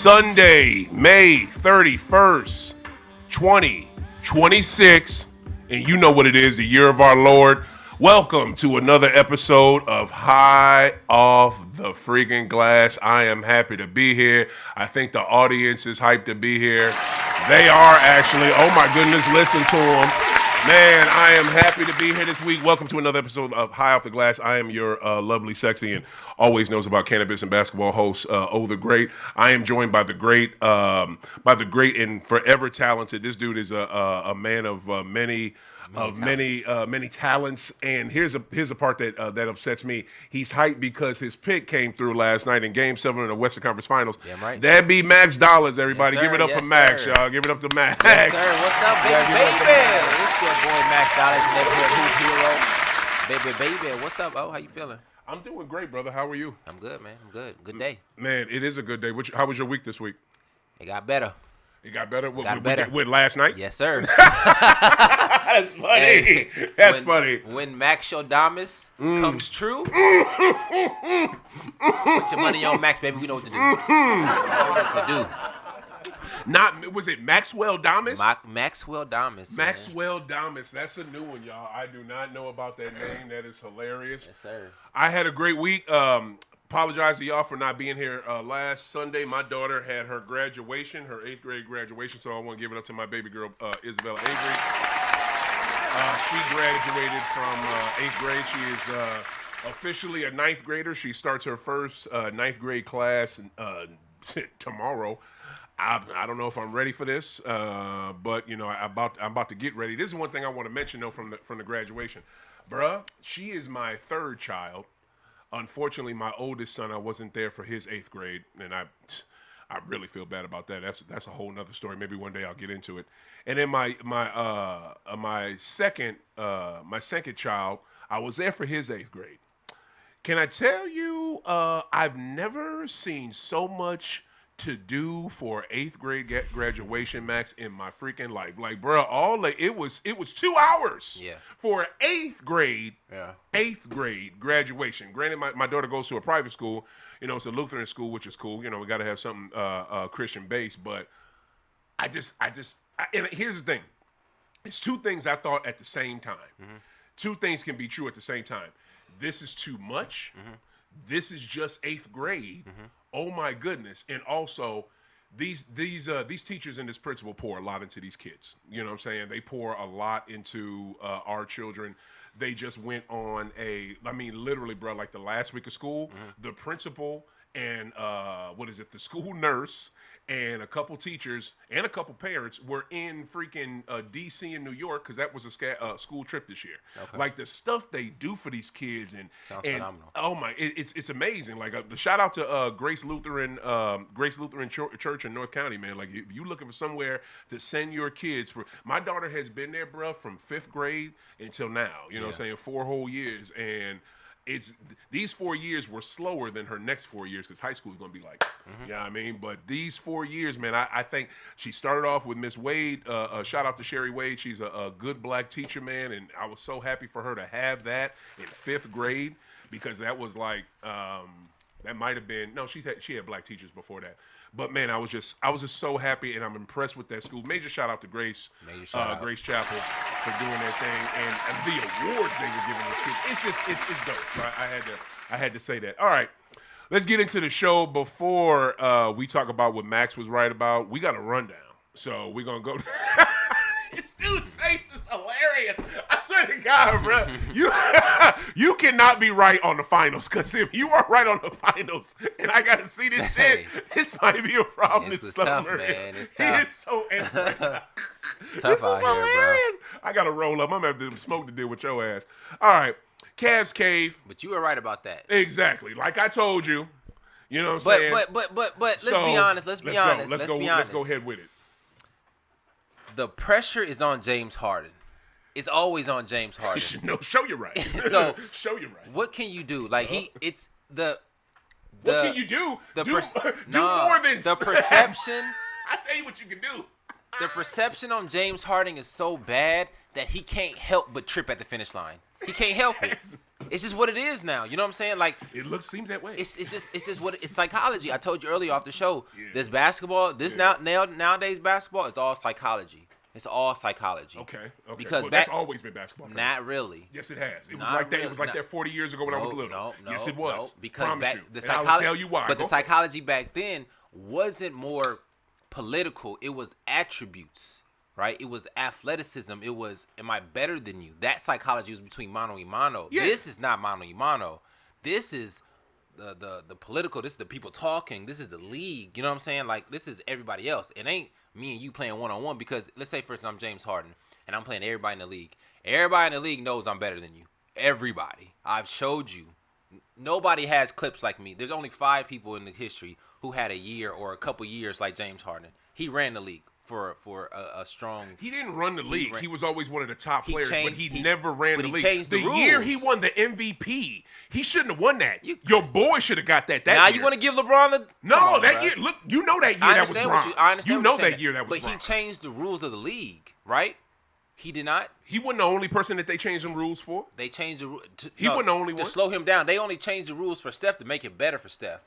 Sunday, May 31st, 2026. And you know what it is, the year of our Lord. Welcome to another episode of High Off the Freaking Glass. I am happy to be here. I think the audience is hyped to be here. They are actually. Oh my goodness, listen to them. Man, I am happy to be here this week. Welcome to another episode of High Off the Glass. I am your lovely, sexy, and always knows about cannabis and basketball host, the Great. I am joined by the great and forever talented. This dude is a man of many talents. And here's a part that upsets me. He's hyped because his pick came through last night in Game 7 of the Western Conference Finals. Yeah, right. That'd be Max Dollars, everybody. Yes, Give it up yes, for Max, sir. y'all. Give it up to Max. Yes, sir. What's up, baby? It's your boy Max Dollars, neighborhood hoop hero. Baby. What's up? Oh, how you feeling? I'm doing great, brother. How are you? I'm good, man. I'm good. Good day. Man, it is a good day. How was your week this week? It got better. It got better? Better. With last night? Yes, sir. That's funny. That's funny. When Max Shodamus comes true, put your money on Max, baby. We know what to do. Was it Maxwell Damas? Maxwell Damas. Maxwell Damas. That's a new one, y'all. I do not know about that name. That is hilarious. Yes, sir. I had a great week. Apologize to y'all for not being here last Sunday. My daughter had her graduation, her 8th grade graduation, so I want to give it up to my baby girl, Isabella Avery. She graduated from 8th grade. She is officially a 9th grader. She starts her first 9th grade class tomorrow. I don't know if I'm ready for this, but you know I'm about to get ready. This is one thing I want to mention though from the graduation, bruh. She is my 3rd child. Unfortunately, my oldest son, I wasn't there for his 8th grade, and I really feel bad about that. That's a whole nother story. Maybe one day I'll get into it. And then my second child, I was there for his 8th grade. Can I tell you, I've never seen so much to do for 8th grade graduation, Max, in my freaking life. Like, bro, it was 2 hours for 8th grade. Yeah. 8th grade graduation. Granted, my daughter goes to a private school. You know, it's a Lutheran school, which is cool. You know, we got to have something Christian based. But and here's the thing. It's 2 things I thought at the same time. Mm-hmm. 2 things can be true at the same time. This is too much. Mm-hmm. This is just 8th grade. Mm-hmm. Oh my goodness. And also these teachers and this principal pour a lot into these kids. You know what I'm saying? They pour a lot into our children. They just went on literally, bro, like the last week of school, the principal and the school nurse and a couple teachers and a couple parents were in freaking D.C. and New York because that was a school trip this year. Okay. Like the stuff they do for these kids and phenomenal. Oh my, it's amazing. Like the shout out to Grace Lutheran Church in North County, man. Like if you looking for somewhere to send your kids for, my daughter has been there, bro, from 5th grade until now. You know what I'm saying? 4 whole years. And these 4 years were slower than her next 4 years because high school is going to be like, you know what I mean? But these 4 years, man, I think she started off with Miss Wade. Shout out to Sherry Wade. She's a good black teacher, man. And I was so happy for her to have that in 5th grade because that was like, that might have been, no, she had black teachers before that. But man, I was just so happy, and I'm impressed with that school. Major shout out to Grace Chapel for doing that thing, and the awards they were giving the kids. It's dope. So I had to say that. All right, let's get into the show. Before we talk about what Max was right about, we got a rundown. So we're gonna go. This dude's face is hilarious. I swear to God, bro. You cannot be right on the finals, because if you are right on the finals and I got to see this shit, this might be a problem this summer. Tough, man. It's tough. He is so angry. It's tough out here, bro. I got to roll up. I'm going to have to smoke to deal with your ass. All right. Cavs Cave. But you were right about that. Exactly. Like I told you. You know what I'm saying? But let's be honest. Let's be honest. Let's go ahead with it. The pressure is on James Harden. It's always on James Harden. No, show you right. So show you right. What can you do? Like what can you do? Do more than the perception. I tell you what you can do. The perception on James Harden is so bad that he can't help but trip at the finish line. He can't help it. It's just what it is now. You know what I'm saying? Like seems that way. it's just what it's psychology. I told you earlier off the show. Yeah. This basketball, nowadays basketball is all psychology. It's all psychology. Okay. Because that's always been basketball. Not really. Yes, it has. It was Not like that. really. It was like that 40 years ago when I was little. No, yes, it was. No, because Promise back, you. the And I will psychology. tell you why. But the psychology back then wasn't more political. It was attributes, right? It was athleticism. It was, am I better than you? That psychology was between mano y mano. Yeah. This is not mano y mano. This is the political. This is the people talking. This is the league. You know what I'm saying? Like, this is everybody else. It ain't me and you playing one-on-one because, let's say, for instance, I'm James Harden, and I'm playing everybody in the league. Everybody in the league knows I'm better than you. Everybody. I've showed you. Nobody has clips like me. There's only 5 people in the history who had a year or a couple years like James Harden. He ran the league for a strong. He didn't run the league. He was always one of the top players, but he he never ran the league. Changed the year he rules. won the MVP, he shouldn't have won that. Your boy should have got that. Now year. you want to give LeBron the? No, that bro. year. Look, you know that year I that was understand bronze. I understand. You what know you're saying that year that was But bronze. he changed the rules of the league, right? He did not. He wasn't the only person that they changed them rules for. They changed the rules. He wasn't the only to one. slow him down. They only changed the rules for Steph to make it better for Steph.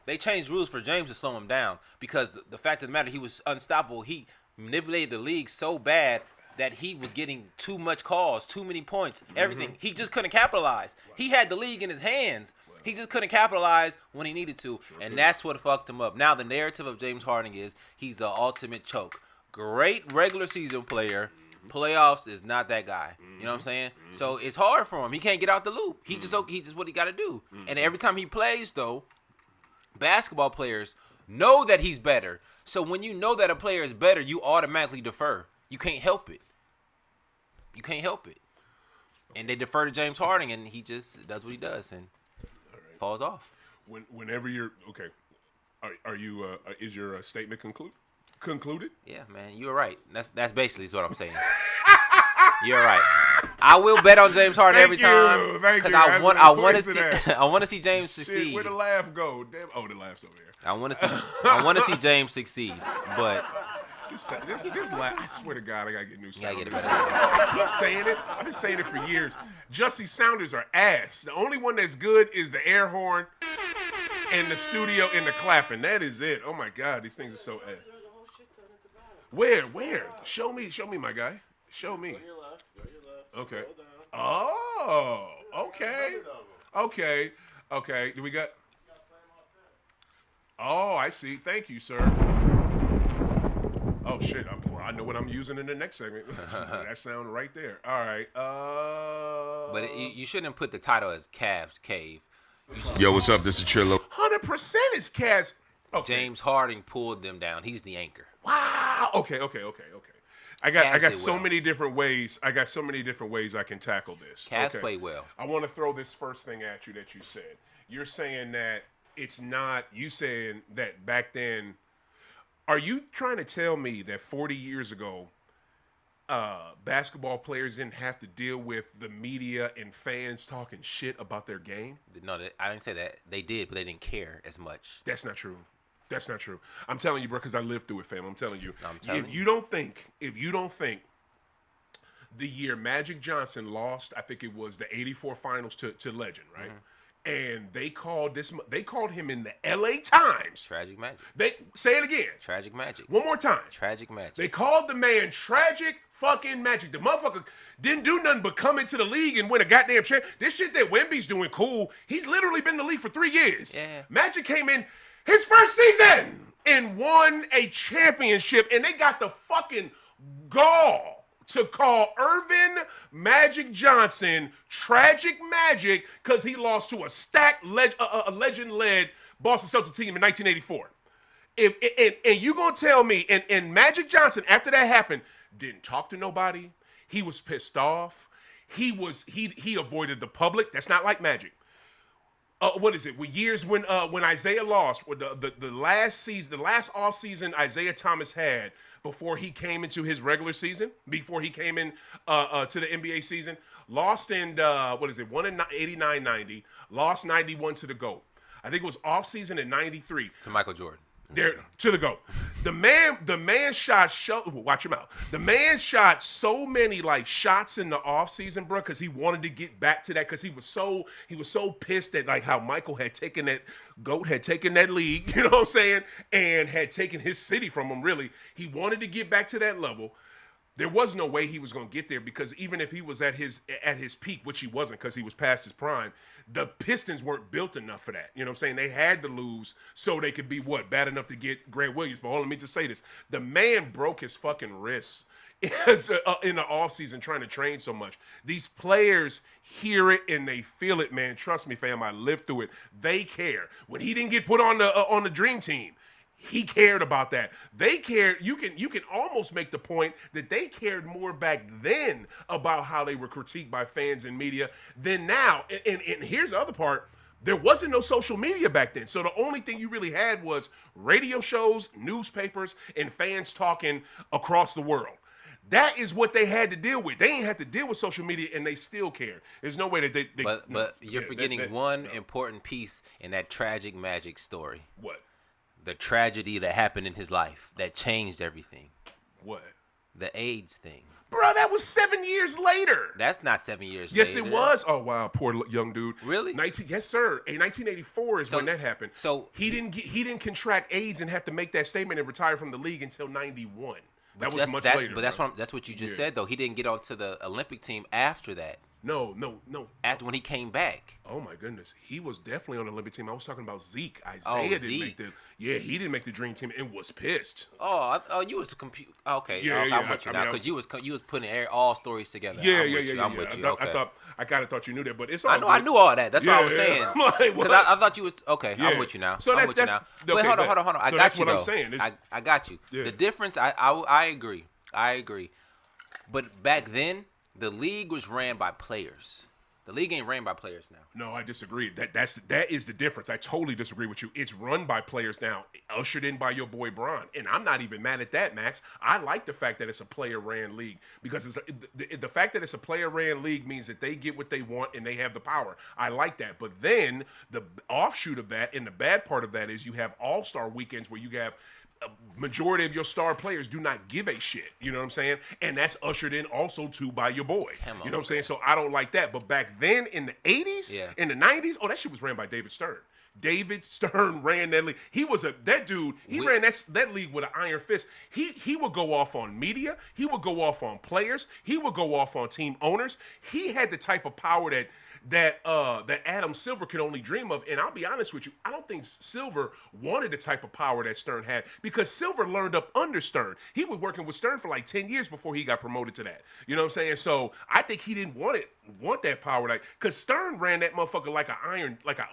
They changed rules for James to slow him down because the fact of the matter, he was unstoppable. He manipulated the league so bad that he was getting too much calls, too many points, everything. He just couldn't capitalize. He had the league in his hands. He just couldn't capitalize when he needed to, and that's what fucked him up. Now the narrative of James Harden is he's the ultimate choke. Great regular season player. Playoffs is not that guy. You know what I'm saying? So it's hard for him. He can't get out the loop. He just what he got to do. And every time he plays, though, basketball players know that he's better. So when you know that a player is better, you automatically defer. You can't help it. You can't help it. And they defer to James Harden, and he just does what he does and falls off. Whenever you're okay, are you? Is your statement concluded? Yeah, man, you're right. That's basically what I'm saying. You're right. I will bet on James Harden every time because I want to see I want to see James succeed. Where'd the laugh go? Damn. Oh, the laugh's over there. I want to see James succeed, but this laugh. I swear to God, I gotta get new sound. gotta get it better. I keep saying it. I've been saying it for years. Jussie sounders are ass. The only one that's good is the air horn and the studio and the clapping. That is it. Oh my God, these things are so ass. Where? Show me, my guy. Show me. Go your left. Okay. Scroll down. Oh, okay. Do we got? Oh, I see. Thank you, sir. Oh shit! I know what I'm using in the next segment. That sound right there. All right. But you shouldn't put the title as Cavs Cave. Yo, what's up? This is Trillo. 100% is Cavs. Okay. James Harden pulled them down. He's the anchor. Wow. Okay. I got so well. many different ways. I can tackle this. Cavs play well. I want to throw this first thing at you that you said. You're saying that it's not. You saying that back then. Are you trying to tell me that 40 years ago, basketball players didn't have to deal with the media and fans talking shit about their game? No, I didn't say that. They did, but they didn't care as much. That's not true. I'm telling you, bro, because I lived through it, fam. I'm telling you. If you don't think the year Magic Johnson lost, I think it was the '84 finals to Legend, right? Mm-hmm. And they called him in the LA Times. Tragic Magic. They say it again. Tragic Magic. One more time. Tragic Magic. They called the man Tragic fucking Magic. The motherfucker didn't do nothing but come into the league and win a goddamn champ. This shit that Wemby's doing cool. He's literally been in the league for 3 years. Yeah. Magic came in his first season and won a championship, and they got the fucking gall to call Irvin Magic Johnson Tragic Magic because he lost to a stacked legend-led Boston Celtics team in 1984. And you gonna tell me, and Magic Johnson, after that happened, didn't talk to nobody. He was pissed off. He avoided the public. That's not like Magic. What is it? Years when Isaiah lost, the last season, the last off season Isaiah Thomas had before he came into his regular season, before he came in to the NBA season, lost in won in 89-90, lost 91 to the GOAT. I think it was off season in 93 to Michael Jordan. There to the GOAT. The man shot. Watch him out. The man shot so many like shots in the offseason, bro, because he wanted to get back to that because he was so pissed at like how Michael had taken that GOAT had taken that league, you know what I'm saying, and had taken his city from him. Really, he wanted to get back to that level. There was no way he was going to get there because even if he was at his peak, which he wasn't because he was past his prime, the Pistons weren't built enough for that. You know what I'm saying? They had to lose so they could be bad enough to get Grant Williams. But hold on, let me just say this. The man broke his fucking wrists in the offseason trying to train so much. These players hear it and they feel it, man. Trust me, fam. I lived through it. They care. When he didn't get put on the dream team, he cared about that. They cared. You can almost make the point that they cared more back then about how they were critiqued by fans and media than now. And here's the other part. There wasn't no social media back then. So the only thing you really had was radio shows, newspapers, and fans talking across the world. That is what they had to deal with. They ain't had to deal with social media, and they still cared. There's no way that they But you're forgetting one important piece in that tragic Magic story. What? The tragedy that happened in his life that changed everything. What? The AIDS thing. Bro, that was 7 years later. That's not 7 years yes, later. Yes, it was. Oh, wow. Poor young dude. Really? Yes, sir. In 1984 is when that happened. So he didn't contract AIDS and have to make that statement and retire from the league until 91. That was much later. But that's what you just said, though. He didn't get onto the Olympic team after that. No. After when he came back. Oh my goodness, he was definitely on the Olympic team. I was talking about Zeke. Isaiah didn't make the. Yeah, he didn't make the dream team and was pissed. You was compute. Okay, yeah, I'm with you now because you was putting all stories together. Yeah. I'm with you. I kind of thought you knew that, but it's all. I knew all that. That's what I was saying. Because I thought you was okay. Yeah. I'm with you now. So I'm with you now. But hold on. I got you though. That's what I'm saying. I got you. Yeah. The difference. I agree. But back then, the league was ran by players. The league ain't ran by players now. No, I disagree. That is the difference. I totally disagree with you. It's run by players now, ushered in by your boy Bron. And I'm not even mad at that, Max. I like the fact that it's a player-ran league because the fact that it's a player-ran league means that they get what they want and they have the power. I like that. But then the offshoot of that and the bad part of that is you have all-star weekends where you have a majority of your star players do not give a shit. You know what I'm saying? And that's ushered in also too by your boy. You know what I'm saying? So I don't like that. But back then in the 80s, in the 90s, that shit was ran by David Stern. David Stern ran that league. He was that dude. He ran that league with an iron fist. He would go off on media. He would go off on players. He would go off on team owners. He had the type of power that Adam Silver could only dream of. And I'll be honest with you, I don't think Silver wanted the type of power that Stern had because Silver learned up under Stern. He was working with Stern for like 10 years before he got promoted to that. You know what I'm saying? So I think he didn't want that power, because Stern ran that motherfucker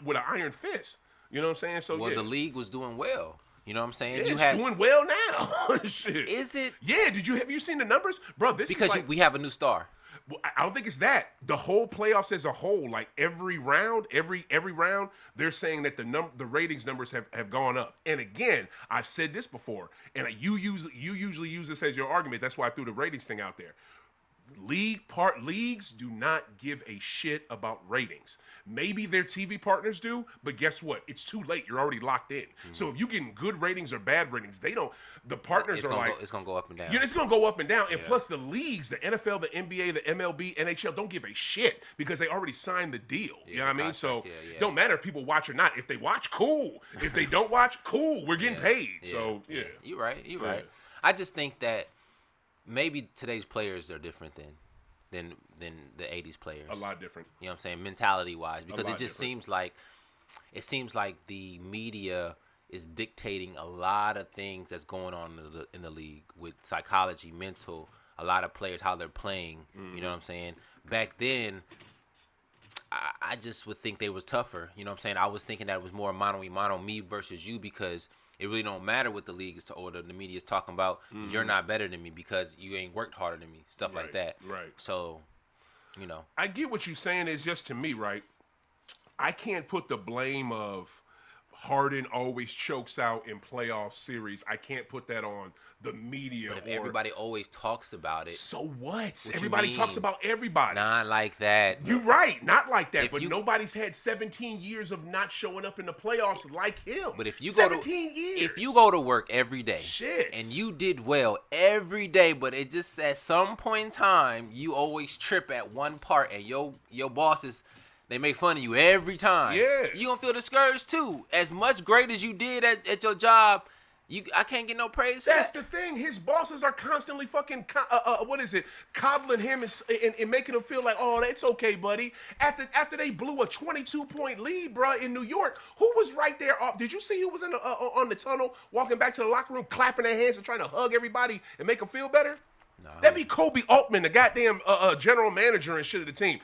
with an iron fist. You know what I'm saying? So the league was doing well. You know what I'm saying? Yeah, it's doing well now. Shit. Is it? Yeah. Have you seen the numbers, bro? We have a new star. I don't think it's that. The whole playoffs as a whole, like every round, they're saying that the ratings numbers have gone up. And again, I've said this before, and you usually use this as your argument. That's why I threw the ratings thing out there. Leagues do not give a shit about ratings. Maybe their TV partners do, but guess what? It's too late. You're already locked in. Mm-hmm. So if you're getting good ratings or bad ratings, they don't. The partners it's gonna go up and down. Yeah, it's gonna go up and down. And plus, the leagues, the NFL, the NBA, the MLB, NHL, don't give a shit because they already signed the deal. You know what I mean? So it don't matter if people watch or not. If they watch, cool. If they don't watch, cool. We're getting paid. So yeah, you're right. I just think that maybe today's players are different than the 80s players. A lot different. You know what I'm saying? Mentality wise, because it just seems like the media is dictating a lot of things that's going on in the league with psychology, mental, a lot of players, how they're playing. Mm-hmm. You know what I'm saying? Back then, I just would think they was tougher. You know what I'm saying? I was thinking that it was more mano me versus you, because it really don't matter what the league is or the media is talking about. Mm-hmm. You're not better than me because you ain't worked harder than me. Stuff like that. Right. So, I get what you're saying. Is just, to me, right, I can't put the blame of Harden always chokes out in playoff series. I can't put that on the media. But if everybody always talks about it, so what? you Everybody talks mean? about everybody. Not like that. You're right, not like that. If But you- nobody's had 17 years of not showing up in the playoffs like him. But if you 17 years. If you go to work every day, Shit. and you did well every day, but it just at some point in time you always trip at one part, and your bosses. They make fun of you every time. Yeah. You gonna feel discouraged too. As much great as you did at your job, I can't get no praise for That's that. the thing. His bosses are constantly fucking, coddling him and making him feel like, oh, it's okay, buddy. After they blew a 22-point lead, bruh, in New York, who was right there? Did you see who was in on the tunnel, walking back to the locker room, clapping their hands and trying to hug everybody and make them feel better? No. That'd be Kobe Altman, the goddamn general manager and shit of the team.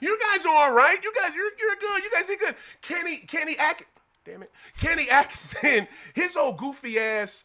You guys are all right. You guys, you're good. You guys did good. Kenny Atkinson, his old goofy ass,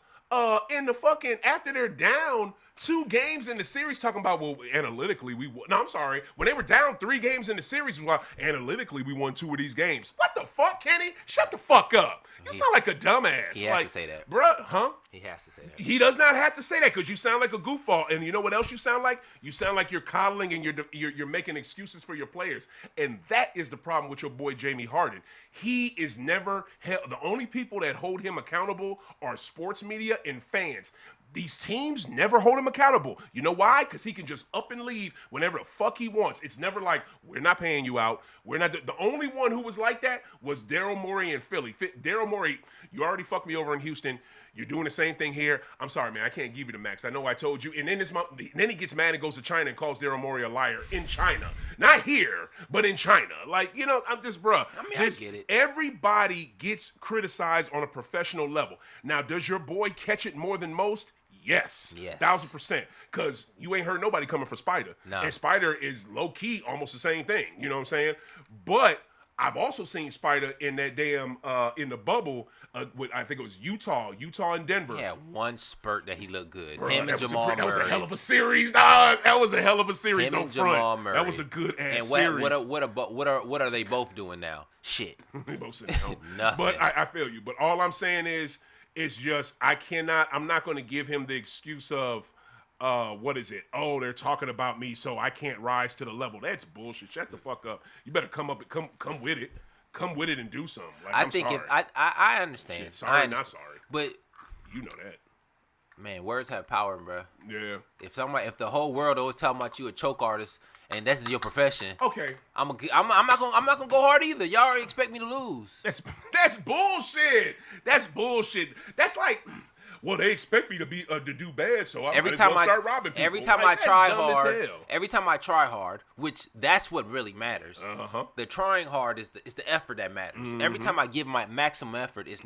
in the fucking after they're down 2 games in the series, talking about, well, analytically we won. No, I'm sorry. When they were down 3 games in the series, well, analytically we won 2 of these games. What the fuck, Kenny? Shut the fuck up. You sound like a dumbass. He has to say that. Bruh, huh? He has to say that. He does not have to say that because you sound like a goofball. And you know what else you sound like? You sound like you're coddling and you're making excuses for your players. And that is the problem with your boy Jamie Harden. He is never held. The only people that hold him accountable are sports media and fans. These teams never hold him accountable. You know why? Because he can just up and leave whenever the fuck he wants. It's never like, we're not paying you out. We're not. The only one who was like that was Daryl Morey in Philly. Daryl Morey, you already fucked me over in Houston. You're doing the same thing here. I'm sorry, man. I can't give you the max. I know I told you. And then he gets mad and goes to China and calls Daryl Morey a liar in China. Not here, but in China. Like, I'm just, bruh. I mean, I get it. Everybody gets criticized on a professional level. Now, does your boy catch it more than most? Yes. 1000%. Because you ain't heard nobody coming for Spider. No. And Spider is low-key almost the same thing. You know what I'm saying? But I've also seen Spider in that damn, in the bubble, with, I think it was Utah and Denver. Yeah, one spurt that he looked good. Bruh, Him and Jamal Murray. that was a hell of a series, dog. That was a hell of a series. Him No and front. Jamal Murray. That was a good ass and series. what are they both doing now? Shit. They both sitting home. Nothing. But I feel you. But all I'm saying is, it's just I'm not going to give him the excuse of, what is it? Oh, they're talking about me, so I can't rise to the level. That's bullshit. Shut the fuck up. You better come up and come with it. Come with it and do something. Like, I'm sorry. I understand. Shit, sorry, I understand. not sorry. But You know that. man, words have power, bro. Yeah. If the whole world always talking about you a choke artist and this is your profession, Okay. I'm not gonna go hard either. Y'all already expect me to lose. That's bullshit. That's bullshit. That's like, well, they expect me to do bad, so I might as well start robbing people. Every time Like, I try that's dumb as hard, hell. every time I try hard, which that's what really matters. Uh-huh. The trying hard is the effort that matters. Every time I give my maximum effort, it's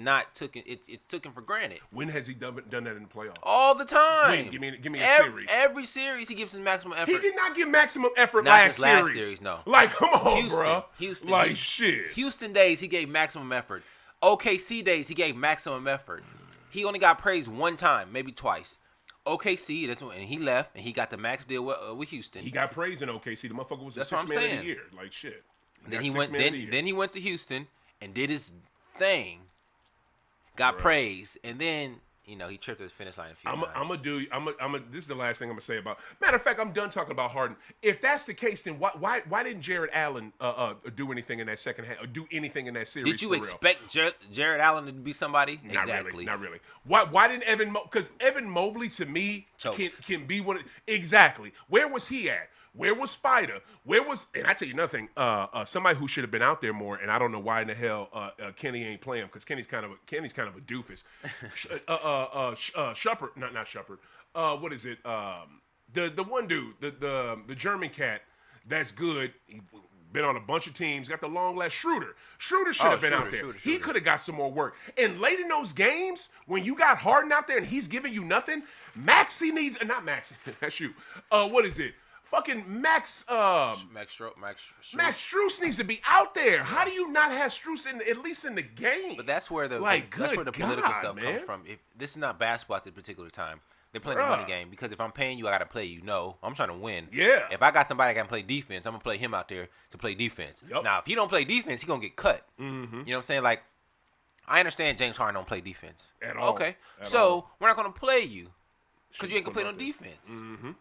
taken for granted. When has he done that in the playoffs? All the time. Wait, give me a series. Every series he gives his maximum effort. He did not give maximum effort Not last this last series. series, no. Like, come on, Houston, bro. Houston, Like, he- shit. Houston days he gave maximum effort. OKC days he gave maximum effort. He only got praised one time, maybe twice. OKC, that's when, and he left, and he got the max deal with Houston. He got praised in OKC. The motherfucker was That's the what I'm sixth man of saying. the year. Like, shit. Then got he sixth went. man of the year. Then he went to Houston and did his thing. Got Right. praised, and then he tripped his finish line a few times. This is the last thing I'm gonna say about. Matter of fact, I'm done talking about Harden. If that's the case, then why didn't Jared Allen do anything in that second half or do anything in that series? Did you for real? expect Jared Allen to be somebody? Not Exactly. really. Not really. Why didn't Evan? Because Evan Mobley to me Choked. can be one. Exactly. Where was he at? Where was Spider? Where was? And I tell you nothing. Somebody who should have been out there more. And I don't know why in the hell Kenny ain't playing because Kenny's kind of a doofus. Shepard, not Shepard. What is it? The one dude, the German cat. That's good. He been on a bunch of teams. Got the long last Schroeder. Schroeder should have been out there. Schroeder. He could have got some more work. And late in those games, when you got Harden out there and he's giving you nothing, Maxey needs not Maxey. That's you. What is it? Fucking Max Strus needs to be out there. How do you not have Strus at least in the game? But that's where the political stuff comes from. If this is not basketball at this particular time, they're playing the money game. Because if I'm paying you, I gotta play you. No, I'm trying to win. Yeah. If I got somebody that can play defense, I'm gonna play him out there to play defense. Yep. Now, if he don't play defense, he gonna get cut. Mm-hmm. You know what I'm saying? Like, I understand James Harden don't play defense. At all. Okay. At So all. we're not going to play you because Shouldn't you ain't going to put play him no out there. defense. Mm-hmm.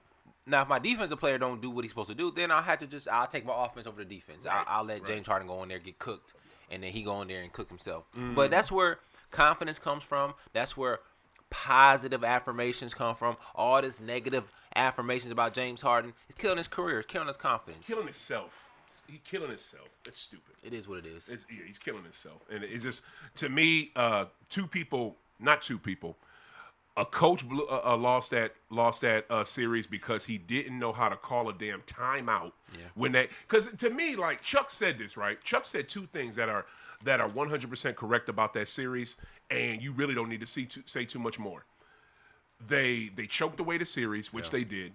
Now, if my defensive player don't do what he's supposed to do, then I'll take my offense over the defense. Right, I'll let right. James Harden go in there, get cooked, and then he go in there and cook himself. Mm-hmm. But that's where confidence comes from. That's where positive affirmations come from. All this negative affirmations about James Harden is killing his career, it's killing his confidence. Killing himself. He's killing himself. It's stupid. It is what it is. He's killing himself. And it's just, to me, not two people. A coach lost that series because he didn't know how to call a damn timeout. Yeah. Because to me, like Chuck said this, right? Chuck said two things that are 100% correct about that series, and you really don't need to say too much more. They choked away the series, which they did,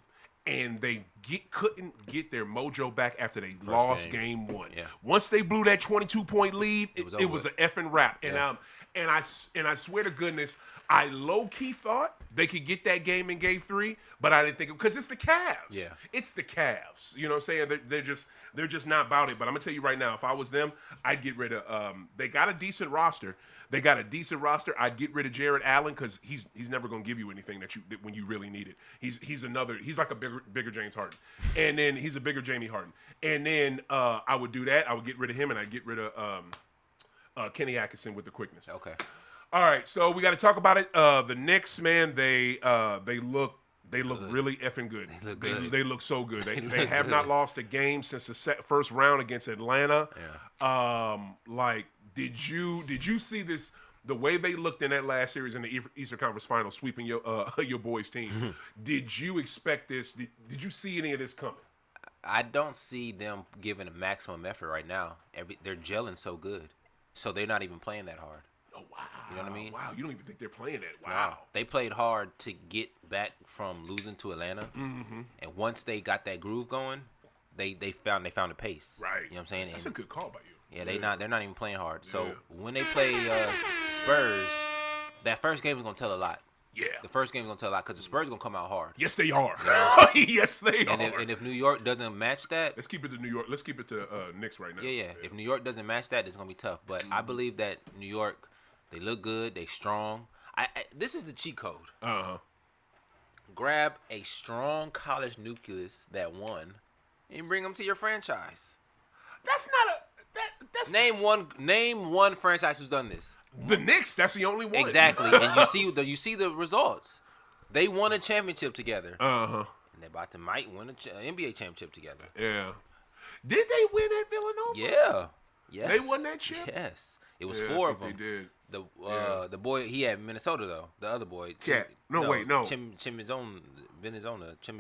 and they couldn't get their mojo back after they lost game one. Yeah. Once they blew that 22-point lead, it was an effing wrap. Yeah. And I swear to goodness, I low-key thought they could get that game in game 3, but I didn't think because it's the Cavs. Yeah. It's the Cavs. You know what I'm saying? They're just not about it. But I'm gonna tell you right now, if I was them, I'd get rid of they got a decent roster. I'd get rid of Jared Allen because he's never gonna give you anything that when you really need it. He's like a bigger James Harden. And then he's a bigger Jamie Harden. And then I would do that. I would get rid of him and I'd get rid of Kenny Atkinson with the quickness. Okay. All right, so we got to talk about it. The Knicks, man, they look really effing good. They look good. They look so good. They have not lost a game since the first round against Atlanta. Yeah. Like, did you see this? The way they looked in that last series in the Eastern Conference Finals, sweeping your boys' team. Did you expect this? Did you see any of this coming? I don't see them giving a maximum effort right now. They're gelling so good, so they're not even playing that hard. Oh, wow. You know what I mean? Wow, you don't even think they're playing that. No, Wow. they played hard to get back from losing to Atlanta, and once they got that groove going, they found a pace. Right. You know what I'm saying? That's a good call by you. Yeah, they're not even playing hard. So Yeah. when they play Spurs, that first game is gonna tell a lot. Yeah. The first game is gonna tell a lot because the Spurs are gonna come out hard. Yes, they are. Yeah. Yes, they are. And if New York doesn't match that, Let's keep it to New York. Let's keep it to Knicks right now. yeah. If New York doesn't match that, it's gonna be tough. But I believe that New York, they look good, they strong. This is the cheat code. Uh-huh. Grab a strong college nucleus that won, and bring them to your franchise. That's not a that's Name one franchise who's done this. the Knicks. That's the only one. Exactly, and you see the results. They won a championship together, Uh-huh. and they might win an NBA championship together. Yeah. Did they win at Villanova? Yeah, yes. They won that chip? Yes, it was Yeah, I four think of them. They did. The boy he had Minnesota though. The other boy, Cat. No. Chimizona.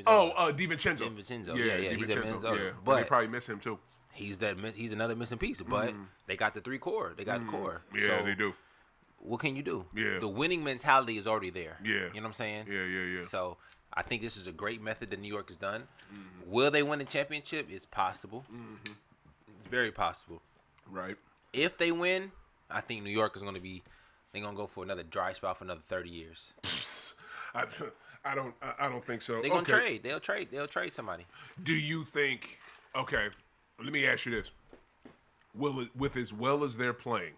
Oh, DiVincenzo. DiVincenzo. Yeah, he's at Minnesota. Yeah. But they probably miss him too. he's another missing piece. But they got the three core. They got the core. Yeah, So, they do. What can you do? Yeah. The winning mentality is already there. Yeah. You know what I'm saying? Yeah. So I think this is a great method that New York has done. Will they win the championship? It's possible. It's very possible. Right. If they win, I think New York is going to be. They're going to go for another dry spell for another 30 years. I don't think so. They're going to trade. They'll trade somebody. Do you think? Okay, let me ask you this: with as well as they're playing,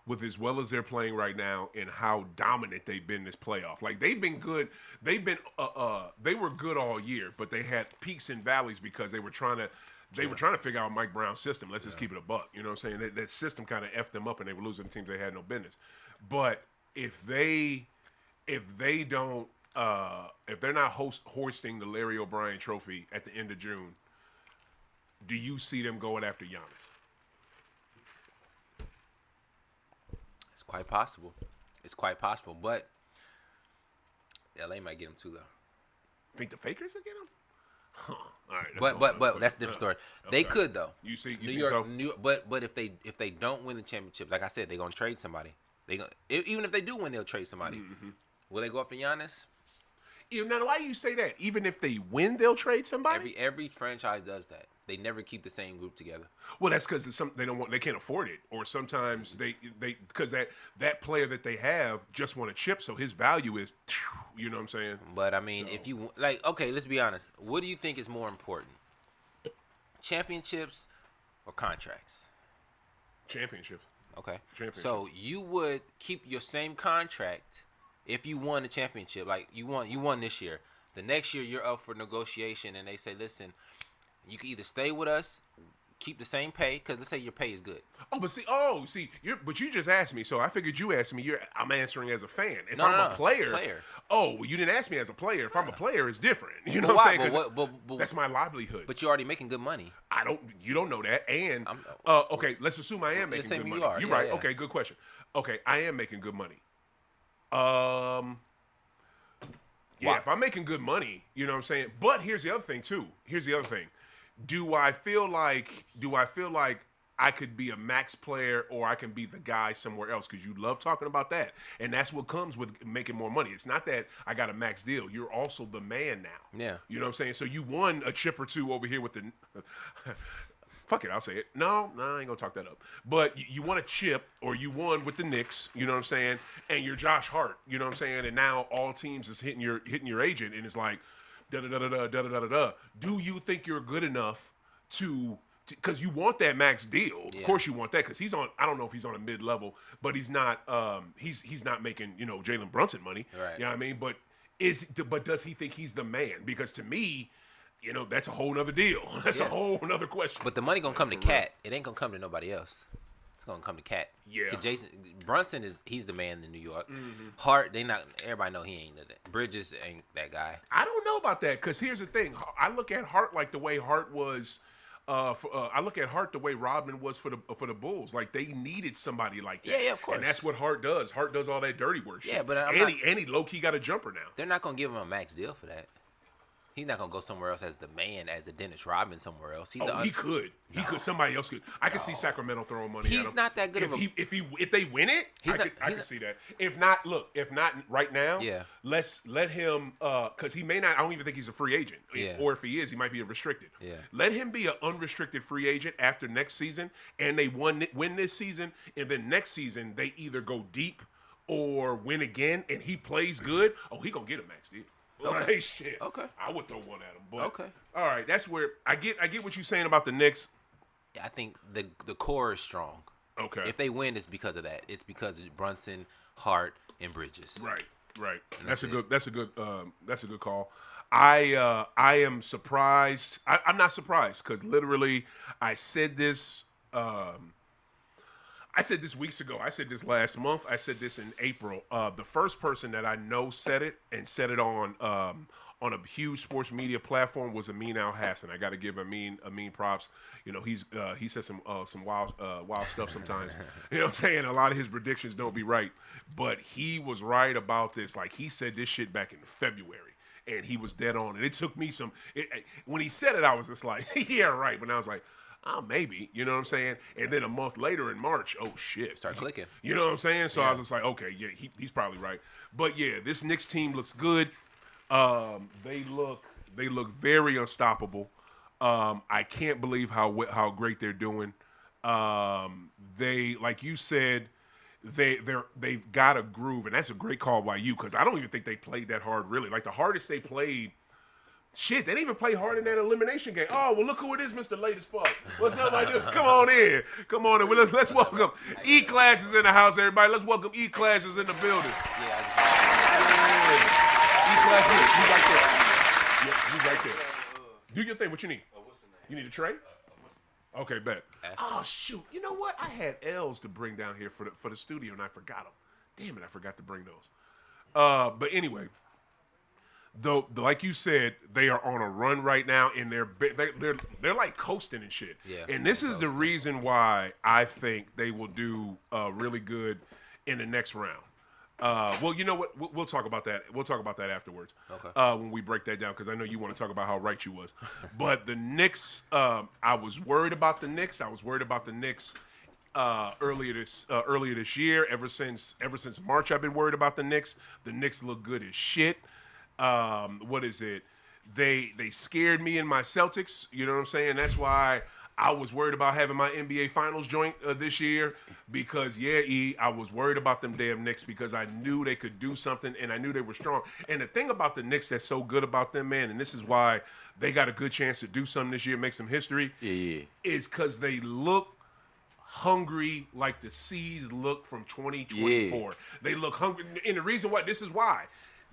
with as well as they're playing right now, and how dominant they've been this playoff, like they've been good. They were good all year, but they had peaks and valleys because they were trying to. They were trying to figure out Mike Brown's system. Let's just keep it a buck. You know what I'm saying? That system kind of effed them up, and they were losing teams they had no business. But if they're not hoisting the Larry O'Brien Trophy at the end of June, do you see them going after Giannis? It's quite possible. But LA might get him too, though. Think the Fakers will get him? Huh. All right. But that's a different story. They could though. You think New so? York, but if they don't win the championship, like I said, they're gonna trade somebody. Even if they do win, they'll trade somebody. Will they go up for Giannis? Now, why do you say that? Even if they win, they'll trade somebody. Every franchise does that. They never keep the same group together. Well, that's because they can't afford it, or sometimes they because that player that they have just won a chip, so his value is, you know what I'm saying? But I mean, if you okay, let's be honest. What do you think is more important, championships or contracts? Championships. Okay. Championship. So you would keep your same contract if you won the championship. Like you won this year. The next year you're up for negotiation, and they say, listen, you can either stay with us, keep the same pay, because let's say your pay is good. But you just asked me, so I figured you asked me. I'm answering as a fan. If No, I'm no, a player, player. well, you didn't ask me as a player. If I'm a player, it's different. You know But what why? I'm saying? 'Cause But that's my livelihood. But you're already making good money. You don't know that. And okay, let's assume I am making good money. You're right. Yeah. Okay, good question. Okay, I am making good money. Yeah, Wow. if I'm making good money, you know what I'm saying? But here's the other thing too. Do I feel like I could be a max player or I can be the guy somewhere else? Because you love talking about that. And that's what comes with making more money. It's not that I got a max deal. You're also the man now. Yeah. You know what I'm saying? So you won a chip or two over here with the fuck it, I'll say it. No, I ain't gonna talk that up. But you won a chip, or you won with the Knicks, you know what I'm saying? And you're Josh Hart, you know what I'm saying? And now all teams is hitting your agent, and it's like da da da da da da da da da. Do you think you're good enough to? Because you want that max deal, Yeah. of course you want that. Because he's on. I don't know if he's on a mid level, but he's not. He's not making Jalen Brunson money. Right. You know what I mean? But does he think he's the man? Because to me, that's a whole nother deal. That's a whole nother question. But the money gonna come to Cat. It ain't gonna come to nobody else. It's gonna come to Cat. Yeah. 'Cause Jason Brunson he's the man in New York. Mm-hmm. Hart, everybody know he ain't that. Bridges ain't that guy. I don't know about that, because here's the thing. I look at Hart like the way Hart was. I look at Hart the way Rodman was for the Bulls. Like they needed somebody like that. Yeah, of course. And that's what Hart does. Hart does all that dirty work shit. Yeah, but he low key got a jumper now. They're not gonna give him a max deal for that. He's not gonna go somewhere else as the man, as a Dennis Rodman somewhere else. He could. He could. Somebody else could. I could see Sacramento throwing money at him. He's not that good if they win it, I can see that. If not right now, Yeah. let's let him because he may not. I don't even think he's a free agent. Yeah. Or if he is, he might be a restricted. Yeah. Let him be an unrestricted free agent after next season, and they win this season, and then next season they either go deep or win again, and he plays good. Oh, he gonna get a max deal. Okay. Like, shit. Okay. I would throw one at him. But Okay. all right, that's where I get what you're saying about the Knicks. I think the core is strong. Okay. If they win, it's because of that. It's because of Brunson, Hart, and Bridges. Right. That's a good call. I am surprised. I'm not surprised because literally I said this. I said this weeks ago. I said this last month. I said this in April. The first person that I know said it and said it on a huge sports media platform was Amin Al-Hassan. I got to give Amin props. He says some wild stuff sometimes. You know what I'm saying? A lot of his predictions don't be right, but he was right about this. Like he said this shit back in February. And he was dead on. And it took me when he said it, I was just like, yeah, right. But I was like, oh, maybe. You know what I'm saying? And then a month later in March, oh, shit. Start clicking. You know what I'm saying? So Yeah. I was just like, okay, yeah, he's probably right. But, yeah, this Knicks team looks good. They look very unstoppable. I can't believe how great they're doing. They, like you said, they've got a groove, and that's a great call by you because I don't even think they played that hard really. Like the hardest they played, shit, they didn't even play hard in that elimination game. Oh well, look who it is, Mr. Late as fuck. What's up, my dude? Come on in. Let's welcome E-Classes in the house, everybody. Let's welcome E-Classes in the building. E-Classes, you right there. Yeah, you right there. Do your thing. What you need? You need a tray? Okay, bet. Oh shoot! You know what? I had L's to bring down here for the studio, and I forgot them. Damn it! I forgot to bring those. But anyway, though, like you said, they are on a run right now, and they're like coasting and shit. Yeah. And this is the reason why I think they will do really good in the next round. Well, you know what? We'll talk about that. We'll talk about that afterwards. Okay. When we break that down, because I know you want to talk about how right you was. But the Knicks, I was worried about the Knicks. Earlier this year. Ever since March, I've been worried about the Knicks. The Knicks look good as shit. What is it? They scared me in my Celtics. You know what I'm saying? That's why I was worried about having my NBA Finals joint this year because, I was worried about them damn Knicks because I knew they could do something and I knew they were strong. And the thing about the Knicks that's so good about them, man, and this is why they got a good chance to do something this year, make some history, is because they look hungry like the C's look from 2024. Yeah. They look hungry, and the reason why this is why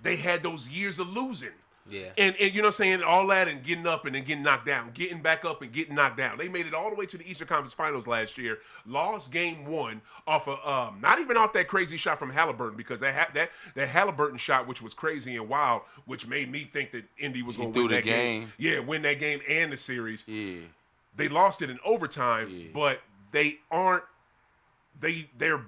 they had those years of losing. Yeah. And you know what I'm saying? All that and getting up and then getting knocked down, getting back up and getting knocked down. They made it all the way to the Eastern Conference Finals last year. Lost game 1 off of not even off that crazy shot from Halliburton, because that Halliburton shot, which was crazy and wild, which made me think that Indy was going to win that game. Yeah, win that game and the series. Yeah. They lost it in overtime, but they're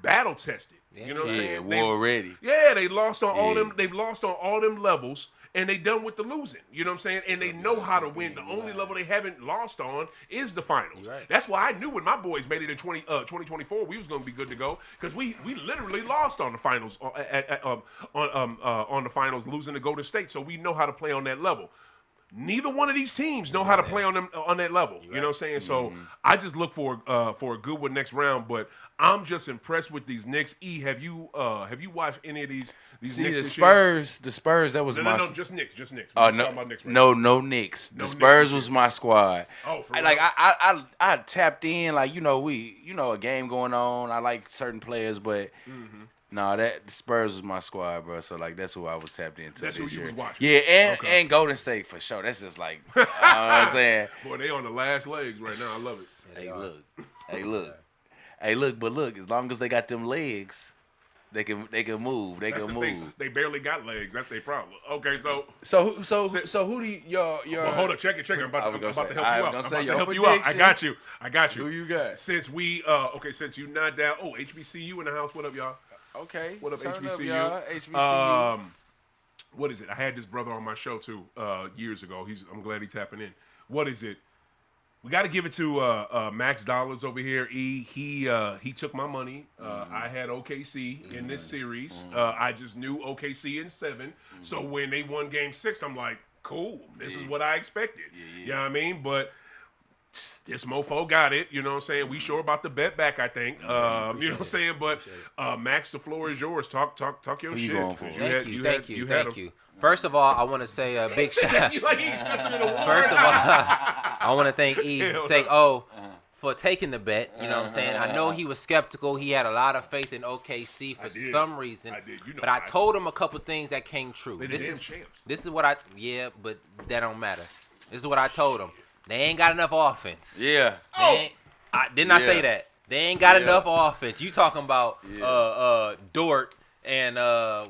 battle tested. You know what I'm saying? War ready. Yeah, they lost on all them. They've lost on all them levels, and they done with the losing. You know what I'm saying? And they know how to win. The only level they haven't lost on is the finals. Right. That's why I knew when my boys made it in 2024, we was going to be good to go, because we literally lost on the finals on the finals, losing to Golden State. So we know how to play on that level. Neither one of these teams know how to play on that level. You know what I'm saying? So I just look for a good one next round. But I'm just impressed with these Knicks. Have you watched any of these Knicks? The Spurs. The Spurs. That was no, just Knicks. Just Knicks. Oh no, about Knicks right no Knicks. The Spurs was my squad. Oh, for like real? I tapped in, like, a game going on. I like certain players, but. No, the Spurs was my squad, bro. So, like, that's who I was tapped into. That's this who you year. was watching. Yeah, and Golden State for sure. That's just like, you know what I'm saying? Boy, they on the last legs right now. I love it. Hey, look. But look, as long as they got them legs, they can move. They That's can the move. thing. They barely got legs. That's their problem. Okay, So who do your well, hold on, check it. I'm about to help you out. gonna I'm say about to your help you out. prediction. I got you. Who you got? Since we since you not down. Oh, HBCU in the house. What up, y'all? Okay. What up, Turn HBCU? y'all. HBCU. What is it? I had this brother on my show too years ago. I'm glad he's tapping in. What is it? We got to give it to Max Dollars over here. He took my money. I had OKC in this series. I just knew OKC in 7. So when they won Game 6, I'm like, cool. This is what I expected. You know what I mean? But this mofo got it. You know what I'm saying? We sure about to bet back, I think. You know what I'm saying? But Max, the floor is yours. Talk your Who shit. you going for? Thank you. First of all, I want to say a big shout out. Like he accepted an award. First of all, I want to thank O for taking the bet. You know what I'm saying? I know he was skeptical. He had a lot of faith in OKC for some reason. I did. You know but I told him a couple things that came true. They This champs. is what but that don't matter. This is what I told him. They ain't got enough offense. Yeah. I did not say that. They ain't got enough offense. You talking about Dort and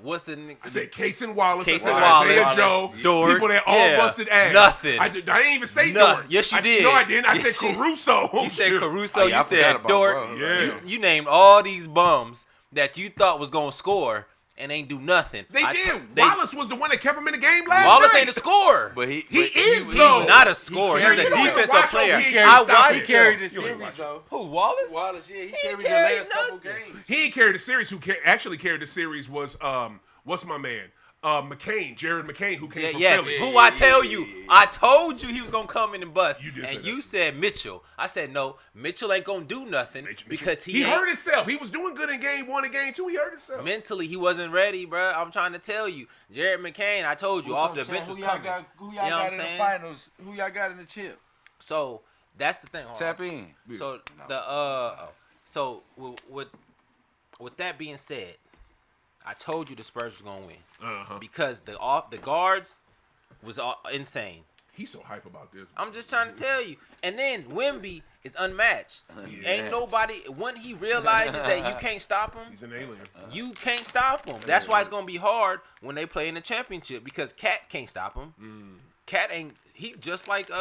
what's the nigga? I said Casey Wallace, Wallace, Joe, Dort, people that all busted ass. Nothing. I didn't even say Dort. Yes, you did. No, I didn't. I said Caruso. You said Caruso. I You said forgot about Dort. bro. Yeah. You named all these bums that you thought was gonna score and ain't do nothing. They did. Wallace was the one that kept him in the game last Wallace night. ain't a scorer. But he is, He's though. not a scorer. He's a You don't even defensive watch player. him. He carried the You don't series, watch though. Who, Wallace? Wallace, yeah, he He carried the carried last couple nothing. games. He ain't carried the series. Actually carried the series was what's my man? McCain, Jared McCain, who came from Philly. Who I tell you, I told you he was gonna come in and bust. You did say and that. you said Mitchell. I said no, Mitchell ain't gonna do nothing because he ain't- hurt himself. He was doing good in game 1 and game 2. He hurt himself. mentally he wasn't ready, bro. I'm trying to tell you, Jared McCain. I told you off the bench was coming. Who y'all You know got what in I'm the saying? finals? Who y'all got in the chip? So that's the thing. Hold on. Tap in. So so with that being said, I told you the Spurs was gonna win because the guards was insane. He's so hype about this. I'm just trying to tell you. And then Wemby is unmatched. Ain't nobody when he realizes that you can't stop him. He's an alien. You can't stop him. That's why it's gonna be hard when they play in the championship because Cat can't stop him. Cat ain't he just like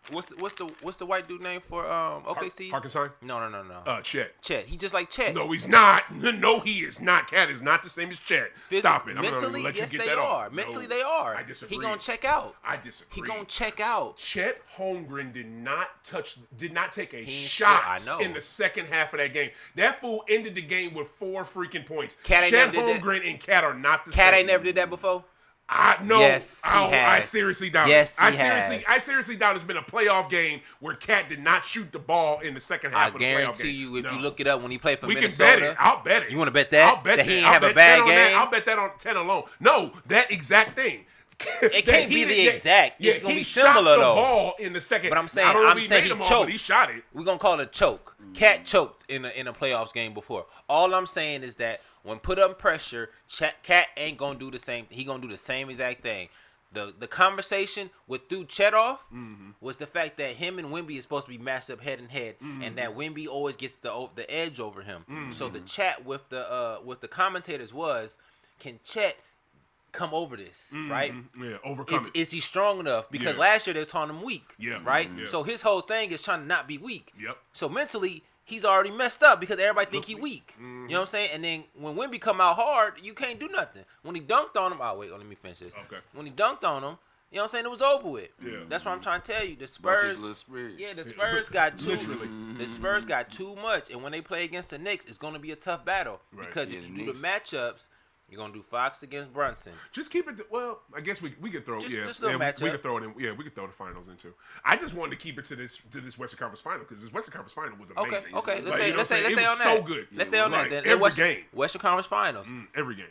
what's the white dude name for OKC? Harkenstein? No. Chet. Chet. He just like Chet. No, he's not. No, he is not. Cat is not the same as Chet. Stop it. I'm Mentally, gonna let yes, you get they that are. off. Mentally, No, they are. I disagree. He gonna check out. I disagree. He gonna check out. Chet Holmgren did not take a ain't shot score. I know. in the second half of that game. That fool ended the game with 4 freaking points. Cat ain't Chet never did that. Holmgren and Cat are not the same. Cat ain't never did that before. Yes, he I has. seriously doubt Yes, it. he has. I seriously doubt it's been a playoff game where Cat did not shoot the ball in the second half I of the playoff game. guarantee you, if No. you look it up when he played for We Minnesota, can bet it. I'll bet it. You want to bet that? I'll bet that he that. ain't I'll have a bet bad 10 on game. that. I'll bet that on 10 alone. No, that exact thing. It can't be the exact. Yeah, It's gonna he be shot similar the though. ball in the second. But I'm saying, I don't know if he made he them all, choked. but he shot it. We're gonna call it a choke. Cat choked in a playoffs game before. All I'm saying is that when put up pressure, Cat ain't gonna do the same. He gonna do the same exact thing. The conversation with through Chet off was the fact that him and Wemby is supposed to be matched up head and head, and that Wemby always gets the edge over him. So the chat with the commentators was, can Chet come over this, right? Yeah, overcome it. Is he strong enough? Because Yeah. last year they was calling him weak, Yeah. right? Yeah. So his whole thing is trying to not be weak. Yep. So mentally, he's already messed up because everybody think he weak. You know what I'm saying? And then when Wemby come out hard, you can't do nothing. When he dunked on him, let me finish this. Okay. When he dunked on him, you know what I'm saying? It was over with. Yeah. That's what I'm trying to tell you. The Broke his Spurs, little spirit. yeah, the Spurs got too. Literally. The Spurs got too much, and when they play against the Knicks, it's going to be a tough battle Right. because Yeah, if the you do Knicks. the matchups, you're going to do Fox against Brunson. Just keep it. I guess we could throw. Just Yeah, a little we matchup. could throw it in. Yeah, we could throw the finals into. I just wanted to keep it to this Western Conference final because this Western Conference final was Okay, amazing. okay. Like, Let's you know stay what I'm saying? on It was that. so good. Let's stay on Like, that. every game. Western Conference Finals. Every game.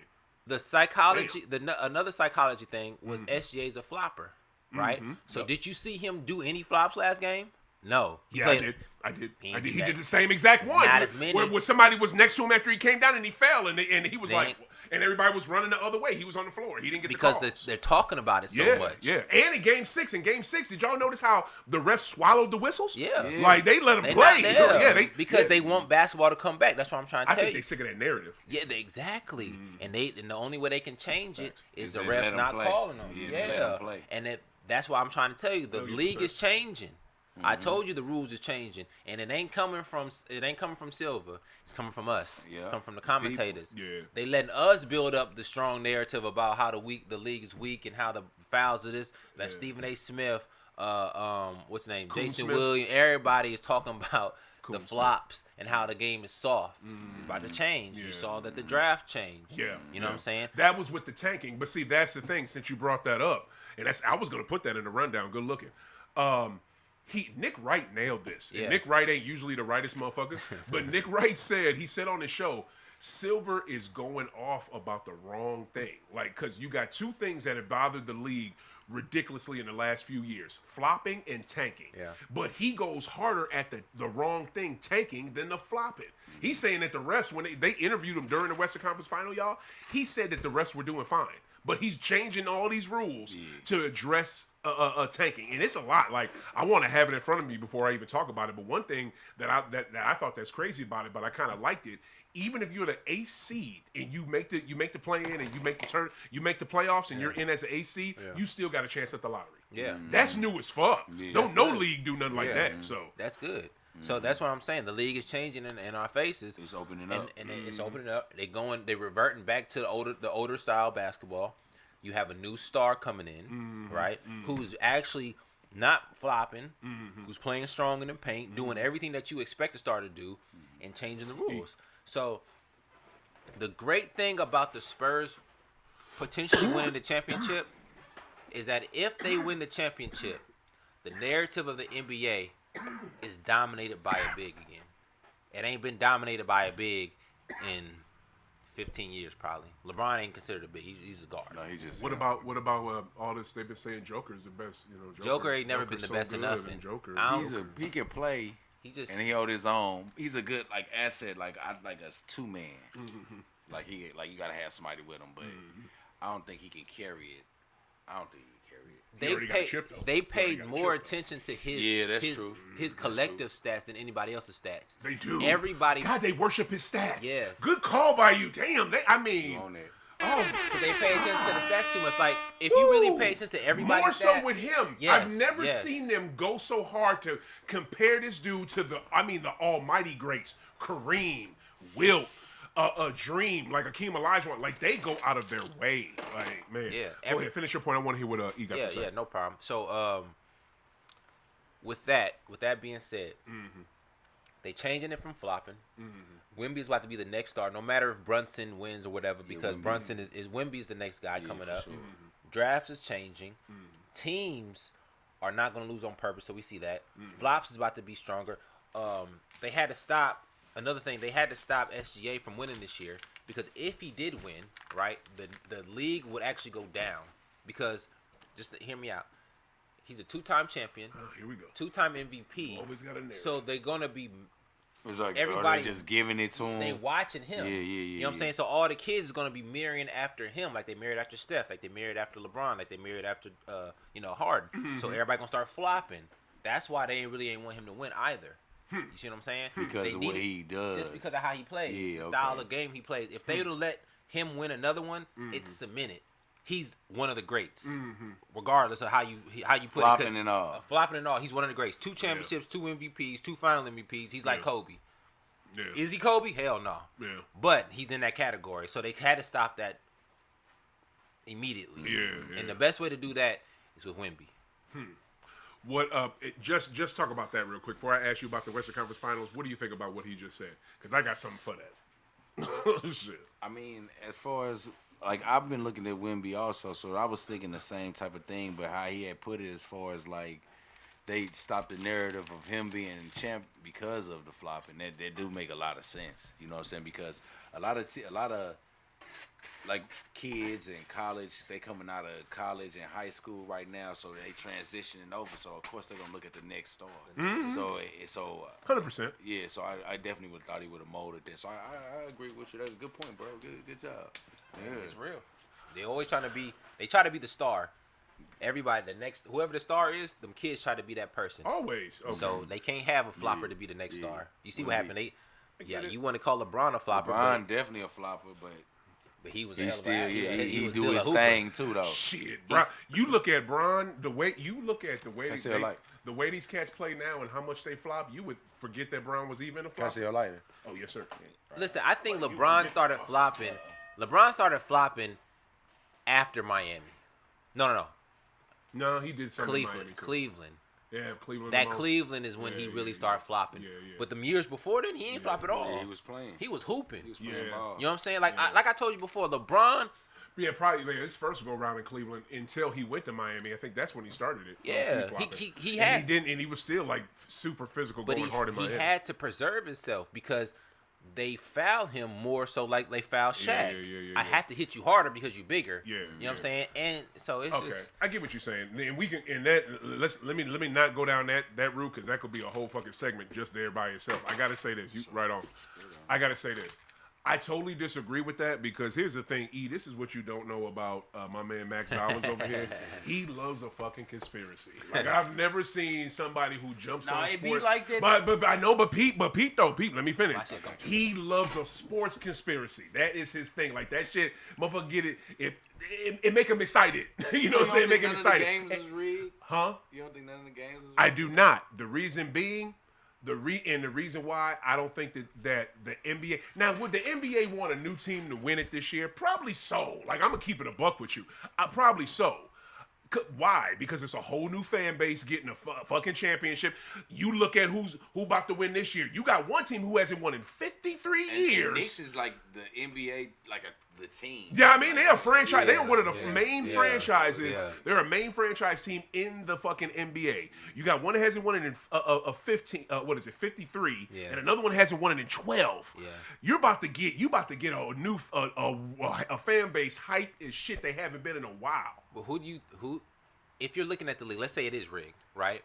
The psychology, another psychology thing was SGA's a flopper, right? So Yep. did you see him do any flops last game? No. He Yeah, played- I did. He I ain't did. do He that. did the same exact one. Not as many. Where somebody was next to him after he came down and he fell and he was They like, ain't- and everybody was running the other way. He was on the floor. He didn't get because the calls. they're talking about it so yeah, much. yeah. And in Game 6, did y'all notice how the refs swallowed the whistles? Yeah. Like they let them They play. not there. Yeah, because yeah. they want basketball to come back. That's what I'm trying to I tell think you. they sick of that narrative. Yeah, exactly. And the only way they can change it is Is the they let refs 'em not play. calling them. Yeah, they let 'em play. And that's why I'm trying to tell you the 100%. league is changing. I told you the rules is changing, and it ain't coming from Silver. It's coming from us. Yeah. It's coming from the commentators. Yeah. They letting us build up the strong narrative about how the league is weak and how the fouls of this. Like Yeah. Stephen A. Smith, what's his name, Coon Jason Smith. Williams. Everybody is talking about Coon the Smith. flops and how the game is soft. It's about to change. You Yeah. saw that the draft changed. Yeah. You know what I'm saying? That was with the tanking. But see, that's the thing, since you brought that up, and I was gonna put that in the rundown. Good looking. Nick Wright nailed this. And Yeah. Nick Wright ain't usually the rightest motherfucker, but Nick Wright said on his show, Silver is going off about the wrong thing. Like, because you got two things that have bothered the league ridiculously in the last few years: flopping and tanking. Yeah. But he goes harder at the wrong thing, tanking, than the flopping. He's saying that the refs, when they interviewed him during the Western Conference Final, y'all, he said that the refs were doing fine. But he's changing all these rules to address tanking, and it's a lot. Like, I want to have it in front of me before I even talk about it. But one thing that I thought that's crazy about it, but I kind of liked it. Even if you're the eighth seed and you make the play in and you make the playoffs and you're in as an eighth seed, you still got a chance at the lottery. Yeah. That's new as fuck. Yeah, Don't that's no good. league do nothing like Yeah. that. So That's good. So that's what I'm saying. The league is changing in our faces. It's opening and, up. and it's opening up. They're reverting back to the older style basketball. You have a new star coming in, right? Who's actually not flopping, who's playing strong in the paint, doing everything that you expect a star to do, and changing the rules. So the great thing about the Spurs potentially winning the championship is that if they win the championship, the narrative of the NBA is dominated by a big again. It ain't been dominated by a big in 15 years probably. LeBron ain't considered a big. He's a guard. No, he just. what about all this? They've been saying Joker's the best. Joker ain't never been Joker's the best so in good, nothing. and Joker. I don't- He can play, He just and he hold his own. He's a good asset, like a 2-man. Like you gotta have somebody with him, but I don't think he can carry it. I don't think he can carry it. He already got chipped, though. they He already paid got more chipped, though. attention to his Yeah, that's true. his collective stats than anybody else's stats. They do. Everybody God, they worship his stats. Yes. Good call by you. Damn. I mean. On that. Oh, Because they pay attention to the stats too much. Like, if you really pay attention to everybody's more so stats, with him. Yes, I've never yes. seen them go so hard to compare this dude to the almighty greats, Kareem, Wilt, Dream, like Akeem Olajuwon. Like, they go out of their way. Like, man. Yeah, Go ahead, finish your point. I want to hear what E got to say. Yeah, no problem. So, with that being said, they changing it from flopping. Wemby's about to be the next star, no matter if Brunson wins or whatever, because Wemby. Brunson is Wemby's the next guy coming for up. sure. Drafts is changing. Teams are not going to lose on purpose, so we see that. Flops is about to be stronger. They had to stop. Another thing, they had to stop SGA from winning this year because if he did win, right, the league would actually go down. because just hear me out. He's a 2-time champion, Here we go. 2-time MVP. Always got a narrative. So they're gonna be It's like everybody just giving it to him. they watching him. Yeah. You know what I'm saying? So all the kids is gonna be mirroring after him, like they mirrored after Steph, like they mirrored after LeBron, like they mirrored after Harden. So everybody gonna start flopping. That's why they really ain't want him to win either. You see what I'm saying? Because They of what needed- he does. just because of how he plays, Yeah, the style okay. of game he plays. If they would have let him win another one, it's cemented. He's one of the greats, regardless of how you put it. Flopping and all. Flopping and all, he's one of the greats. 2 championships, 2 MVPs, 2 final MVPs. He's like Yeah. Kobe. Yeah. Is he Kobe? Hell no. Yeah. But he's in that category, so they had to stop that immediately. Yeah. And the best way to do that is with Wemby. What? Just talk about that real quick before I ask you about the Western Conference Finals. What do you think about what he just said? Because I got something for that. Shit. I mean, as far as like I've been looking at Wemby also, so I was thinking the same type of thing, but how he had put it as far as like they stopped the narrative of him being champ because of the flop, and that do make a lot of sense. You know what I'm saying? Because a lot of like kids in college, they coming out of college and high school right now, so they transitioning over. So of course they're gonna look at the next star. So 100%. yeah, so I definitely would thought he would have molded this. So I agree with you. That's a good point, bro. Good job. Yeah. It's real. They always try to be the star. Everybody, whoever the star is, them kids try to be that person. Always. Okay. So they can't have a flopper to be the next star. You see what Wemby. happened? You want to call LeBron a flopper, LeBron definitely a flopper, but he was a he hell of still a he was do still a his hooper. thing too though. Shit, bro. You look at Bron, the way That's it, like- the way these cats play now and how much they flop, you would forget that Bron was even a Can I flop. see a lighter? Oh yes, sir. Listen, I think LeBron started flopping. LeBron started flopping after Miami. No. No, he did something. in Miami, too. Cleveland. Yeah, Cleveland. That alone. Cleveland is when he Yeah, really yeah, started flopping. yeah, yeah. But the years before then, he ain't flop at all. Yeah, he was playing. He was hooping. He was playing Yeah. ball. You know what I'm saying? Like I told you before, LeBron. Yeah, probably like, his first go around in Cleveland until he went to Miami. I think that's when he started it. Yeah, flopping. he And had- he didn't, and he was still like super physical, But going hard in he Miami. had to preserve himself because they foul him more so like they foul Shaq. Yeah. I have to hit you harder because you're bigger. Yeah, You know what yeah. I'm saying? And so it's Okay, just I get what you're saying, and we can. And that let me not go down that route because that could be a whole fucking segment just there by itself. I gotta say this, you right on. I gotta say this. I totally disagree with that because here's the thing, E. This is what you don't know about my man Max Dollars over here. He loves a fucking conspiracy. Like I've never seen somebody who jumps Nah, on it be sports. like that. But I know, but Pete, though, let me finish. Watch it, go. He loves a sports conspiracy. That is his thing. Like that shit, motherfucker, get it. It make him excited. You know what I'm saying? Make him excited. Games is rigged? Huh? You don't think none of the games is rigged? I do not. The reason being, the reason why I don't think that the NBA now would the NBA want a new team to win it this year? Probably so. Like I'm gonna keep it a buck with you. Probably so. Why? Because it's a whole new fan base getting a fucking championship. You look at who about to win this year. You got one team who hasn't won in 53 years. Knicks is like the NBA, like the team. Yeah, I mean they're a franchise. Yeah, They're one of the yeah, main yeah, franchises. yeah. They're a main franchise team in the fucking NBA. You got one that hasn't won it in a 15. What is it? 53. Yeah. And another one hasn't won it in 12. Yeah. You're about to get a new a fan base hype as shit they haven't been in a while. But who if you're looking at the league, let's say it is rigged, right?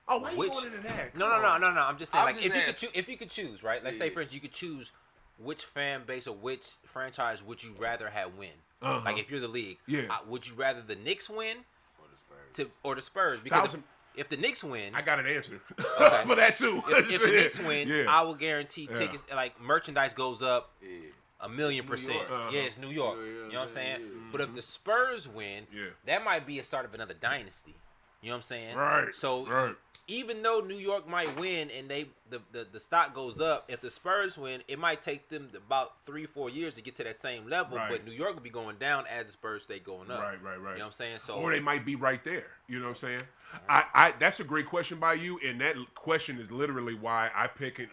Oh, why Which- you going into that? No. Come on. I'm just saying, I'm like, just if you could choose, right? Let's say, for instance, you could choose which fan base or which franchise would you rather have win? Uh-huh. Like, if you're the league, Yeah. would you rather the Knicks win Or the Spurs. or the Spurs? Because Thousand- if the Knicks win, I got an answer Okay. for that too. if the Knicks win, yeah. I will guarantee Yeah. tickets, like merchandise goes up Yeah. 1,000,000%. York. Uh-huh. Yeah, it's New York. Yeah, You know what I'm saying? yeah. But if the Spurs win, Yeah. that might be a start of another dynasty. You know what I'm saying? Right. So right. even though New York might win and the stock goes up, if the Spurs win, it might take them about 3-4 years to get to that same level. Right. But New York will be going down as the Spurs stay going up. Right. You know what I'm saying? So Or they might be right there. You know what I'm saying? I that's a great question by you, and that question is literally why I'm picking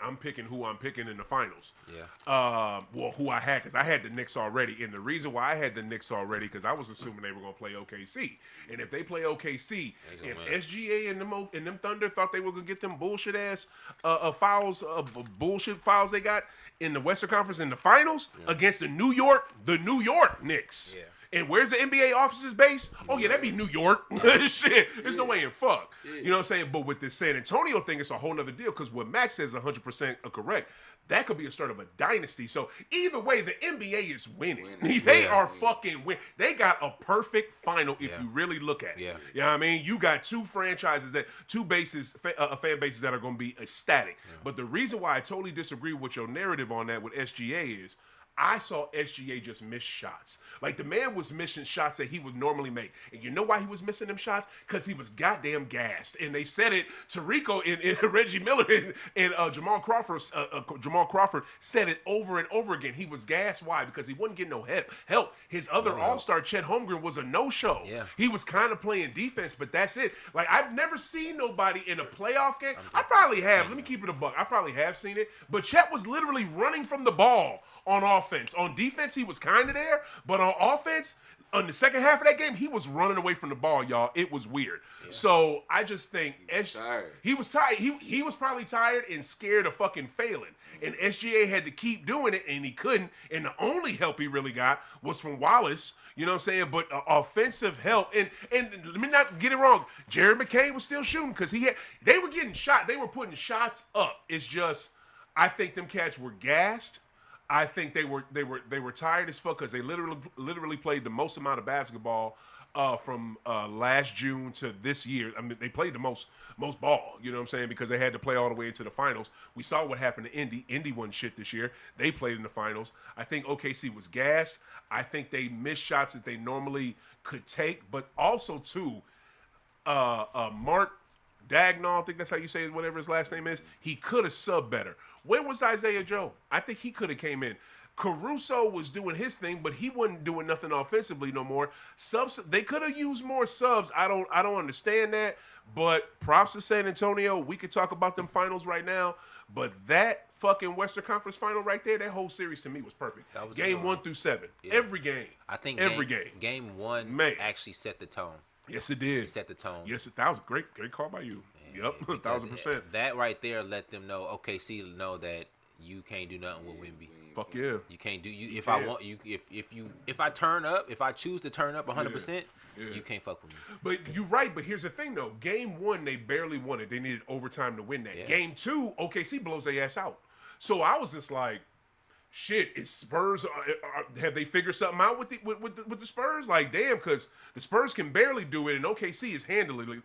who I'm picking in the finals. Yeah. Well, who I had, because I had the Knicks already, and the reason why I had the Knicks already, because I was assuming they were gonna play OKC, and if they play OKC, They if gonna win. SGA and them Thunder thought they were gonna get them bullshit ass bullshit fouls they got in the Western Conference in the finals against the New York Knicks. Yeah. And where's the NBA offices based? Oh yeah, that'd be New York. Shit, there's no way in fuck. You know what I'm saying? But with this San Antonio thing, it's a whole nother deal because what Max says is 100% correct. That could be a start of a dynasty. So either way, the NBA is winning. They are fucking win. They got a perfect final if you really look at it. Yeah. You know what I mean? You got two franchises fan bases that are going to be ecstatic. Yeah. But the reason why I totally disagree with your narrative on that with SGA is I saw SGA just miss shots. Like, the man was missing shots that he would normally make. And you know why he was missing them shots? Because he was goddamn gassed. And they said it to Rico and Reggie Miller and Jamal Crawford said it over and over again. He was gassed. Why? Because he wasn't getting no help. His other all-star, Chet Holmgren, was a no-show. Yeah. He was kind of playing defense, but that's it. Like, I've never seen nobody in a playoff game. I probably have. Let me keep it a buck. I probably have seen it. But Chet was literally running from the ball on offense. On defense, he was kind of there, but on offense, on the second half of that game, he was running away from the ball, y'all. It was weird. Yeah. So I just think he was tired. He was probably tired and scared of fucking failing. And SGA had to keep doing it, and he couldn't. And the only help he really got was from Wallace. You know what I'm saying? But offensive help. And let me not get it wrong. Jared McCain was still shooting because they were getting shot. They were putting shots up. It's just, I think them cats were gassed. I think they were tired as fuck because they literally played the most amount of basketball from last June to this year. I mean, they played the most ball. You know what I'm saying? Because they had to play all the way into the finals. We saw what happened to Indy. Indy won shit this year. They played in the finals. I think OKC was gassed. I think they missed shots that they normally could take, but also too, Mark Dagnall, I think that's how you say it, whatever his last name is. He could have subbed better. Where was Isaiah Joe? I think he could have came in. Caruso was doing his thing, but he wasn't doing nothing offensively no more. Subs, they could have used more subs. I don't understand that. But props to San Antonio. We could talk about them finals right now. But that fucking Western Conference final right there, that whole series to me was perfect. Was game 1 through 7. Yeah. Every game. I think every game. Game 1 actually set the tone. Yes, it did. It set the tone. Yes, that was a great call by you. Yep, 1,000%. That right there let them know. OKC know that you can't do nothing with Wemby. Fuck yeah. You can't do you. If I want you, if I turn up, if I choose to turn up 100%, you can't fuck with me. But you're right. But here's the thing though. Game 1 they barely won it. They needed overtime to win that. Yeah. Game 2 OKC blows their ass out. So I was just like, shit, is Spurs? Have they figured something out with the Spurs? Like, damn, because the Spurs can barely do it, and OKC is handily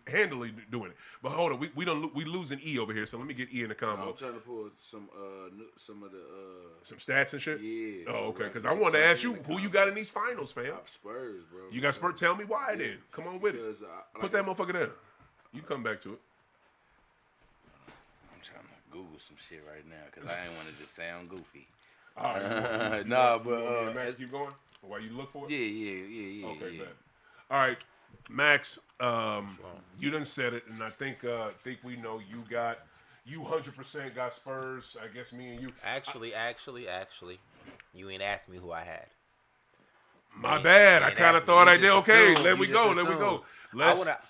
doing it. But hold on, we losing E over here, so let me get E in the combo. I'm trying to pull some of the some stats and shit. Yeah. Oh, okay. Because I wanted to ask you who you got in these finals, fam. Spurs, bro. You got Spurs. Tell me why then. Come on with it. Put that motherfucker there. You come back to it. I'm trying to Google some shit right now because I ain't want to just sound goofy. All right, but Max, keep going while you look for it. Yeah. Okay, bet. All right, Max, you done said it, and I think we know you 100% got Spurs. I guess me and you. Actually, you ain't asked me who I had. My bad. I kind of thought I did. Okay, let me go.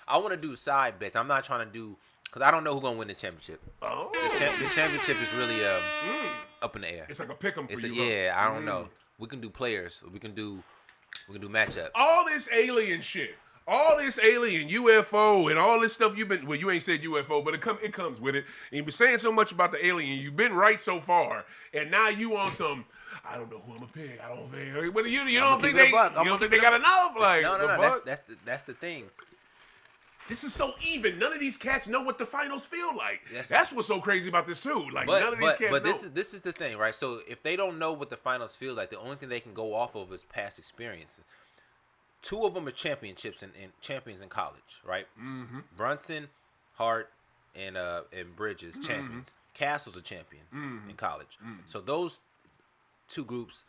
I want to do side bets. I'm not trying to do. Because I don't know who's going to win the championship. Oh. The championship is really up in the air. It's like a pick 'em for you. Yeah, I don't know. We can do players. We can do matchups. All this alien shit. All this alien UFO and all this stuff you ain't said UFO, but it comes with it. And you've been saying so much about the alien. You've been right so far. And now you on some, I don't know who I'm going to pick. I don't think. But you don't think they got enough? Like, no. That's the thing. This is so even. None of these cats know what the finals feel like. That's what's so crazy about this too. Like none of these cats know. But this is the thing, right? So if they don't know what the finals feel like, the only thing they can go off of is past experience. 2 of them are championships and champions in college, right? Mm-hmm. Brunson, Hart, and Bridges champions. Castle's a champion in college. So those 2 groups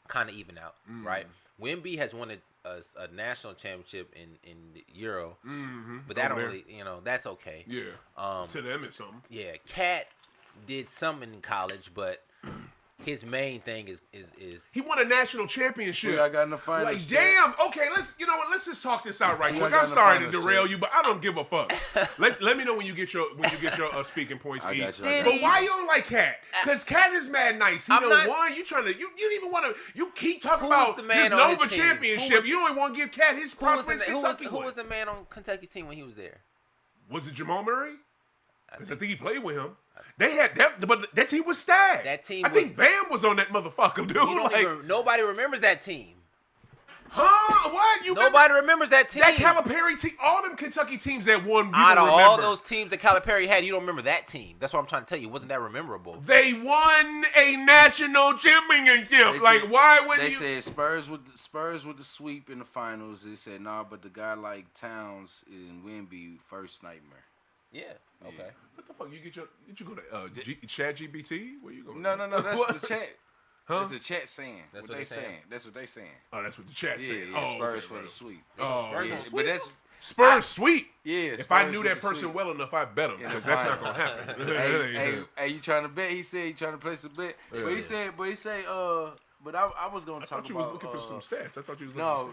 kind of even out, right? Wemby has won a national championship in the Euro, but that don't really, that's okay. Yeah. To them it's something. Yeah. Cat did something in college, but his main thing is He won a national championship. Who y'all got in the finals, Like, Chad? damn. Okay, you know what? Let's just talk this out right Who quick. y'all got I'm in the sorry to finals, derail Chad? you, but I don't give a fuck. Let me know when you get your speaking points. I E. got you. Did But he? why you don't like Cat? Because Cat is mad nice. He I'm done not- won. You didn't even want to. You keep talking Who was about the man this on his Nova team? championship. Who was- You don't even want to give Cat his who was, prospects. the, Kentucky who won. was the man on Kentucky's team when he was there? Was it Jamal Murray? Because I think he played with him. They had that, but that team was stacked. That team I think was- Bam was on that motherfucker, dude. You don't Like, nobody remembers that team. huh? What? You remember Nobody remembers that team. that Calipari team? All them Kentucky teams that won. You Out don't of remember. all those teams that Calipari had, you don't remember that team. That's what I'm trying to tell you. It wasn't that memorable. They won a national championship. They Like, said- why wouldn't They you? said Spurs with the sweep in the finals. They said nah, but the guy like Towns and Wemby first nightmare. Yeah. Okay. What the fuck? You go to Chat GBT? Where you going? No, that's What? the chat. Huh? That's the chat saying. That's what what they they saying. saying. That's what they saying. Oh, that's what the chat Yeah, said. yeah. Oh, Spurs okay, for bro. the sweep. Oh, Spurs yeah. on sweep? But that's Spurs sweet. yeah. If I Spurs knew with that the person sweep. well enough, I'd bet him In the because that's not finals. gonna happen. Hey, you trying to bet? He said he trying to place a bet. Yeah. But he said, but I was gonna I talk thought you about. was looking for some stats. I thought you was looking No.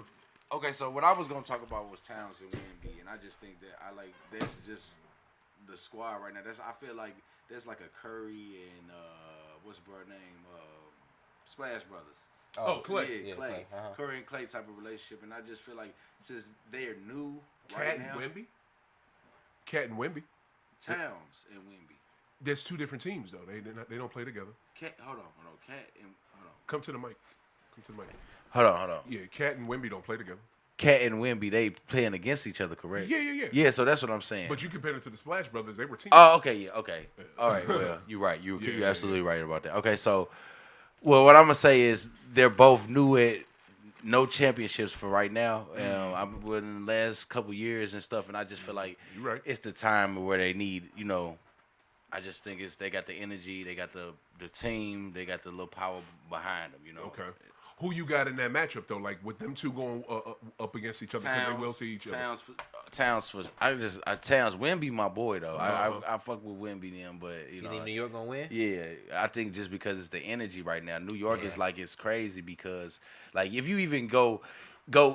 for Okay, so what I was gonna talk about was Towns and Wemby, and I just think that that's just the squad right now. I feel like there's like a Curry and what's bro name? Splash Brothers. Oh, Clay. Yeah, Yeah, Clay. Clay, uh-huh. Curry and Clay type of relationship, and I just feel like since they're new Cat right and now, Wemby. Cat and Wemby. Towns and Wemby. There's two different teams though. They don't play together. Hold on. Cat and hold on. Come to the mic. Come to the mic. Hold on. Yeah, Cat and Wemby don't play together. Cat and Wemby, they playing against each other, correct? Yeah. Yeah, so that's what I'm saying. But you compare it to the Splash Brothers. They were teams. Oh, okay, yeah, okay. All right, well, you're right. You're Yeah, absolutely right about that. Okay, so, well, what I'm gonna say is they're both new at no championships for right now. I'm within the last couple years and stuff, and I just feel like You're right. it's the time where they need, I just think they got the energy, they got the team, they got the little power behind them, Okay. Who you got in that matchup though? Like with them two going up against each other because they will see each other. Towns, Wemby, my boy though. Uh-huh. I fuck with Wemby them, but You think New York gonna win? yeah, I think just because it's the energy right now. New York is like it's crazy because like if you even go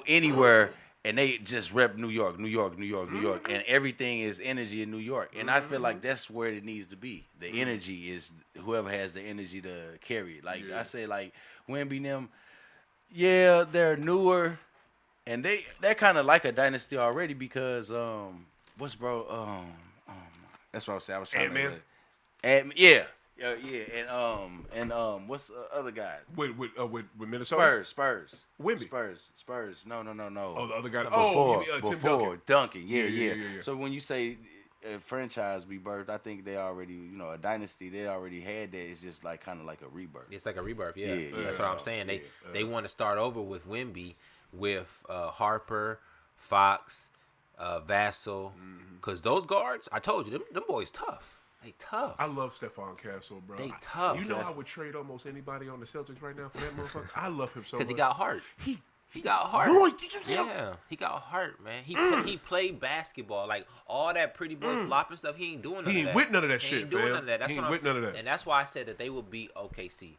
anywhere and they just rep New York, and everything is energy in New York, and I feel like that's where it needs to be. The energy is whoever has the energy to carry it. Like I say, like Wemby them. Yeah, they're newer, and they're kind of like a dynasty already because that's what I was saying. I was trying Ant-Man? to and what's the other guy? With Minnesota. Spurs. Wemby. Spurs. No. Oh, the other guy. Before, you mean, Tim before Duncan. Duncan. Yeah. Yeah. So when you say a franchise be birthed, I think they already, a dynasty. They already had that. It's just like kind of like a rebirth. It's like a rebirth, yeah. Yeah, That's yeah. what I'm saying. Yeah. They want to start over with Wemby, with Harper, Fox, Vassell, because those guards, I told you, them boys tough. They tough. I love Stephon Castle, bro. They tough. You know I Castle. would trade almost anybody on the Celtics right now for that motherfucker. I love him so much. Because he got heart. He got heart. Boy, did you see him? Yeah, he got heart, man. He played basketball, like all that pretty boy flopping stuff. He ain't doing none of that. He ain't with none of that He shit, ain't doing fam. none of that. That's He what ain't with none of that. And that's why I said that they will beat OKC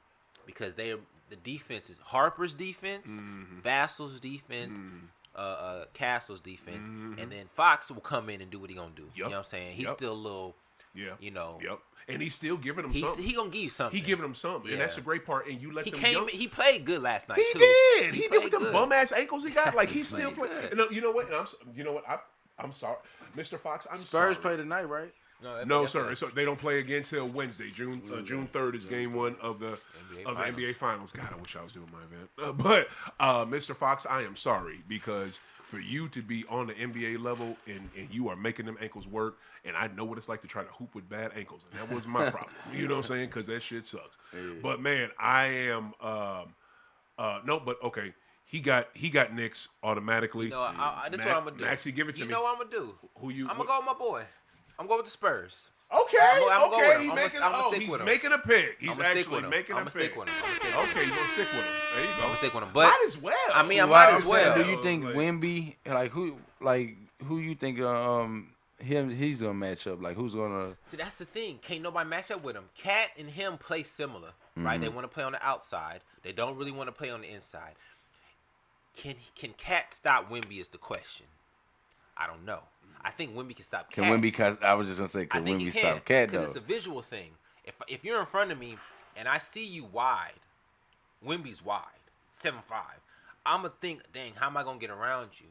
because the defense is Harper's defense, Vassell's defense, Castle's defense, and then Fox will come in and do what he gonna do. You know what I'm saying? He's still a little, Yep. And he's still giving them He something. gonna give you something. He giving them something, and that's the Yeah. great part. And you let He them came. young. He played good last night. He too. did. He did played with them good. bum ass ankles he got. Like he's still played playing. good. You know what? And you know what? I'm sorry, Mr. Fox. I'm Spurs sorry. play tonight, right? No, sir. So they don't play again till Wednesday, June 3rd is game one of the NBA Finals. God, I wish I was doing my event. But Mr. Fox, I am sorry because for you to be on the NBA level and you are making them ankles work, and I know what it's like to try to hoop with bad ankles, and that was my problem. You know what I'm saying? Because that shit sucks. Yeah. But man, I am okay. He got Knicks automatically. No, this is what I'm gonna do. Maxie, give it to me. You know what I'm gonna do? Who you? I'm gonna go with my boy. I'm going with the Spurs. Okay, I'ma go with him. He's I'ma making. stick He's with him. making a pick. He's I'ma stick actually with him. making a I'ma stick pick. with him. I'ma stick with him. Okay, you gonna stick with him? There you go. I'm gonna stick with him. But might as well. I mean, I Well, might I'm as saying, well. do you think Like- Wemby, who you think he's gonna match up? Like who's gonna? See, that's the thing. Can't nobody match up with him. Cat and him play similar. right? They want to play on the outside. They don't really want to play on the inside. Can Cat stop Wemby is the question. I don't know. I think Wemby can stop Cat. Can Wemby? Cause I was just gonna say, can Wemby stop Cat though? Because it's a visual thing. If you're in front of me and I see you wide, Wemby's wide, 7'5", I'ma think, dang, how am I gonna get around you?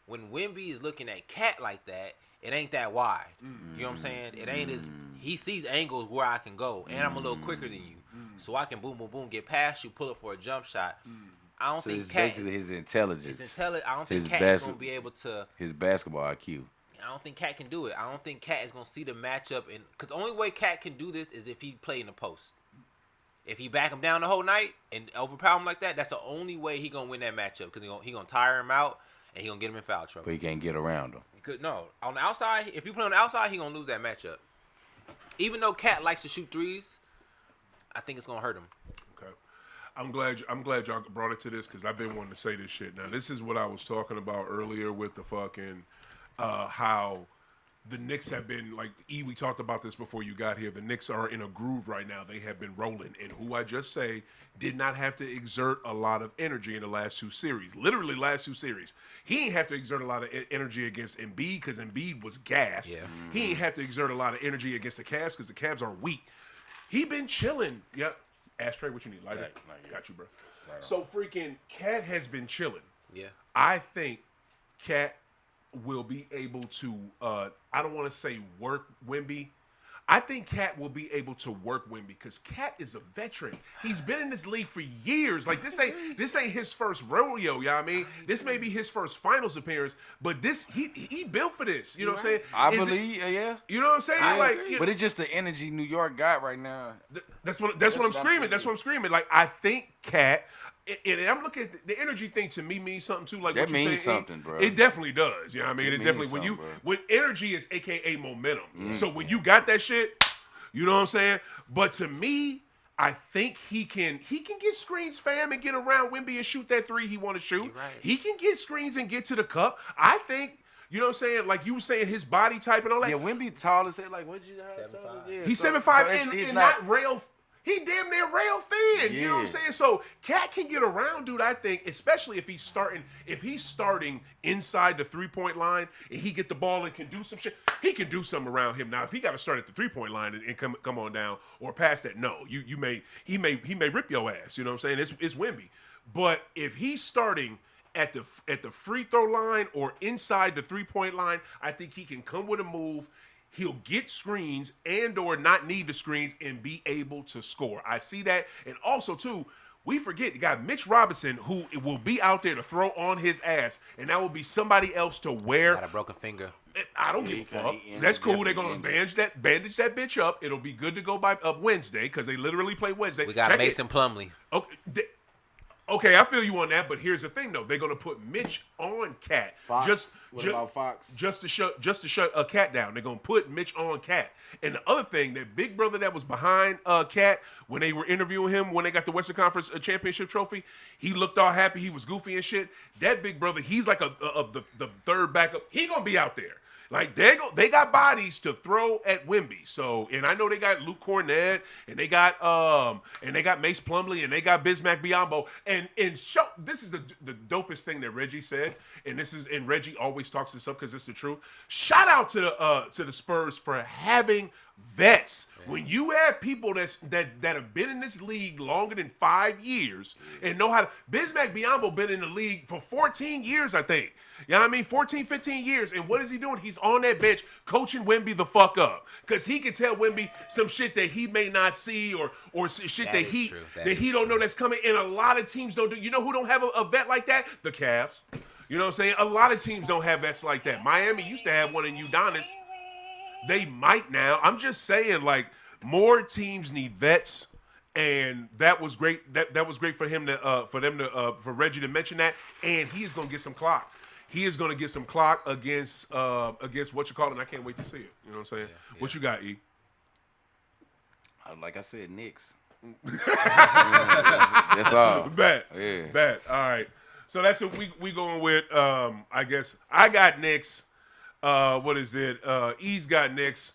When Wemby is looking at Cat like that, it ain't that wide. You know what I'm saying? It ain't as he sees angles where I can go, and I'm a little quicker than you, so I can boom, boom, boom, get past you, pull it for a jump shot. I don't think Cat. Basically his intelligence. I don't think Cat is gonna be able to. His basketball IQ. I don't think Cat can do it. I don't think Cat is gonna see the matchup, and because the only way Cat can do this is if he play in the post. If he back him down the whole night and overpower him like that, that's the only way he gonna win that matchup because he gonna tire him out and he gonna get him in foul trouble. But he can't get around him. No, on the outside, if you play on the outside, he gonna lose that matchup. Even though Cat likes to shoot threes, I think it's gonna hurt him. Okay, I'm glad y'all brought it to this because I've been wanting to say this shit. Now this is what I was talking about earlier with the fucking how the Knicks have been, like, we talked about this before you got here. The Knicks are in a groove right now. They have been rolling. And who I just say did not have to exert a lot of energy in the last two series. Literally last two series. He ain't have to exert a lot of energy against Embiid because Embiid was gas. Yeah. He ain't have to exert a lot of energy against the Cavs because the Cavs are weak. He been chilling. Yep. Ashtray, what you need? Lighter? Got you, bro. Right, so freaking Cat has been chilling. Yeah. I think Cat will be able to, I don't want to say work Wemby. I think Cat will be able to work Wemby because Cat is a veteran. He's been in this league for years. Like, this ain't his first rodeo, you know what I mean? This may be his first finals appearance, but this he built for this. You know what I'm saying? I believe, yeah. You know what I'm saying? But it's just the energy New York got right now. That's what I'm screaming. That's what I'm screaming. Like, I think Cat. And I'm looking at the energy thing to me means something too. Like, that what you means something, bro. It definitely does. You know what I mean? It definitely when energy is AKA momentum. So when you got that shit, you know what I'm saying? But to me, I think he can get screens, fam, and get around Wemby and shoot that three he want to shoot. Right. He can get screens and get to the cup. I think. You know what I'm saying? Like you were saying, his body type and all that. Yeah, Wemby tall as hell. Like, what'd you have? 7'5". Yeah, He's so, 7'5" he's and not rail. He damn near rail thin. You know what I'm saying? So Cat can get around, dude, I think, especially if he's starting inside the 3-point line and he get the ball and can do some shit, he can do something around him. Now, if he got to start at the 3-point line and come on down or past that, no. He may rip your ass, you know what I'm saying? It's Wemby. But if he's starting at the free throw line or inside the 3-point line, I think he can come with a move. He'll get screens and or not need the screens and be able to score. I see that. And also, too, we forget you got Mitch Robinson who will be out there to throw on his ass, and that will be somebody else to wear. Got a broken finger. I don't give a fuck. That's cool. They're going to bandage that bitch up. It'll be good to go by Wednesday because they literally play Wednesday. We got Mason Plumlee. Okay, I feel you on that, but here's the thing though: they're gonna put Mitch on Cat. What about Fox? Just to shut a Cat down. They're gonna put Mitch on Cat. And the other thing, that big brother that was behind Cat when they were interviewing him when they got the Western Conference Championship trophy, he looked all happy. He was goofy and shit. That big brother, he's like the third backup. He gonna be out there. Like they got bodies to throw at Wemby. So, and I know they got Luke Cornett and they got Mace Plumlee and they got Bismack Biyombo. And this is the dopest thing that Reggie said. And Reggie always talks this up because it's the truth. Shout out to the Spurs for having vets. Yeah. When you have people that have been in this league longer than 5 years and know how to. Bismack Biyombo been in the league for 14 years, I think. You know what I mean? 14, 15 years. And what is he doing? He's on that bench coaching Wemby the fuck up. Because he can tell Wemby some shit that he may not see or shit that he don't know that's coming. And a lot of teams don't do. You know who don't have a vet like that? The Cavs. You know what I'm saying? A lot of teams don't have vets like that. Miami used to have one in Udonis. They might now. I'm just saying, like, more teams need vets. And that was great. That was great for him for Reggie to mention that. And he is gonna get some clock. He is going to get some clock against what you call it, and I can't wait to see it. You know what I'm saying? Yeah. What you got, E? Like I said, Knicks. That's all. Bet. Yeah. Bet. All right. So that's what we going with. I guess I got Knicks. What is it? E's got Knicks.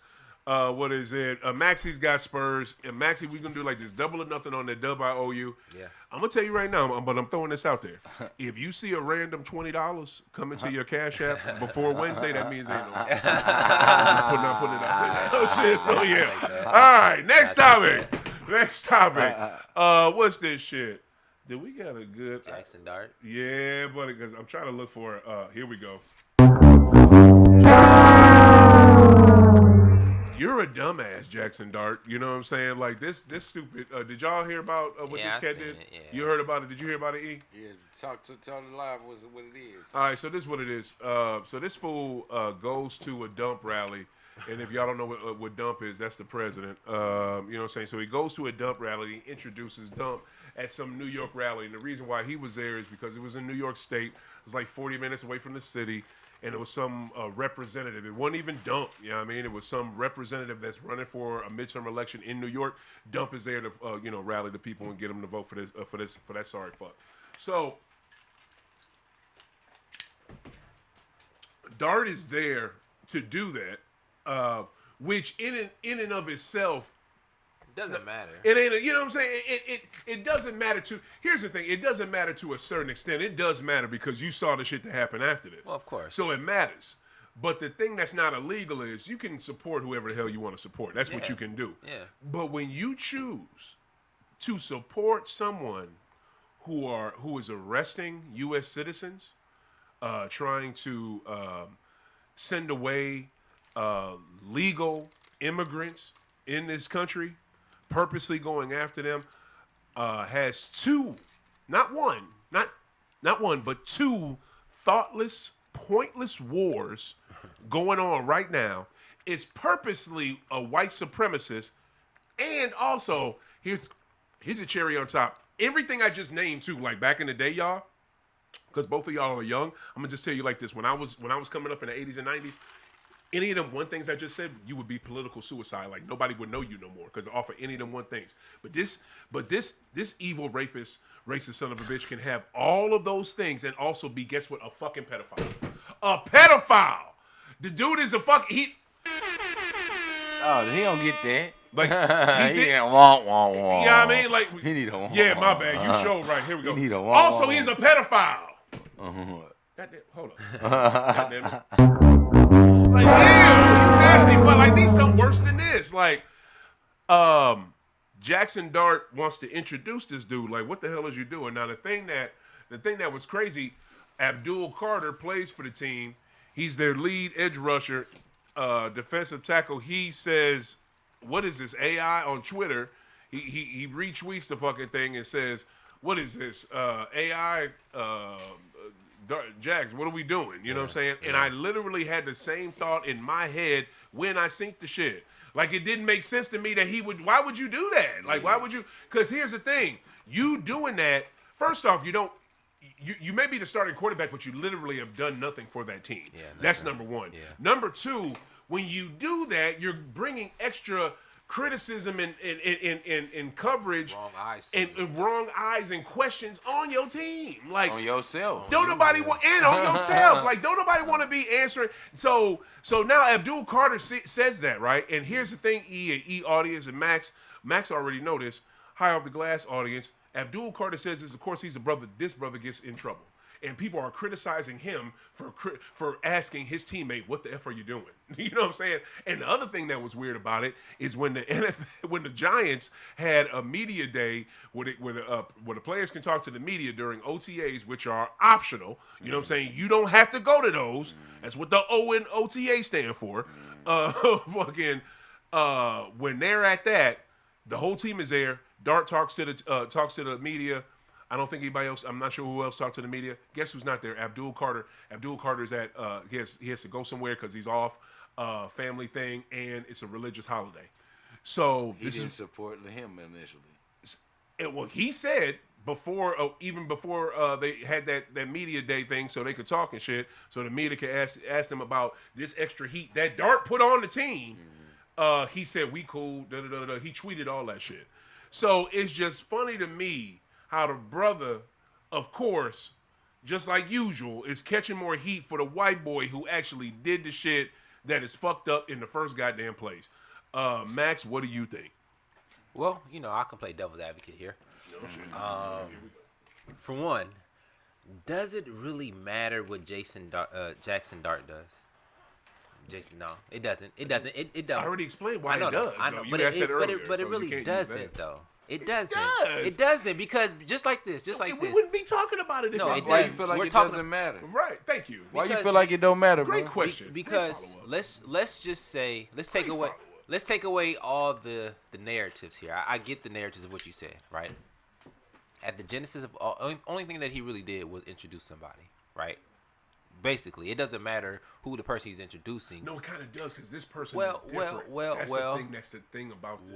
What is it? Maxi's got Spurs. And Maxi, we're gonna do like this double or nothing on that dub I owe you. Yeah. I'm gonna tell you right now, but I'm throwing this out there. If you see a random $20 come into your Cash App before Wednesday, that means they ain't no. I'm putting it out there. Oh shit! So yeah. All right, next topic. Next topic. What's this shit? Did we got a good Jackson Dart. Yeah, buddy. Because I'm trying to look for it. Here we go. You're a dumbass, Jackson Dart. You know what I'm saying? Like this stupid. Did y'all hear about what this cat did? Yeah. You heard about it? Did you hear about it, E? Yeah, tell the live what it is. All right, so this is what it is. So this fool goes to a dump rally, and if y'all don't know what dump is, that's the president. You know what I'm saying? So he goes to a dump rally, he introduces dump at some New York rally, and the reason why he was there is because it was in New York State. It was like 40 minutes away from the city. And it was some representative. It wasn't even Dump. You know what I mean? It was some representative that's running for a midterm election in New York. Dump is there to rally the people and get them to vote for that sorry fuck. So Dart is there to do that, which in and of itself. Doesn't matter. It ain't, you know what I'm saying? It doesn't matter to. Here's the thing. It doesn't matter to a certain extent. It does matter because you saw the shit that happened after this. Well, of course. So it matters. But the thing that's not illegal is you can support whoever the hell you want to support. That's what you can do. Yeah. But when you choose to support someone who is arresting U.S. citizens, trying to send away legal immigrants in this country, purposely going after them, has two, not one, but two thoughtless, pointless wars going on right now. Is purposely a white supremacist, and also here's a cherry on top. Everything I just named too, like back in the day, y'all, because both of y'all are young. I'm gonna just tell you like this: when I was coming up in the 80s and 90s. Any of them one things I just said, you would be political suicide. Like nobody would know you no more because off of any of them one things. But this evil racist son of a bitch can have all of those things and also be, guess what, a fucking pedophile. A pedophile. The dude is a he's. Oh, he don't get that. Like he ain't wah. You know what I mean? Like he need a wah. Yeah, my bad. You showed right. Here we go. He need a wah. Also, he's a pedophile. Goddamn, hold on. Goddamn it. Like, damn, he's nasty, but like needs something worse than this. Like, Jackson Dart wants to introduce this dude. Like, what the hell is you doing? Now, the thing that was crazy, Abdul Carter plays for the team. He's their lead edge rusher, defensive tackle. He says, "What is this AI on Twitter?" He retweets the fucking thing and says, "What is this AI?" Jags, what are we doing? You know what I'm saying? And I literally had the same thought in my head when I synced the shit. Like, it didn't make sense to me that why would you do that? Like, why would you? Because here's the thing. You doing that, first off, you may be the starting quarterback, but you literally have done nothing for that team. Yeah, that's number one. Yeah. Number two, when you do that, you're bringing extra criticism and coverage and wrong eyes and questions on your team, like on yourself. Don't nobody want and on yourself. Like don't nobody want to be answering. So now Abdul Carter says that, right? And here's the thing, E audience and Max already know this. High off the glass audience. Abdul Carter says this. Of course, he's a brother. This brother gets in trouble. And people are criticizing him for asking his teammate, "What the F are you doing?" You know what I'm saying? And the other thing that was weird about it is when the Giants had a media day where the players can talk to the media during OTAs, which are optional. You know what I'm saying? You don't have to go to those. That's what the O in OTA stand for. When they're at that, the whole team is there. Dart talks to the media. I don't think anybody else. I'm not sure who else talked to the media. Guess who's not there? Abdul Carter. Abdul Carter's at. He has to go somewhere because he's off. Family thing, and it's a religious holiday. So he didn't support him initially. Well, he said before, even before they had that media day thing, so they could talk and shit. So the media could ask them about this extra heat that Dart put on the team. He said we cool. He tweeted all that shit. So it's just funny to me how the brother, of course, just like usual, is catching more heat for the white boy who actually did the shit that is fucked up in the first goddamn place. Max, what do you think? Well, I can play devil's advocate here. For one, does it really matter what Jackson Dart does? Jason, no, it doesn't. It doesn't. It doesn't. I already explained why I know, it does. I know, You but asked that earlier, but it so you really can't use doesn't, that. though. It doesn't. does. It doesn't because just like this, We this. wouldn't be talking about it. If No, it it Why you doesn't. feel like We're it talking- doesn't matter? Right. Thank you. Why you Because- feel like it don't matter, bro? Great question. Because Great follow-up. let's just say Great follow-up. let's take away all the narratives here. I get the narratives of what you said, right? At the genesis of only thing that he really did was introduce somebody, right? Basically, it doesn't matter who the person he's introducing. No, it kind of does because this person Well, is different. well, that's well. the thing. That's the thing about this.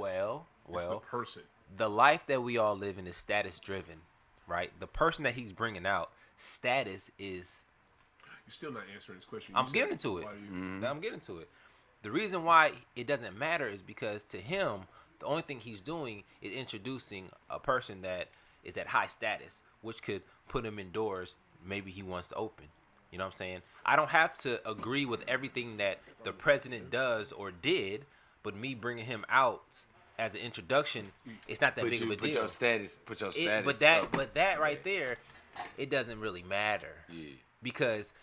It's the person. The life that we all live in is status driven, right? The person that he's bringing out, status is. You're still not answering this question. I'm getting to it. I'm getting to it. The reason why it doesn't matter is because to him, the only thing he's doing is introducing a person that is at high status, which could put him indoors. Maybe he wants to open. You know what I'm saying? I don't have to agree with everything that the president does or did, but me bringing him out as an introduction, it's not that big of a Put deal. your status. Put your status. But that right there, it doesn't really matter. Yeah. Because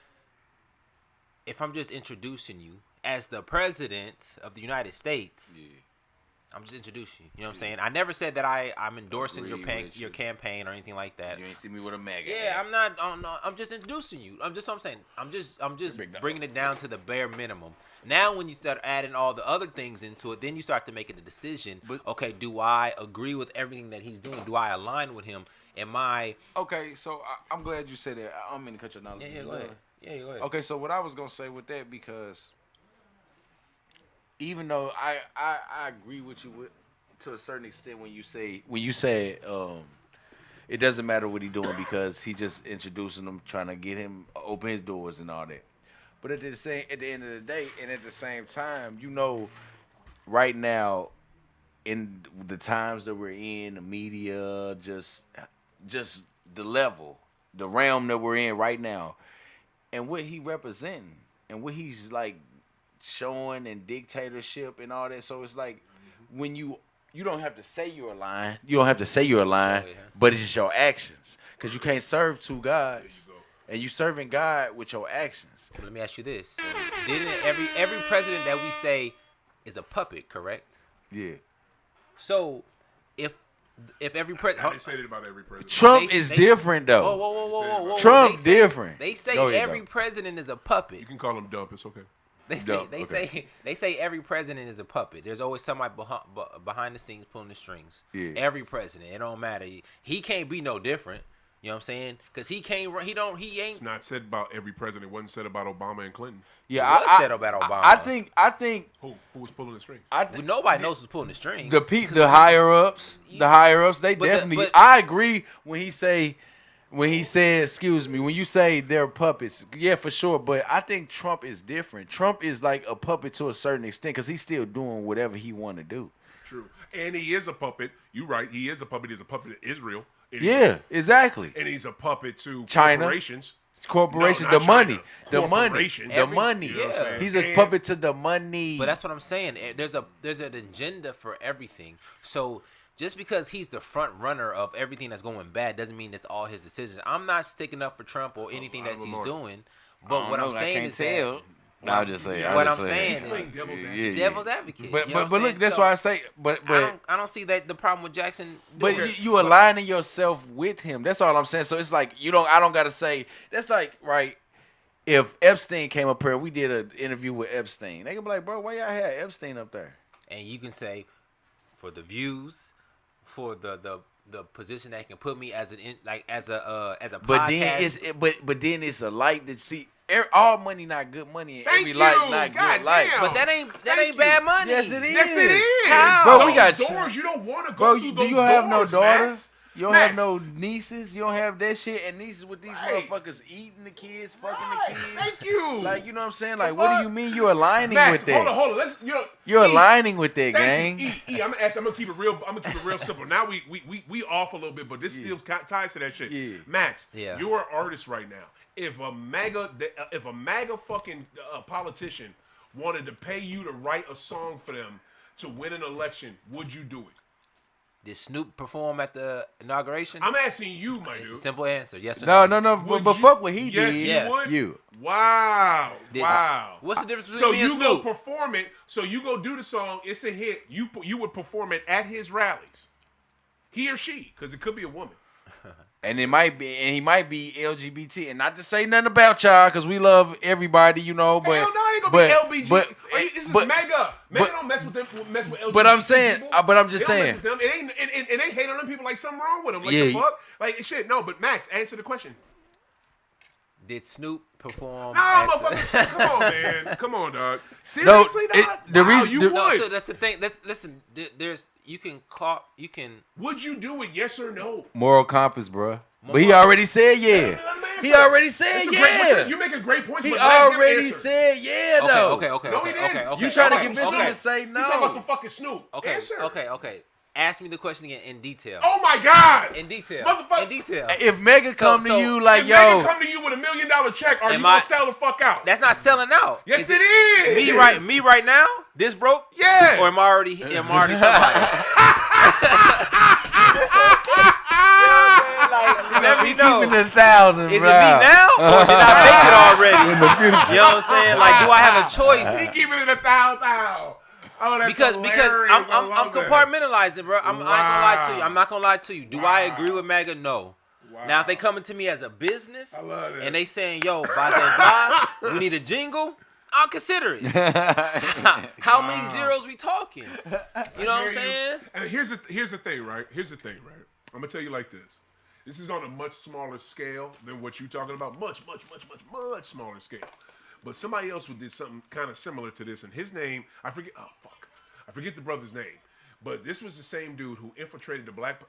if I'm just introducing you as the president of the United States, Yeah. I'm just introducing you. You know what I'm saying? I never said that I'm endorsing Agree with your you. campaign or anything like that. You ain't see me with a MAGA. Yeah, hat. I'm not. I'm just introducing you. I'm saying. I'm just bringing it down to the bare minimum. Now, when you start adding all the other things into it, then you start to make it a decision. But- Okay, do I agree with everything that he's doing? Do I align with him? Am I? Okay, so I'm glad you said that. I don't mean to cut your knowledge. Yeah, go ahead. Yeah, go ahead. Okay, so what I was gonna say with that, because even though I agree with you to a certain extent when you say it doesn't matter what he's doing because he just introducing them, trying to get him open his doors and all that. But at the end of the day, and at the same time, right now, in the times that we're in, the media, just the level, the realm that we're in right now, and what he representing, and what he's like showing, and dictatorship and all that. So it's like when you don't have to say you're aligned, but it's just your actions, because you can't serve two gods, and you serving God with your actions. Let me ask you this: didn't every president that we say is a puppet, correct? Yeah. So if every I president, didn't say that about every president. Trump is different though. whoa. Trump They say- different. They say Go ahead, every though. president is a puppet. You can call him dump. It's okay. They say every president is a puppet. There's always somebody behind the scenes pulling the strings. Yeah. Every president, it don't matter. He can't be no different. You know what I'm saying? Because he can't. He ain't. It's not said about every president. It wasn't said about Obama and Clinton. Yeah, It was said about Obama. I think Who was pulling the strings? Nobody knows who's pulling the strings. the higher ups, they But definitely. I agree when he said, excuse me, when you say they're puppets, yeah, for sure. But I think Trump is different. Trump is like a puppet to a certain extent because he's still doing whatever he want to do. True. And he is a puppet. You're right. He is a puppet. He's a puppet to Israel. Yeah, exactly. And he's a puppet to China. corporations. Corporation, No, the not money, China. the money, Corporations. the money. You know what I'm saying? He's a And- puppet to the money. But that's what I'm saying. There's an agenda for everything. So just because he's the front runner of everything that's going bad doesn't mean it's all his decisions. I'm not sticking up for Trump or anything that he's doing. But what I'm saying is that. No, I'll just say. What I'm saying He's playing is devil's Yeah, advocate. yeah. devil's advocate. But you know what but I'm look, saying? that's So why I say. But I don't see that the problem with Jackson. But doing it. you aligning yourself with him. That's all I'm saying. So it's like I don't gotta say. That's like right. If Epstein came up here, we did an interview with Epstein. They could be like, bro, why y'all had Epstein up there? And you can say, for the views, for the position that can put me as a But podcast. then then it's a light that see. All money not good money, and Thank every light you. not God good light. damn. But that ain't Thank you. bad money. Yes, it is. Yes, it is. How? Bro, we Those got doors. You don't want to go Bro, through do those you have no doors, daughter? Max. You don't Max. have no nieces. You don't have that shit. And nieces with these Right. motherfuckers eating the kids, fucking Right. the kids. Thank you. Like, you know what I'm saying? Like, The what do fuck? you mean you're aligning Max, with that? hold on. Let's You're E, aligning with that, gang. Thank you. I'm gonna keep it real. I'm gonna keep it real simple. Now we off a little bit, but this still ties to that shit. Yeah. Max, Yeah. you're an artist right now. If a MAGA fucking politician wanted to pay you to write a song for them to win an election, would you do it? Did Snoop perform at the inauguration? I'm asking you, my It's a dude. simple answer. Yes or No, no? no, Would but you- fuck what he yes, did. Yes. you would. You. Wow. Did- Wow. What's the difference between So me and you go Snoop? perform it. So you go do the song. It's a hit. You would perform it at his rallies. He or she, because it could be a woman. And he might be LGBT, and not to say nothing about y'all, because we love everybody, you know. But Hell no, I ain't gonna be LBG. This is but- mega. Mega but- don't mess with them. Mess with LGBT. But I'm saying, people. but I'm just They don't saying. mess with them. It ain't. And they hate on them people like something wrong with them. Like Yeah. the fuck. Like shit. No, but Max, answer the question. Did Snoop perform? No, at the- motherfucker. Come on, man. Come on, dog. Seriously, it- dog. the Wow, reason- you the- would. No, so that's the thing. Listen, there's you can. Would you do it? Yes or no? moral compass, bro. But he Moral- already said yeah. Let him answer. He already said That's a yeah. great, you making great points. He but let him already answer. said yeah, though. Okay. No, he didn't. Okay. You trying to Okay, convince okay. him to say no? You talking about some fucking Snoop? Okay. Answer. Okay. Ask me the question again in detail. Oh my God. In detail. Motherfucker. In detail. If Mega come to so- you like, If yo, Megan come to you with $1 million check, are you Am gonna I- sell the fuck out? That's not selling out. Yes, it is. Me right now. This broke. Yeah. Or am I already somebody? Let me know. keeping it 1,000, Is it me bro. now, or did I make it already? In the future. You know what I'm saying? Like, do I have a He choice? keeping it 1,000. Oh, that's Because hilarious. I'm I love that. compartmentalizing, bro. I ain't gonna lie to you. Wow. I'm not gonna lie to you. Do I Wow. agree with MAGA? No. Wow. Now, if they coming to me as a business I love that. and they saying, "Yo, blah blah blah, we need a jingle," I'll consider it. How many zeros we talking? You know what I'm Hear you. saying? And here's the thing, right? I'm gonna tell you like this. This is on a much smaller scale than what you're talking about. Much smaller scale. But somebody else did something kind of similar to this, and his name, I forget the brother's name. But this was the same dude who infiltrated the Black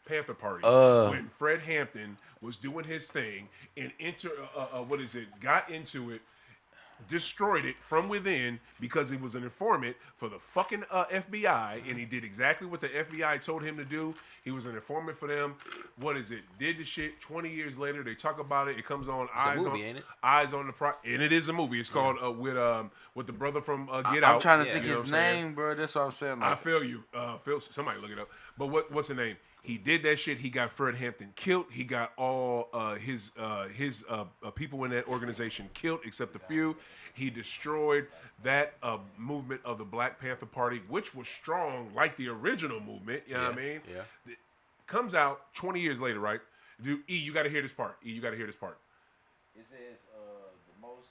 Panther Party when Fred Hampton was doing his thing and got into it, destroyed it from within because he was an informant for the fucking FBI, and he did exactly what the FBI told him to do. He was an informant for them. Did the shit. 20 years later, they talk about it. It comes on Eyes on the Prize, and it is a movie. It's called with the brother from Get Out. I'm trying to Yeah. think You know his what I'm saying? name, bro. That's what I'm saying. I Like, feel you. Somebody look it up. But what's the name? He did that shit. He got Fred Hampton killed. He got all his people in that organization killed, except a few. He destroyed that movement of the Black Panther Party, which was strong, like the original movement. You know what I mean? Yeah. Comes out 20 years later, right? Dude, you got to hear this part. It says the most.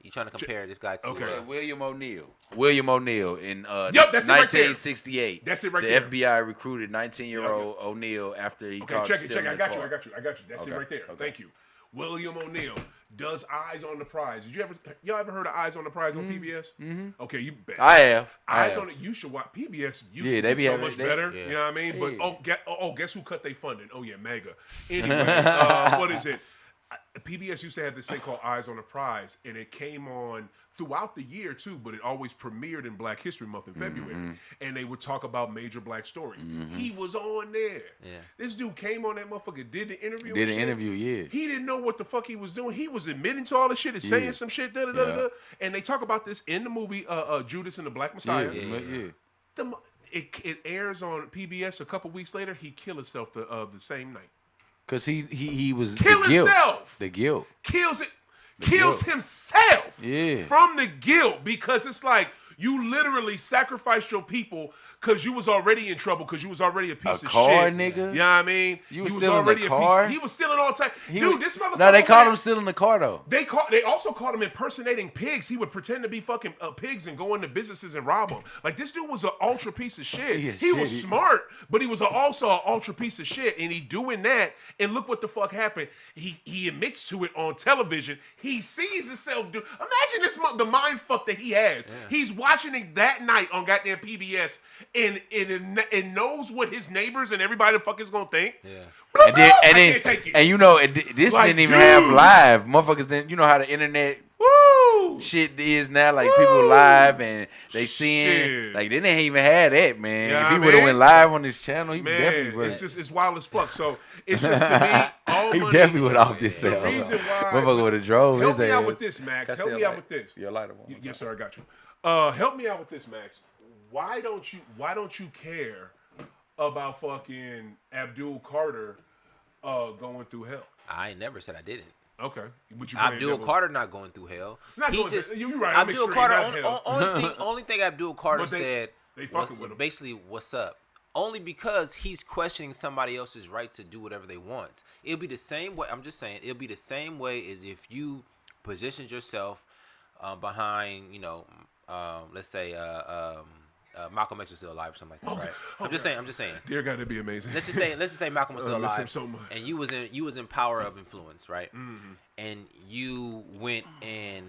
You trying to compare this guy to? Okay. William O'Neill in Yep, that's it right there. 1968. That's it right the there. FBI recruited 19-year-old O'Neill after he Okay, caught check it. stealing I a got car. you. That's it Okay, right there. okay. Thank you. William O'Neill does Eyes on the Prize. Y'all ever heard of Eyes on the Prize on PBS? Mm-hmm. Okay, you bet. I have. Eyes on it. You should watch PBS. Yeah, they be so having- much they- better. Yeah. You know what I mean? But Yeah. guess who cut their funding? Oh yeah, Mega. Anyway, what is it? PBS used to have this thing called Eyes on the Prize, and it came on throughout the year too, but it always premiered in Black History Month in February, and they would talk about major Black stories. He was on there. Yeah. This dude came on that motherfucker, did the interview. Did and an shit. interview, yeah. He didn't know what the fuck he was doing. He was admitting to all the shit and saying Yeah. some shit. Yeah. And they talk about this in the movie Judas and the Black Messiah. Yeah. It airs on PBS a couple weeks later. He killed himself the same night. Because he was Kill the guilt. himself. The guilt. Kills guilt. himself Yeah. from the guilt, because it's like you literally sacrificed your people because you was already in trouble, because you was already a piece A of car, shit. nigga? You know what I mean? You was He stealing the car? He was stealing all time. Dude, this motherfucker. No, they over caught there- him stealing the car though. They also caught him impersonating pigs. He would pretend to be fucking pigs and go into businesses and rob them. Like, this dude was an ultra piece of shit. He is He was shitty. smart, but he was also an ultra piece of shit. And he doing that, and look what the fuck happened. He admits to it on television. He sees himself do. Imagine the mind fuck that he has. Yeah. He's watching it that night on goddamn PBS, and knows what his neighbors and everybody the fuck is gonna think. Yeah. And then, I can't take it. and you know, this Like, didn't even dude. have live. Motherfuckers didn't. You know how the internet Woo! shit is now. Like people live and they seeing. Shit. Like they didn't even have that, man. Yeah, if he I would have mean, went live on his channel, he would definitely. Man, Would. it's wild as fuck. So it's just, to me, all He money. definitely would off this The cell. reason why. Motherfucker would have drove Help his me out ass. with this, Max. Can I Help see me a out light? with this. Your lighter one. Yes, sir. I got you. Help me out with this, Max. Why don't you care about fucking Abdul Carter going through hell? I ain't never said I didn't. Okay, but you Abdul Carter not going through hell. You're right. I'm Abdul extreme, Carter. not hell. Only thing Abdul Carter But said. they fucking with him. Basically, what's up? Only because he's questioning somebody else's right to do whatever they want. It'll be the same way. I'm just saying, it'll be the same way as if you positioned yourself behind, let's say Malcolm X was still alive or something like that, right? I'm just saying. Dear God, it'd be amazing. Let's just say Malcolm was still miss him alive, so much. and you was in power of influence, right? Mm-hmm. And you went and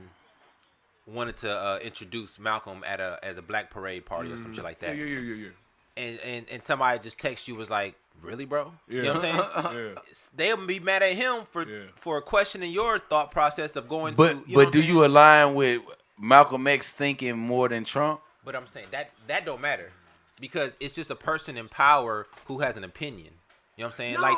wanted to introduce Malcolm at a black parade party or some shit like that. Yeah. And somebody just text you was like, really, bro? Yeah. You know what I'm saying? Yeah. They'll be mad at him for questioning your thought process of going But to. do you align with Malcolm X thinking more than Trump? But I'm saying that don't matter because it's just a person in power who has an opinion. You know what I'm saying? No,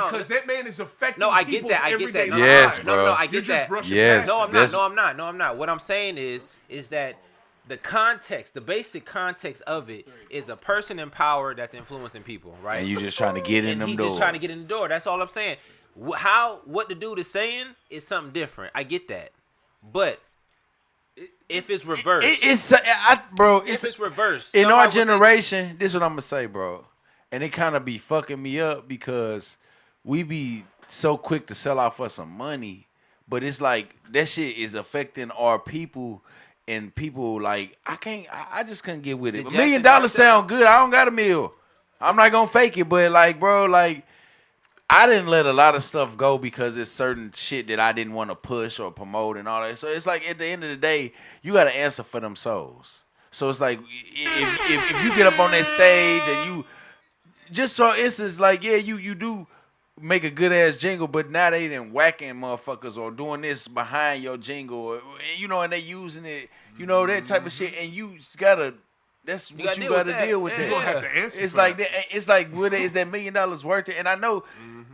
because that man is affecting. No, I get that. I get that. Yes, bro. No, I get that. Yes. No, I'm not. What I'm saying is that the context, the basic context of it is a person in power that's influencing people, right? And you just trying to get in them doors. Just trying to get in the door. That's all I'm saying. What the dude is saying is something different. I get that, but if it's reversed, if it's reversed in our generation, this is what I'm gonna say, bro. And it kind of be fucking me up because we be so quick to sell out for some money, but it's like that shit is affecting our people. And people like I just couldn't get with it. $1 million sound good. I don't got a meal. I'm not gonna fake it, but like, bro, like I didn't let a lot of stuff go because it's certain shit that I didn't want to push or promote and all that. So it's like at the end of the day, you got to answer for them souls. So it's like if you get up on that stage and you just so instance like you do make a good ass jingle, but now they done whacking motherfuckers or doing this behind your jingle, and they using it, that type of shit, and you just gotta. That's what you gotta deal with. You that. gonna have to answer. It's for like that. it's like is that $1 million worth it? And I know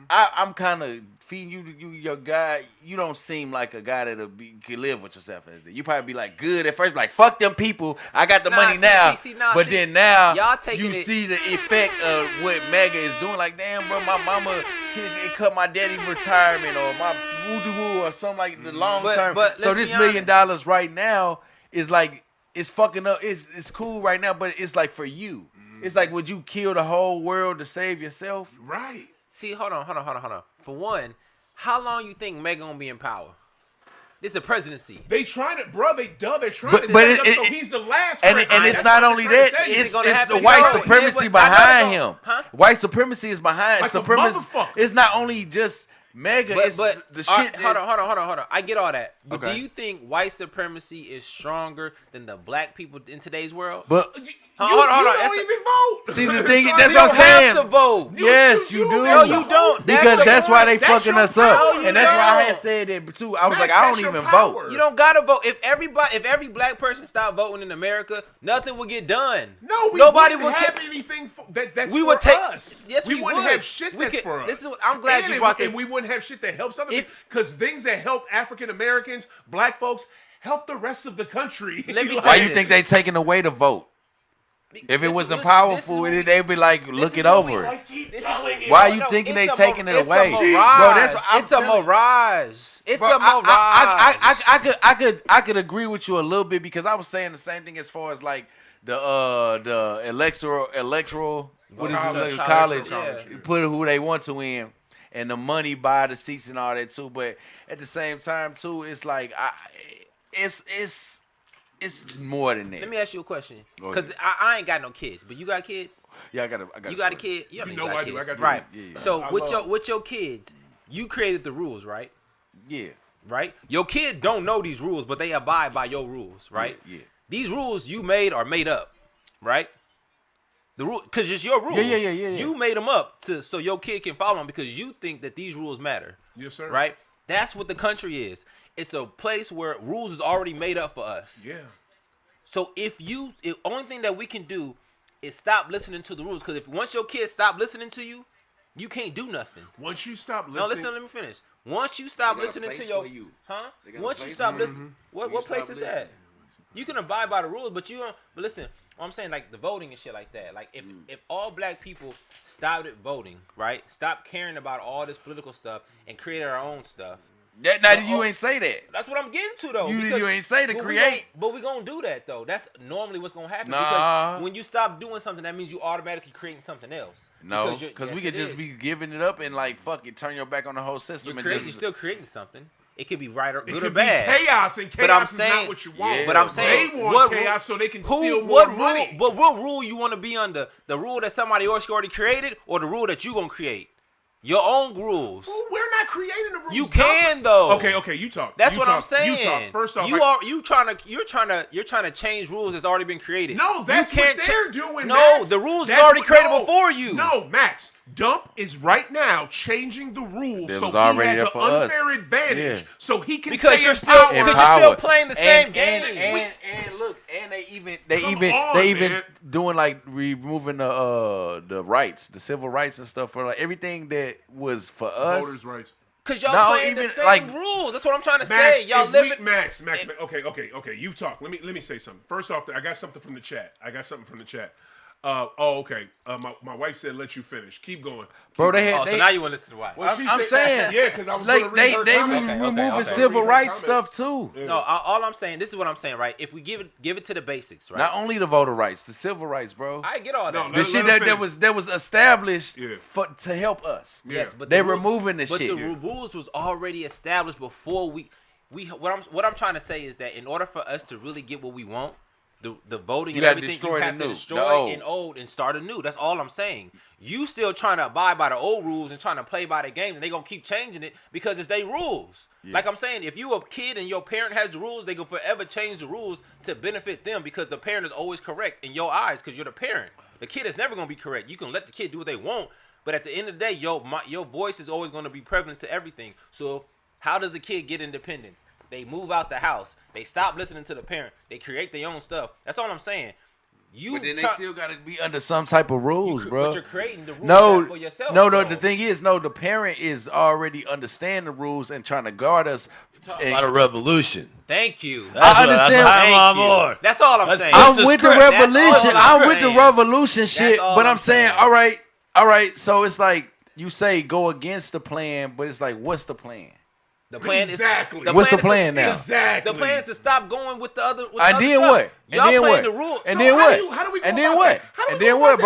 I'm kind of feeding you your guy. You don't seem like a guy that'll can live with yourself. You probably be like good at first, like fuck them people. I got the money now, then now y'all taking see the effect of what MAGA is doing. Like damn, bro, my mama it cut my daddy retirement or my woo or something like the long term. So this $1 million right now is like it's fucking up. It's cool right now, but it's like for you. It's like would you kill the whole world to save yourself? Right. See, hold on. For one, how long you think Megan gonna be in power? This is a presidency. They trying to, bro. They're trying to set it up so he's the last president. And it's not only that. It's the white supremacy behind him. Huh? White supremacy is behind like supremacy. Motherfucker. It's not only just MAGA. But the shit. Hold on. I get all that. But Okay. do you think white supremacy is stronger than the black people in today's world? But You don't even vote. see the thing. So That's You what I'm don't saying. have to vote. Yes, you do. No, you don't. Because that's why they That's fucking your us up. power. And that's why I No. had said that too. I was Max, like, I that's don't your even power. vote. You don't gotta vote. If every black person stopped voting in America, nothing would get done. No, nobody wouldn't would have anything that's We for would take. us. Yes, we wouldn't would. have shit We that's could- for us. This is. I'm glad you brought this. And we wouldn't have shit that helps other If- people. Because things that help African Americans, black folks, help the rest of the country. Let me Why say you this. think they taking away the vote? If it This- wasn't this- powerful, this is what they'd be like, look is it what we over. I keep This is telling what- you. Why you No, thinking it's they a taking it it's away? A Bro, mirage. that's what I'm It's a telling you. mirage. It's Bro, a mirage. I could agree with you a little bit because I was saying the same thing as far as like the electoral what is College. it college Yeah. put who they want to in and the money buy the seats and all that too. But at the same time too, it's like it's more than that. Let me ask you a question, Go because ahead. I ain't got no kids, but you got a kid. Yeah, I got You got a kid. You know got I do. kids. I got right. kids. Yeah. So I with love- your kids, you created the rules, right? Yeah. Right. Your kid don't know these rules, but they abide by your rules, right? Yeah. These rules you made are made up, right? The rule, because it's your rules. Yeah. You made them up so your kid can follow them because you think that these rules matter. Yes, sir. Right? That's what the country is. It's a place where rules is already made up for us. Yeah. So the only thing that we can do is stop listening to the rules. Because if once your kids stop listening to you, you can't do nothing. Once you stop listening. No, listen, let me finish. Once you stop They got a listening to place your, for you. huh? They got a Once you place stop for you. listening, what You place stop is that? listening. You can abide by the rules, but you don't. But listen, what I'm saying, like the voting and shit like that. Like if all black people stopped at voting, right? Stop caring about all this political stuff and created our own stuff. You ain't say that. That's what I'm getting to though. You ain't say to but create. But we gonna do that though. That's normally what's gonna happen. Nah. Because when you stop doing something, that means you automatically creating something else. No, because we could just be giving it up and like fuck it, turn your back on the whole system. You're still creating something. It could be right or good or could bad. Be chaos, and chaos is not what you want. Yeah, but I'm saying they want chaos so they can steal more what money. Rule, but what rule you want to be under? The rule that somebody else already created, or the rule that you gonna create? Your own rules. Well, we're not creating the rules. You can though. Okay, you talk. That's you what talk. I'm saying. You talk. First off, you're trying to change rules that's already been created. No, that's what they're doing. No, Max. the rules that's already created no, before you. No, Max. Dump is right now changing the rules That so was he already has there an for us. unfair advantage, Yeah. so he can because stay you're in still power. because you're still playing the same game. And look, and they even man. doing like removing the rights, the civil rights and stuff for like everything that was for us. Voters' rights. Because y'all No, playing the even, same like- rules. That's what I'm trying to Max, say. Y'all live it. Max. Okay. You've talked. Let me say something. First off, I got something from the chat. Okay. My wife said let you finish. Keep going. Bro, they had Oh, so now you want to listen to why? Well, she I'm said- saying, yeah, because I was like going to read her they comment. removing okay. civil Read her rights comment. stuff too. Yeah. No, all I'm saying, this is what I'm saying, right? If we give it to the basics, right? Not only the voter rights, the civil rights, bro. I get all that. No, The let shit her that was established Yeah. to help us. Yeah. Yes, but They the rules, removing the but shit. the rules was already established before we. What I'm trying to say is that in order for us to really get what we want, the voting You and gotta everything, destroy you the have to new, the destroy old. and old and start anew. That's all I'm saying. You still trying to abide by the old rules and trying to play by the game, and they gonna keep changing it because it's their rules. Yeah. Like I'm saying, if you a kid and your parent has the rules, they gonna forever change the rules to benefit them because the parent is always correct in your eyes because you're the parent. The kid is never gonna be correct. You can let the kid do what they want, but at the end of the day, your voice is always gonna be prevalent to everything. So how does a kid get independence? They move out the house. They stop listening to the parent. They create their own stuff. That's all I'm saying. But then they still gotta be under some type of rules, bro. But you're creating the rules for yourself. No. though. The thing is, the parent is already understand the rules and trying to guard us. And- About a revolution. Thank you. I understand. Thank I'm you. on board. That's all I'm saying. I'm the with the script. revolution. That's all I'm with the saying. revolution shit. all But I'm I'm saying, saying. all right. So it's like you say go against the plan, but it's like, what's the plan? The plan Exactly. is What's the is to- plan now? Exactly. The plan is to stop going with the other. With And the then other what? stuff. And Y'all then playing what? the rules. And So then what? How do we go And then about what? that? How do we And go then about what, that?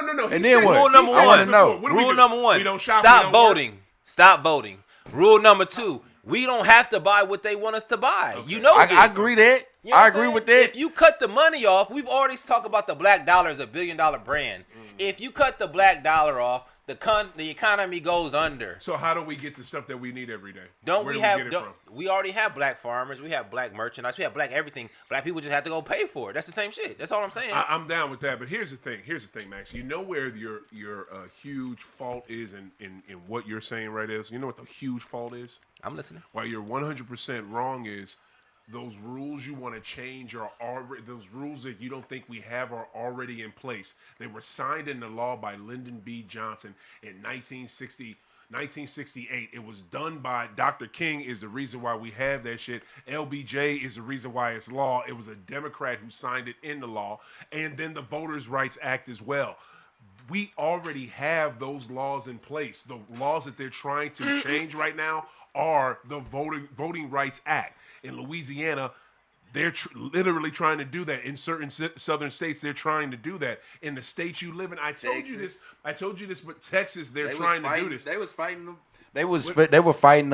bro? No. And He then said- what? Rule number he said one. before, know. what do we Rule do? number one. We don't shop. Stop we don't work. voting. Stop voting. Rule number two. We don't have to buy what they want us to buy. Okay. You know this. I agree that. You know what I I'm agree saying? with that. If you cut the money off, we've already talked about the black dollar as $1 billion brand. If you cut the black dollar off, the economy goes under. So how do we get the stuff that we need every day? Don't Where we do have? get it Don't, from? we already have black farmers. We have black merchandise. We have black everything. Black people just have to go pay for it. That's the same shit. That's all I'm saying. I'm down with that, but here's the thing, Max. You know where your huge fault is in what you're saying right is? You know what the huge fault is? I'm listening. Why you're 100% wrong is those rules you want to change are already, those rules that you don't think we have are already in place. They were signed into law by Lyndon B. Johnson in 1968. It was done by Dr. King is the reason why we have that shit. LBJ is the reason why it's law. It was a Democrat who signed it into law. And then the Voters' Rights Act as well. We already have those laws in place. The laws that they're trying to change right now are the Voting Rights Act. In Louisiana, they're literally trying to do that. In certain southern states, they're trying to do that. In the state you live in, I told you this, but Texas, they're trying to do this. They was fighting them. They were fighting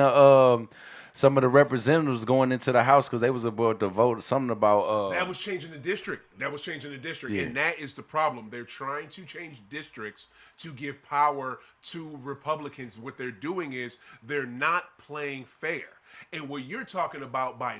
some of the representatives going into the house because they was about to vote something about. That was changing the district. Yeah. And that is the problem. They're trying to change districts to give power to Republicans. What they're doing is they're not playing fair. And what you're talking about by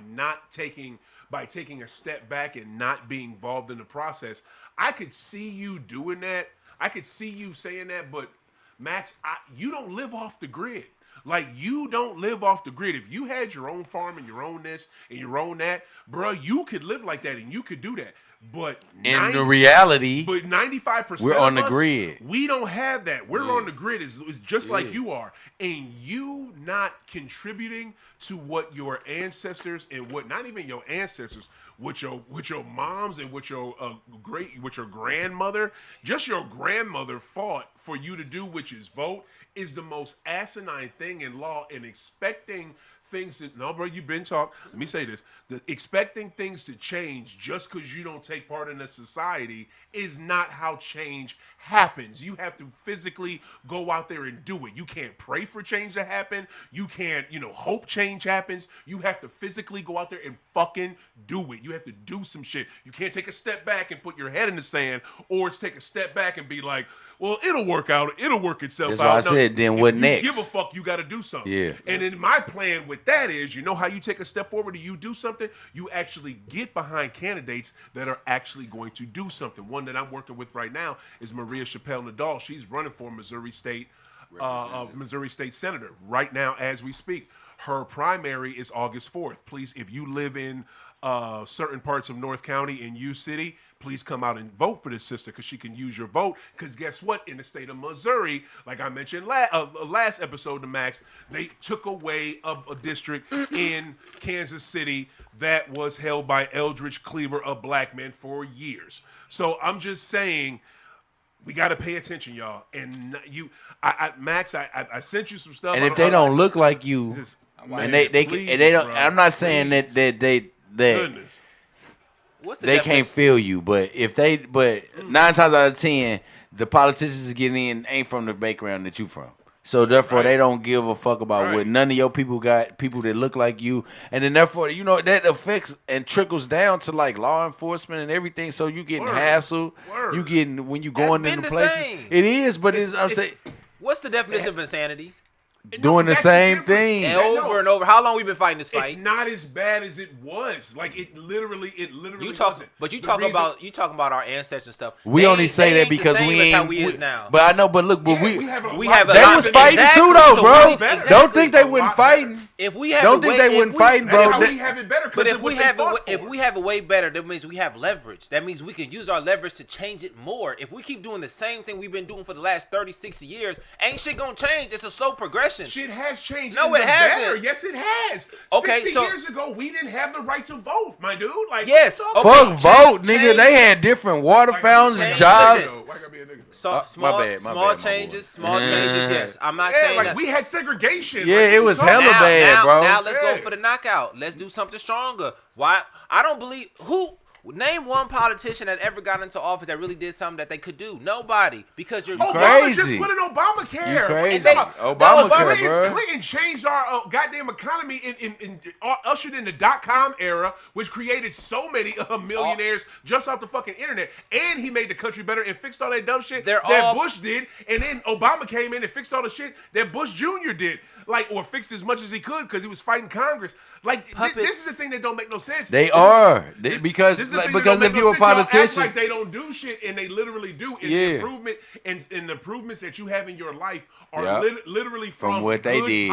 taking a step back and not being involved in the process, I could see you doing that. I could see you saying that, but Max, you don't live off the grid. Like, you don't live off the grid. If you had your own farm and your own this and your own that, bro, you could live like that and you could do that. But in the reality, but 95% we're on of the us, grid. we don't have that. We're Yeah. on the grid is just like Yeah. you are. And you not contributing to what your ancestors and what not even your ancestors, with your moms and with your with your grandmother, just your grandmother fought for you to do, which is vote, is the most asinine thing in law. And expecting things that no, bro, you've been taught. Let me say this: expecting things to change just because you don't take part in a society is not how change happens. You have to physically go out there and do it. You can't pray for change to happen. You can't, hope change happens. You have to physically go out there and fucking do it. You have to do some shit. You can't take a step back and put your head in the sand, or it's take a step back and be like, well, it'll work out. It'll work itself That's out. why I said, then what next? Give a fuck. You got to do something. Yeah. And then my plan with that is, how you take a step forward and you do something, you actually get behind candidates that are actually going to do something. One that I'm working with right now is Maria Chappelle Nadal. She's running for Missouri State Senator right now as we speak. Her primary is August 4th. Please, if you live in certain parts of North County in U City, please come out and vote for this sister because she can use your vote. Because guess what? In the state of Missouri, like I mentioned last episode to Max, they took away a district in Kansas City that was held by Eldridge Cleaver, a black man, for years. So I'm just saying, we got to pay attention, y'all. And Max, I sent you some stuff. And if they don't look like you, and they don't, bro, I'm not saying that goodness. What's the they definition? can't feel you, but 9 times out of 10, the politicians getting in ain't from the background that you from. So therefore, they don't give a fuck about what none of your people got, people that look like you, and then therefore, that affects and trickles down to like law enforcement and everything. So you getting hassled, you getting when you going That's into been the places. same. It is, but I'm saying What's the definition of insanity? doing the same thing. And over and over. How long we been fighting this fight? It's not as bad as it was. Like it literally You talk, wasn't. but you The talking reason- about our ancestors and stuff. We They only ain't- say they that ain't the because same we as ain't. how we is now. But I know, but look, but Yeah, we have a we lot have a they lot was of- fighting exactly. too though, So bro. we- exactly. Don't think they A wasn't lot fighting. If we have Don't a think way, they if wasn't we- fighting, That's bro. how That- we have it better. But if we have a way better, that means we have leverage. That means we can use our leverage to change it more. If we keep doing the same thing we've been doing for the last 30, 60 years, ain't shit gonna change. It's a slow progression. Shit has changed. No, in it the hasn't. better. Yes, it has. Okay, 60 so- years ago, we didn't have the right to vote, my dude. Like, Yes, what you okay. talking Fuck about? vote, nigga. They had different water Like, fountains change- and jobs. listen. Why gotta be a nigga? So, my small, bad, my small bad, my changes, boy. small changes. Yes, I'm not Yeah, saying like that. we had segregation. Yeah, like, it what you was talking hella about? bad, now, bro. Now let's go Yeah. for the knockout. Let's do something stronger. Why? I don't believe Name one politician that ever got into office that really did something that they could do. Nobody, because you're Obama crazy. just put in Obamacare. You crazy. And they- Obamacare, bro. Clinton changed our goddamn economy and ushered in the .com era, which created so many millionaires just off the fucking internet. And he made the country better and fixed all that dumb shit that Bush did. And then Obama came in and fixed all the shit that Bush Jr. did. Like, or fixed as much as he could because he was fighting Congress. Like, this is the thing that don't make no sense. They This are. this- Because this is the thing that because don't if make you're no a sense. Y'all act politician, like they don't do shit, and they literally do. And Yeah. the improvement and the improvements that you have in your life are Yep. literally From what they did.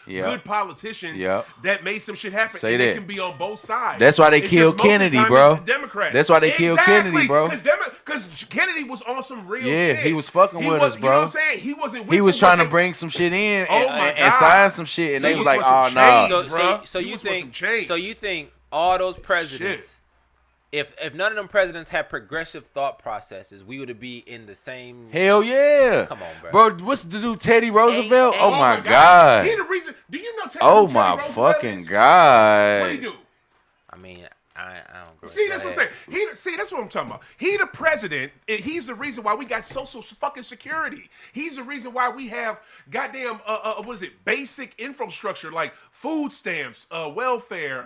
Yep. Good politicians Yep. that made some shit happen. Say and that. they can be on both sides. That's why they It's killed just most of the Kennedy, time bro. it's the Democrats. That's why they killed Kennedy, bro. Because Kennedy was on some real shit. Yeah, he was fucking with us, You bro. know what I'm saying? He wasn't. he was trying to bring. bring some shit in Oh my and God. sign some shit, and So they he was was like, for "Oh some no." change. Bruh. So He you was for some think change. all those presidents, if none of them presidents had progressive thought processes, we would be in the same. Hell yeah. Come on, bro. What's the dude, Teddy Roosevelt? ain't- Oh my God. He the reason. Do you know? Oh who my Teddy Roosevelt fucking is? God. What do he do? I mean, I don't. Go See, go that's what I'm ahead. saying. That's what I'm talking about. He the president, and he's the reason why we got social fucking security. He's the reason why we have goddamn what is it? Basic infrastructure like food stamps, welfare,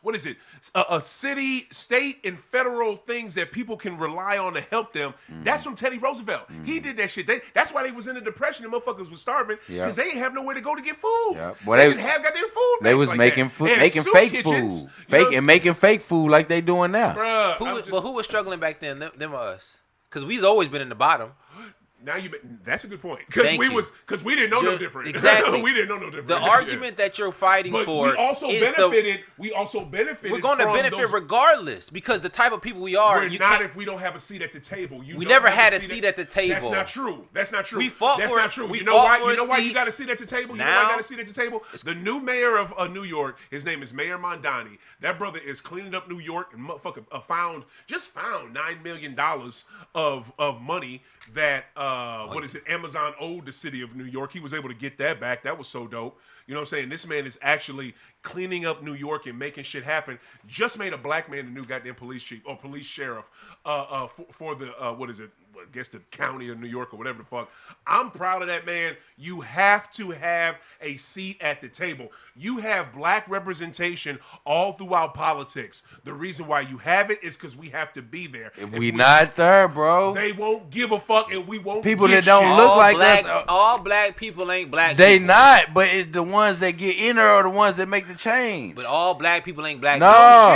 what is it? A city, state, and federal things that people can rely on to help them. That's from Teddy Roosevelt. He did that shit. That's why they was in the depression and motherfuckers was starving because they ain't have nowhere to go to get food. Yeah. They didn't have goddamn food. They banks was like making that. food, They had making soup fake kitchens, food, you know what I'm making fake food like they doing now. Bruh, Who was struggling back then? Them or us? Because we've always been in the bottom. Now that's a good point because Thank you. we didn't know no different. Exactly. We didn't know no different. The argument that you're fighting but for we also benefited. We're going to from benefit those, regardless because the type of people we are. We're not if we don't have a seat at the table. We never had a seat at the table. That's not true. That's not true. We fought That's for not it. true. We You know why? fought for You know a why seat. you got a seat at the table? You know Now- why you got a seat at the table? The new mayor of New York, his name is Mayor Mondani. That brother is cleaning up New York and motherfucker found $9 million of money that Amazon owed the city of New York. He was able to get that back. That was so dope. You know what I'm saying? This man is actually cleaning up New York and making shit happen. Just made a black man the new goddamn police chief or police sheriff for the I guess the county of New York or whatever the fuck. I'm proud of that man. You have to have a seat at the table. You have black representation all throughout politics. The reason why you have it is because we have to be there. If we not there, bro, they won't give a fuck and we won't people get that don't shit. look like us. All black people ain't black They people. not, but it's the ones that get in there are the ones that make the change. But all black people ain't black No,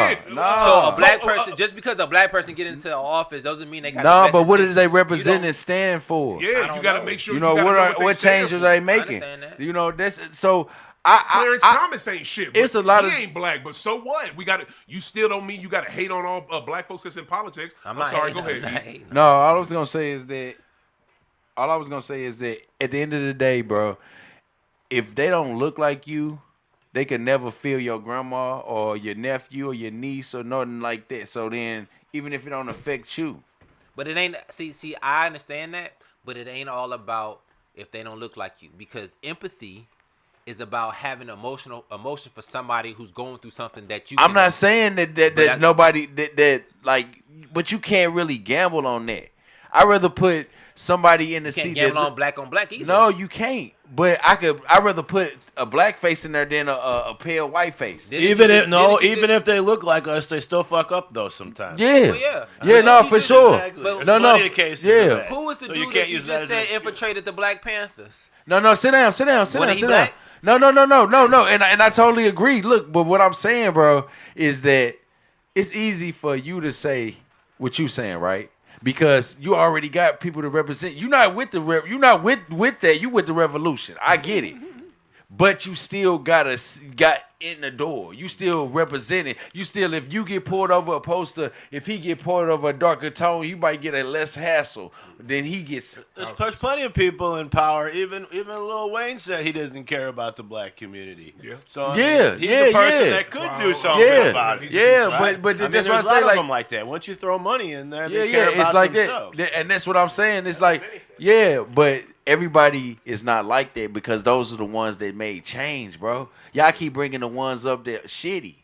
shit. no. people. So a black person, just because a black person get into the office doesn't mean they got No, the best but what do they intentions. represent You and stand for? Yeah, don't you got to know. make sure You know gotta what they stand changes for. are they making? understand that. You know this. So Clarence I Thomas ain't shit. it's but a lot he of- ain't black, but so what? We got to. You still don't mean you got to hate on all black folks that's in politics. I'm not sorry. hating, Go I'm not ahead. E. hating. no. All I was gonna say is that at the end of the day, bro, if they don't look like you, they can never feel your grandma or your nephew or your niece or nothing like that. So then, even if it don't affect you, But it ain't. See, I understand that, but it ain't all about if they don't look like you because empathy is about having emotion for somebody who's going through something that you. I'm not saying that nobody that like, but you can't really gamble on that. I'd rather put somebody in the You can't seat gamble that on black either. no, you can't. But I'd rather put a black face in there than a pale white face. Didn't you just- if they look like us, they still fuck up though sometimes. Yeah, Well, yeah. yeah, no, for sure. Exactly. But- There's No, no, plenty of cases of yeah. that. Who was the So dude you that can't you use just that said as an infiltrated the Black Panthers? No, sit down. Wasn't he Sit black? down. No. And I totally agree. Look, but what I'm saying, bro, is that it's easy for you to say what you saying, right? Because you already got people to represent. You're not with the you're not with that. You with the revolution. I get it. But you still got in the door. You still representing. You still, if you get pulled over a poster, if he get pulled over a darker tone, you might get a less hassle than he gets. There's plenty of people in power. Even Lil Wayne said he doesn't care about the black community. Yeah. So I Yeah, mean, he's yeah, a person yeah. that could Wow. do something Yeah, about it. yeah, Right? but I mean, that's why I there's a lot say of like. them like that. Once you throw money in there, Yeah, they care it's about like themselves. that, and that's what I'm saying. It's like, yeah, but everybody is not like that because those are the ones that made change, bro. Y'all keep bringing the ones up that shitty.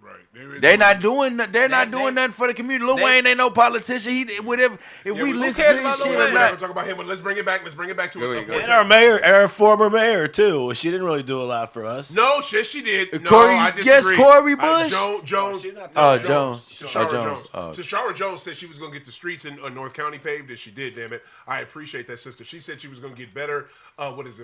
Right. They're not doing nothing for the community. Lil Wayne ain't no politician. He whatever. If we listen to this shit We're or not gonna not, talk about him, but let's bring it back. Let's bring it back to There a we go. full And our former mayor too. She didn't really do a lot for us. No, shit, she did. No, Corey- I disagree. yes, Corey Bush? Jones. she's not Oh, talking Jones. Tashara Oh, Jones. Jones. Oh. Tashara Jones said she was going to get the streets in North County paved, and she did, damn it. I appreciate that, sister. She said she was going to get better,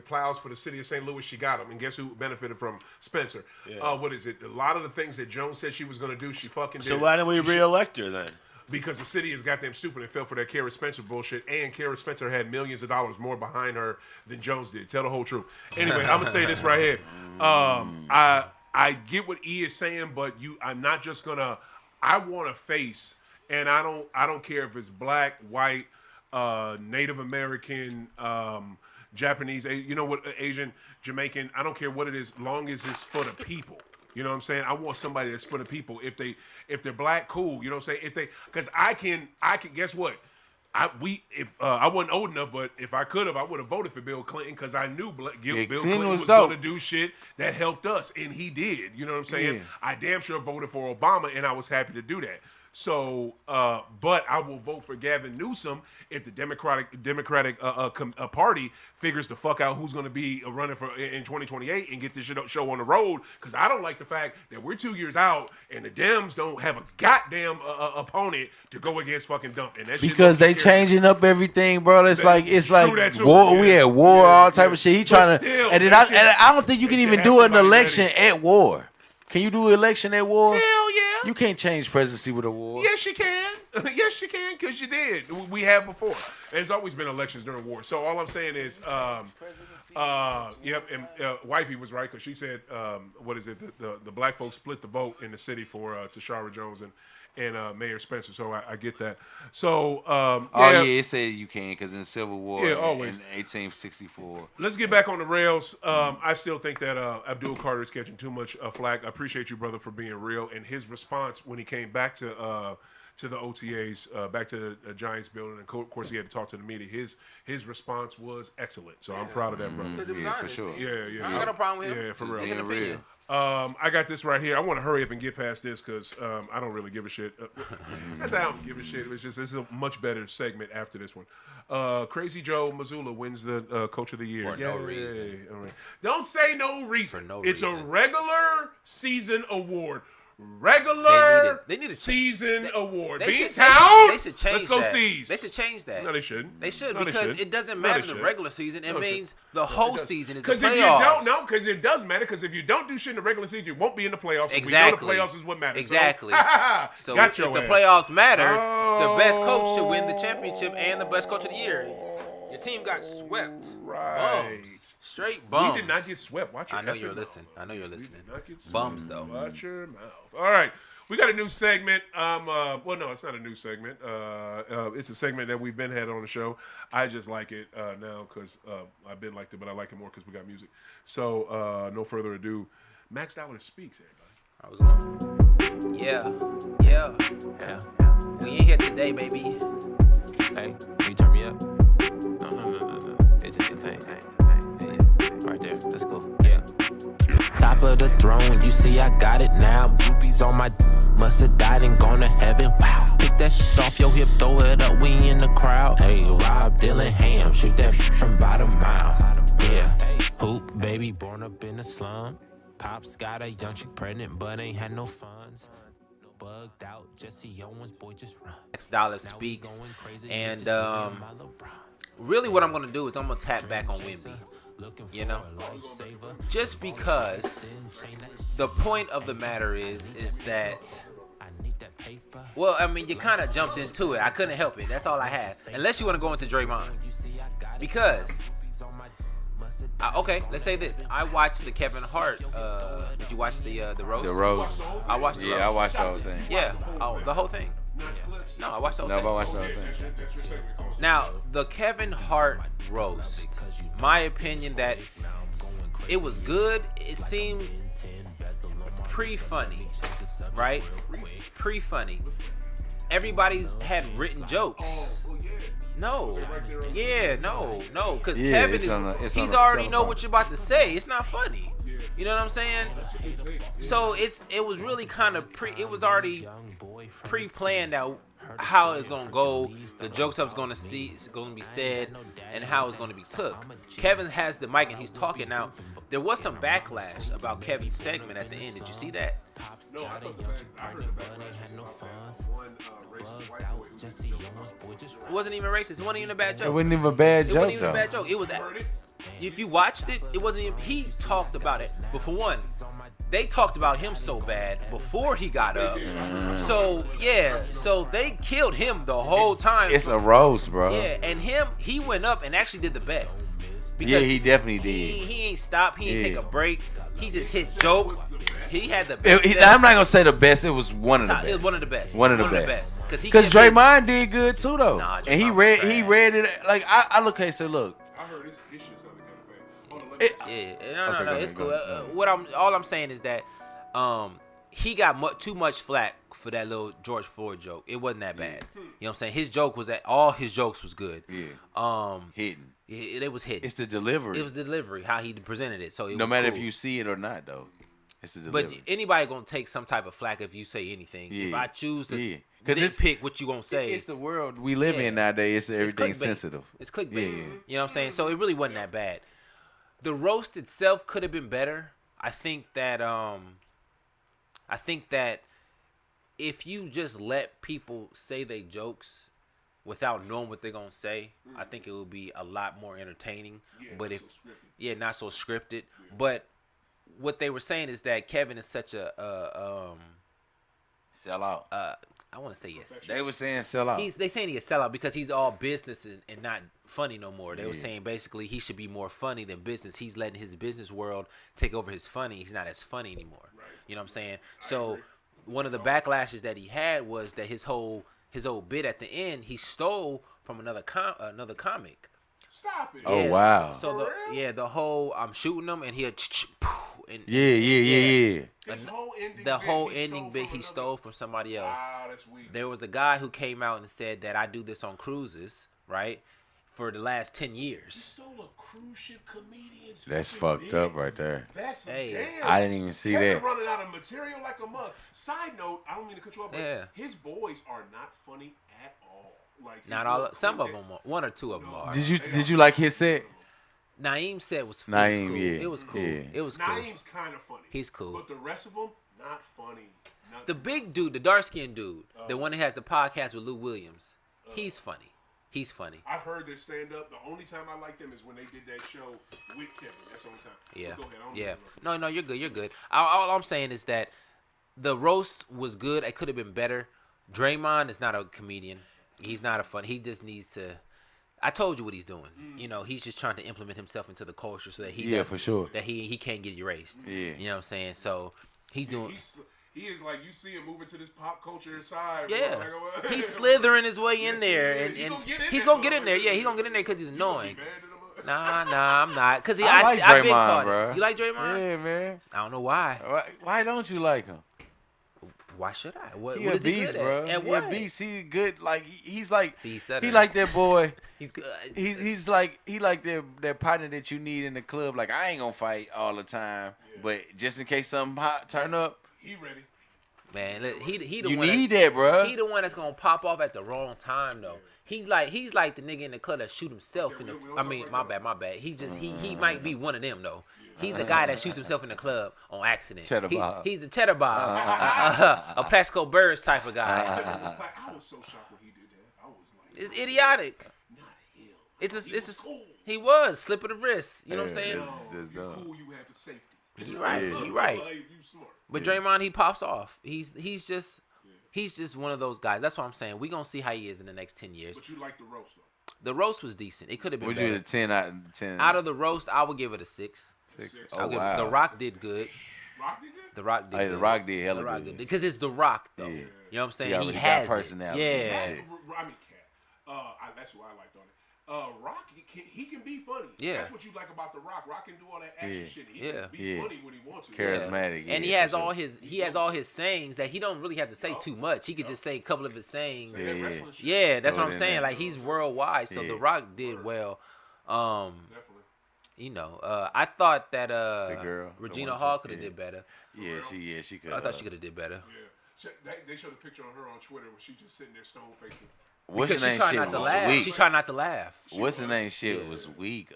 plows for the city of St. Louis. She got them. And guess who benefited from Spencer? A lot of the things that Jones said she was going to do, she fucking did. So why didn't we re-elect her then? Because the city is goddamn stupid and fell for that Kara Spencer bullshit, and Kara Spencer had millions of dollars more behind her than Jones did. Tell the whole truth. Anyway, I'm gonna say this right here. I get what E is saying, but I'm not just gonna. I want a face, and I don't care if it's black, white, Native American, Japanese, you know what, Asian, Jamaican. I don't care what it is, long as it's for the people. You know what I'm saying? I want somebody that's for the people. If they're black, cool. You know what I'm saying? Because I can guess what? I wasn't old enough, but if I could have, I would have voted for Bill Clinton because I knew Bill Clinton was going to do shit that helped us, and he did. You know what I'm saying? Yeah. I damn sure voted for Obama, and I was happy to do that. So, but I will vote for Gavin Newsom if the Democratic Party figures the fuck out who's going to be running for in 2028 and get this show on the road. Because I don't like the fact that we're 2 years out and the Dems don't have a goddamn opponent to go against fucking Dump. And that shit because they don't scare me. changing up everything, bro. It's True like that too, war. yeah. We at war, Yeah, all type yeah. of shit. He But trying still, to, and that shit- I don't think you that can shit even has do an somebody election ready. at war. Can you do an election at war? Hell yeah. You can't change presidency with a war. Yes, you can. Yes, you can, because you did. We have before. There's always been elections during war. So all I'm saying is, yep, and Wifey was right because she said, what is it? The black folks split the vote in the city for Tashara Jones and Mayor Spencer. So I get that. So yeah, it said you can because in the Civil War Yeah, in always. 1864. Let's get back on the rails. I still think that Abdul Carter is catching too much flack. I appreciate you, brother, for being real. And his response when he came back to the OTAs, back to the Giants building, and of course he had to talk to the media. His response was excellent. So I'm proud of that, brother. Yeah, for sure. Yeah. I ain't got no problem with him. Yeah, for Just real. being an opinion. I got this right here. I want to hurry up and get past this because I don't really give a shit. It's not that I don't give a shit. It's just this is a much better segment after this one. Crazy Joe Mazzulla wins the Coach of the Year. For no reason. All right. Don't say no reason. For no it's reason. a regular season award. Regular They need a season award. They should Beantown. They should change Let's go that. C's. They should change that. No, they shouldn't. They should No, because shouldn't. it doesn't No, matter they the shouldn't. regular season. It No, it means shouldn't. the whole season is the Because if you playoffs. don't know, because it does matter. Because if you don't do shit in the regular season, you won't be in the playoffs. And Exactly. we know the playoffs is what matters. Exactly. So, So got if your the ass. playoffs matter, the best coach should win the championship and the best coach of the year. Your team got swept. Right. Bums. Straight bums. We did not get swept. Watch your I know effing you're mouth. listening. I know you're listening. We did not get swept. Bums though. Watch your mouth. All right. We got a new segment. Well, no, it's not a new segment. It's a segment that we've been had on the show. I just like it now because I've been liked it, but I like it more because we got music. So, no further ado, Max Dollar speaks, everybody. How we going? Yeah. We ain't here today, baby. Hey, can you turn me up? No. It's just a thing. Yeah. Right there. Let's go. Yeah. Top of the throne, you see I got it now. Groupies on my must have died and gone to heaven. Wow. Pick that shit off your hip, throw it up, we in the crowd. Hey, Rob Dylan Ham, shoot that shit from about a mile. Yeah. Hoop, baby, born up in the slum. Pops got a young chick pregnant, but ain't had no funds. Bugged out, Jesse Owens, boy, just run. X Dollar speaks, and really, what I'm gonna do is I'm gonna tap back on Wemby. You know, just because the point of the matter is that. Well, I mean, you kind of jumped into it. I couldn't help it. That's all I had. Unless you want to go into Draymond, because. Okay, let's say this. I watched the Kevin Hart. Did you watch the Rose? The Rose. I watched the Rose. Yeah, I watched the whole thing. Yeah, the whole thing. No, I watched the whole No, thing. but I watched the whole thing. Now, the Kevin Hart roast, my opinion that it was good. It seemed pre-funny, right? Pre-funny. Everybody's had written jokes. No, because Yeah, Kevin it's on the- it's on he's the already know telephone. what you're about to say. It's not funny. You know what I'm saying? So it was really kind of it was already pre-planned out how it's gonna go, the jokes that's gonna be said, and how it's gonna be took. Kevin has the mic and he's talking now. There was some backlash about Kevin's segment at the end. Did you see that? No, I thought I heard the backlash. One racist white boy who was It wasn't even racist. It wasn't even a bad It joke. wasn't even a bad It joke, wasn't even though. a bad joke. It was. If you watched it, it wasn't even. He talked about it, but for one, they talked about him so bad before he got up. So yeah, so they killed him the whole time. It's a roast, bro. Yeah, and he went up and actually did the best. Yeah, he definitely did. He ain't stopped. He ain't take Yeah. a break. He just hit jokes. He had the best. I'm not gonna say the best. It was one of the It was best. one of the best. One of the best. Because Draymond did good too, though. Nah, And he Draymond was read trash. it like I look at it. Say, look, I heard his shit sounded kind of fake. Hold on, let me Yeah, Okay, no, go it's ahead, cool. go ahead. What I'm saying is that he got too much flack for that little George Floyd joke. It wasn't that bad. You know what I'm saying? His joke was that all his jokes was good. yeah, hidden. It was hidden. It's the delivery. It was the delivery, how he presented it. So it No was matter cool. if you see it or not, though. It's the But delivery. anybody gonna take some type of flack if you say anything. If Yeah. I choose to Yeah. 'Cause it's- pick what you gonna say, It's the world we live Yeah. in nowadays. It's everything's clickbait. sensitive. It's clickbait. Yeah. You know what I'm saying? So it really wasn't that bad. The roast itself could have been better. I think that if you just let people say they jokes without knowing what they're gonna say, I think it would be a lot more entertaining. But if not so scripted. But what they were saying is that Kevin is such a Sell out. I want to say yes. They were saying sell out. They saying he a sellout because he's all business and not funny no more. They were Yeah. saying basically he should be more funny than business. He's letting his business world take over his funny. He's not as funny anymore. Right. You know what I'm saying? So one of the backlashes that he had was that his old bit at the end he stole from another comic. Stop it. Oh, Yeah, wow. So For real? the whole I'm shooting them and he'll and Yeah. His whole ending the bit, whole he ending stole bit from he another- stole from somebody else. Wow, that's weird. There was a guy who came out and said that I do this on cruises, right, for the last 10 He years. stole a cruise ship comedian's That's fucking fucked bit. up right there. That's Hey. damn. I didn't even see Kevin that. running out of material like a mug. Side note, I don't mean to cut you off, but Yeah. his boys are not funny at all. Like his Not all. little Some of quick- them, one or two of them No. are. Did you like his set? Naeem said was Naeem, cool. yeah, It was cool. yeah. It was cool. Naeem's kind of funny. He's cool. But the rest of them, not funny. Not The big dude, the dark skinned dude, the one that has the podcast with Lou Williams, he's funny. He's funny. I've heard their stand up. The only time I liked them is when they did that show with Kevin. That's the only time. Yeah. But go ahead. I don't Yeah. know. No, you're good. You're good. All I'm saying is that the roast was good. It could have been better. Draymond is not a comedian. He's not a fun. He just needs to. I told you what he's doing. You know, he's just trying to implement himself into the culture so that he Yeah, doesn't- for sure. that he can't get erased. Yeah. You know what I'm saying? So he's doing. He is like, you see him moving to this pop culture side. Yeah, Bro. Like, he's slithering his way in Yes, there, he is. and He gonna get in he's there, gonna get in though. there. Yeah, he's gonna get in there because he's You gonna be annoying. mad at him? Nah, I'm not. Cause I like I've been Draymond, caught it. bro. You like Draymond? Yeah, man. I don't know why. Why don't you like him? Why should I? What, He what a is he beast, good bro. at? At He what? a beast. He good. Like he's like See, he's he stuttering. like that boy. He's good. He's like that partner that you need in the club. Like I ain't gonna fight all the time, but just in case something hot turn up, He ready. Man, look, he the you one. need that, bro. He the one that's gonna pop off at the wrong time though. He's like the nigga in the club that shoot himself Yeah, in the. we don't I talk mean, about my bad. He just he might be one of them though. He's the guy that shoots himself in the club on accident. Cheddar Bob. He's a cheddar bob, a Plaxico Burress type of guy. I was so shocked when he did that. I was like, It's idiotic. not him. It's He a, was cool. he was slip of the wrist. You know what I'm Yeah, saying? No, That's you dumb. cool. You have the safety. You right. Yeah. You right. Like, you smart. But Draymond, he pops off. He's just one of those guys. That's what I'm saying. We gonna see how he is in the next 10 years. But you like the roast though. The roast was decent. It could have been Would you better. a 10 out of 10? Out of the roast, I would give it a 6. Six? Six. Oh I'll give wow. The Rock did good. Rock did good. The Rock did Hey, good. The Rock did The hella Rock good. because it's The Rock though. Yeah. You know what I'm saying? He already got has personality. it. and Yeah. shit. I mean, Cat. That's what I liked on it. Rock, he can be funny. Yeah. That's what you like about the Rock. Rock can do all that action Yeah. shit. He Yeah. can be Yeah. funny when he wants to. Charismatic. And he yeah, has for all sure. his sayings that he don't really have to say too much. He could just say a couple of his sayings. Say that Yeah. wrestling shit. Yeah, that's Throw what it I'm in saying. there. Like he's worldwide, so Yeah. The Rock did well. Definitely. You know, I thought that girl, the Regina one Hall that- could have yeah. did better. Yeah, she could. I thought she could have did better. Yeah. They showed a picture on her on Twitter where she just sitting there stone faced. What's Because her she name? tried Shit not to was laugh. weak. She tried not to laugh. What's her name? Shit Yeah. was weak.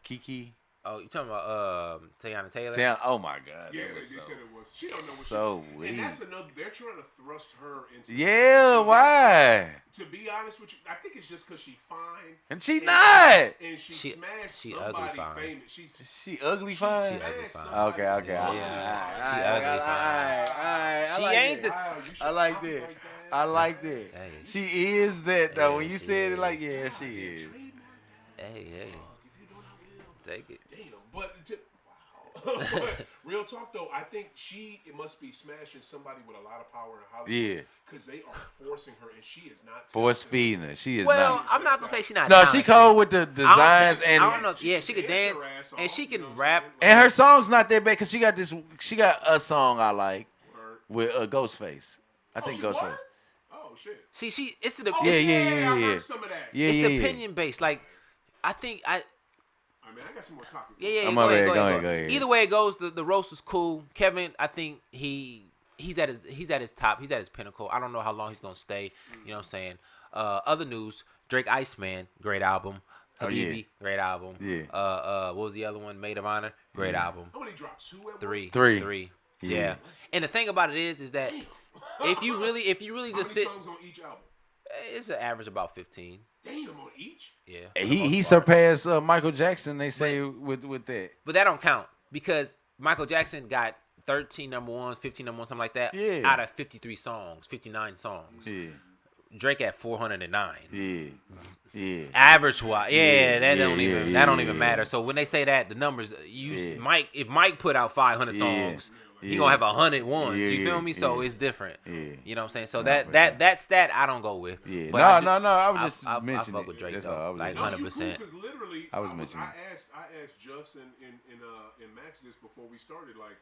Kiki. Oh, you talking about Teyana Taylor? Oh my god. Yeah, that was they so- said it was. She don't know what so she. weak. And that's another. They're trying to thrust her into. Yeah, and why? To be honest with you, I think it's just because she fine And she not. and she She- smashed she ugly somebody fine. famous. She ugly She fine. smashed ugly fine. somebody Okay. ugly Alright, fine. She ugly fine. She ain't the- Wow, you should I like copyright that. that. I like that. Hey. She is that though. Yeah, When you she said it is. like, yeah, she Goddamn, is. trademark that. Hey, If you don't, I will. take it. Damn, but wow. But real talk though, I think it must be smashing somebody with a lot of power in Hollywood. Yeah. Because they are forcing her, and she is not Force talented. feeding her. She is Well, not. I'm not gonna say she's not. No, she talented. cold with the designs I and don't know. Yeah, she could dance her ass and off, she you can know what I'm rap. saying? and her song's not that bad because she got this. She got a song I like Word. with Ghostface. I Oh, think she Ghostface. what? Oh shit. See, it's the Oh, Yeah, I yeah. heard some of that. Yeah, it's yeah, yeah. opinion based. Like, I think I mean, I got some more topics. Yeah, I'm go over ahead, there, go ahead. go ahead. Either way it goes, the roast was cool. Kevin, I think he's at his top. He's at his pinnacle. I don't know how long he's gonna stay. You know what I'm saying? Other news: Drake Iceman, great album. Oh, yeah. Habibi, great album. Yeah. What was the other one? Maid of Honor, great album. How many dropped? 2 at Three. Three. Yeah. Yeah. And the thing about it is that if you really How just many sit, songs on each album? it's an average about 15. Damn, on each? Yeah. He surpassed Michael Jackson. They say with that. But that don't count because Michael Jackson got 13 number ones, 15 number ones, something like that. Yeah. Out of 53 songs, 59 songs. Yeah. Drake at 409. Yeah. Yeah. Average wise, that don't yeah. even matter. So when they say that, the numbers, Mike, if Mike put out 500 songs, he gonna have 100 ones. You feel me? So it's different. Yeah. You know what I'm saying? So that stat I don't go with. Yeah. But I was just I mentioning fuck with it. Drake That's though. all. Like No, 100%. you cool, because literally, I was mentioning I asked Justin and Max this before we started. Like,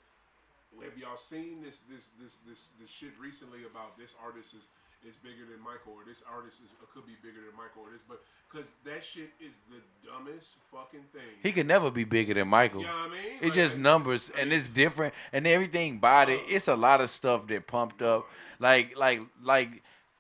have y'all seen this shit recently about this artist is bigger than Michael, or this artist could be bigger than Michael, or this? But because that shit is the dumbest fucking thing. He could never be bigger than Michael. You know what I mean? It's just numbers, and it's different, and everything about it. It's a lot of stuff that pumped up. Like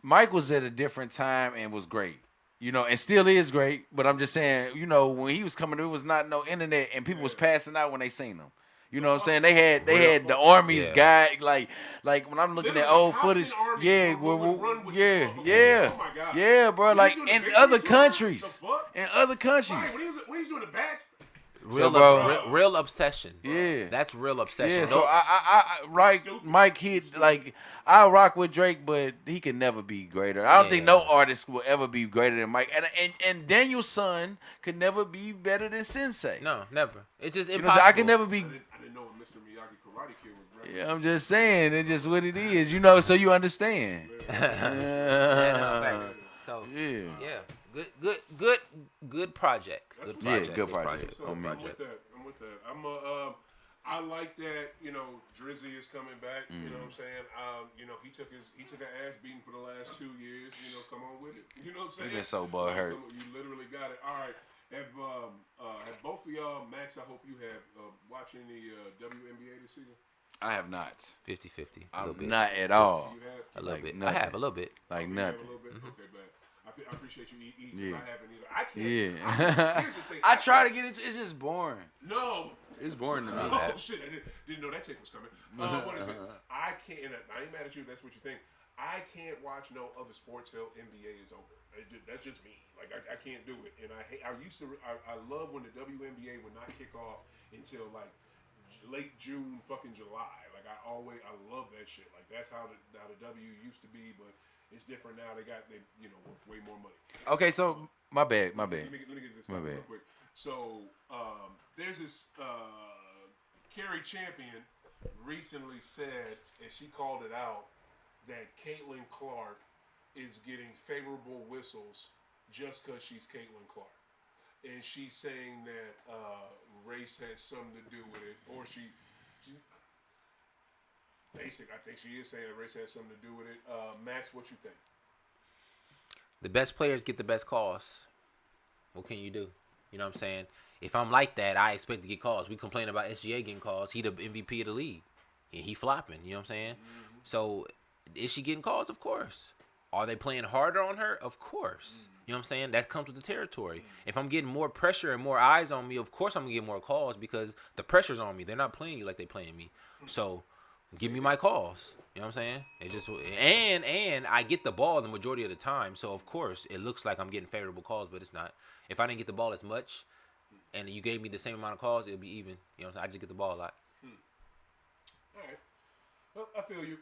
Mike was at a different time and was great, you know, and still is great. But I'm just saying, you know, when he was coming, there was not no internet, and people was passing out when they seen him. You know what I'm saying? They had the army's guy, like when I'm looking at old footage. Yeah, Oh my God. yeah, bro. When Like he was doing the in victory other tour, countries, the fuck? in other countries. Right, when he's doing the bats. Real obsession. Yeah. That's real obsession. Yeah, so I right, Mike, I rock with Drake, but he can never be greater. I don't think no artist will ever be greater than Mike. And Daniel's son could never be better than Sensei. No, never. It's just You know, impossible. so I can never be. I didn't know Mr. Miyagi Karate Kid was right. Yeah, I'm just saying, it's just what it is, you know, so you understand. So Yeah. good project. Good project. Good project. So I'm with that. I like that, you know, Drizzy is coming back. You know what I'm saying? You know, he took an ass beating for the last 2 years. You know, come on with it. You know what I'm saying? He been so butthurt. You literally got it. All right. Have both of y'all, Max, I hope you have, watching the WNBA this season? I have not. 50-50. Not at all. You have? A little Like bit. nothing. I have a little bit. Like You have nothing. a little bit? Okay, but I appreciate you eating. Yeah. I haven't either. I can't. Yeah. Here's the thing. I try to get into it's just boring. No. It's boring to me. Oh shit! I didn't know that take was coming. What is it? I can't. And I ain't mad at you. If that's what you think. I can't watch no other sports till NBA is over. That's just me. Like I can't do it. And I hate. I love when the WNBA would not kick off until like late June, fucking July. Like I love that shit. Like that's how the W used to be, but it's different now. They worth way more money. Okay, so my bad. Let me get this My real bad. quick. So there's this Carrie Champion recently said, and she called it out, that Caitlin Clark is getting favorable whistles just because she's Caitlin Clark. And she's saying that race has something to do with it, or she's basic. I think she is saying that race has something to do with it. Max, what you think? The best players get the best calls. What can you do? You know what I'm saying? If I'm like that, I expect to get calls. We complain about SGA getting calls. He the MVP of the league. And he flopping. You know what I'm saying? Mm-hmm. So, is she getting calls? Of course. Are they playing harder on her? Of course. Mm-hmm. You know what I'm saying? That comes with the territory. Mm-hmm. If I'm getting more pressure and more eyes on me, of course I'm going to get more calls because the pressure's on me. They're not playing you like they playing me. So, give me my calls. You know what I'm saying? It just and I get the ball the majority of the time. So, of course, it looks like I'm getting favorable calls, but it's not. If I didn't get the ball as much and you gave me the same amount of calls, it'll be even. You know what I'm saying? I just get the ball a lot. All right. Well, I feel you.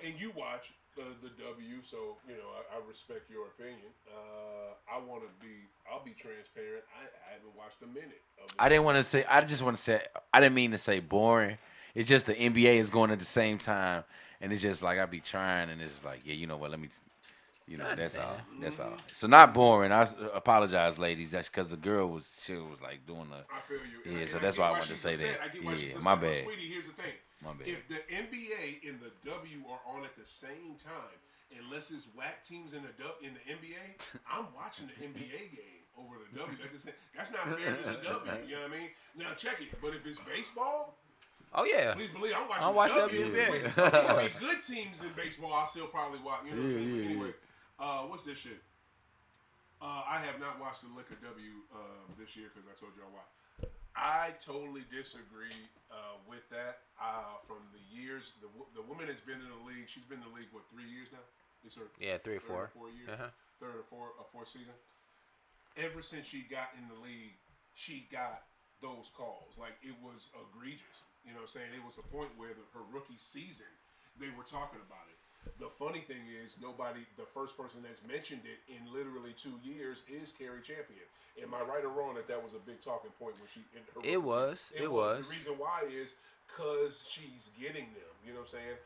And you watch the W, so, you know, I respect your opinion. I'll be transparent. I haven't watched a minute of it. I didn't mean to say boring. It's just the NBA is going at the same time, and it's just like I be trying, and it's like, yeah, you know what? Let me, you know, that's all. That's all. So not boring. I apologize, ladies. That's because the girl was like doing the. I feel you. Yeah, so that's why I wanted to say that. Yeah, my bad. Sweetie, here's the thing. My bad. If the NBA and the W are on at the same time, unless it's whack teams in the NBA, I'm watching the NBA game over the W. That's not fair to the W. You know what I mean? Now check it. But if it's baseball. Oh yeah. Please believe I'm watching W. WNBA. There'll be good teams in baseball. I'll still probably watch. You know. Anyway, what's this shit? I have not watched the Liquor W this year because I told y'all why. I totally disagree with that. From the years, the woman has been in the league. She's been in the league 3 years now. It's her 3 or 4. 4 years. Third or fourth season. Ever since she got in the league, she got those calls. Like it was egregious. You know what I'm saying? It was a point where her rookie season, they were talking about it. The funny thing is, the first person that's mentioned it in literally 2 years is Carrie Champion. Am I right or wrong that was a big talking point when she in her It rookie was. season? It was. The reason why is because she's getting them. You know what I'm saying?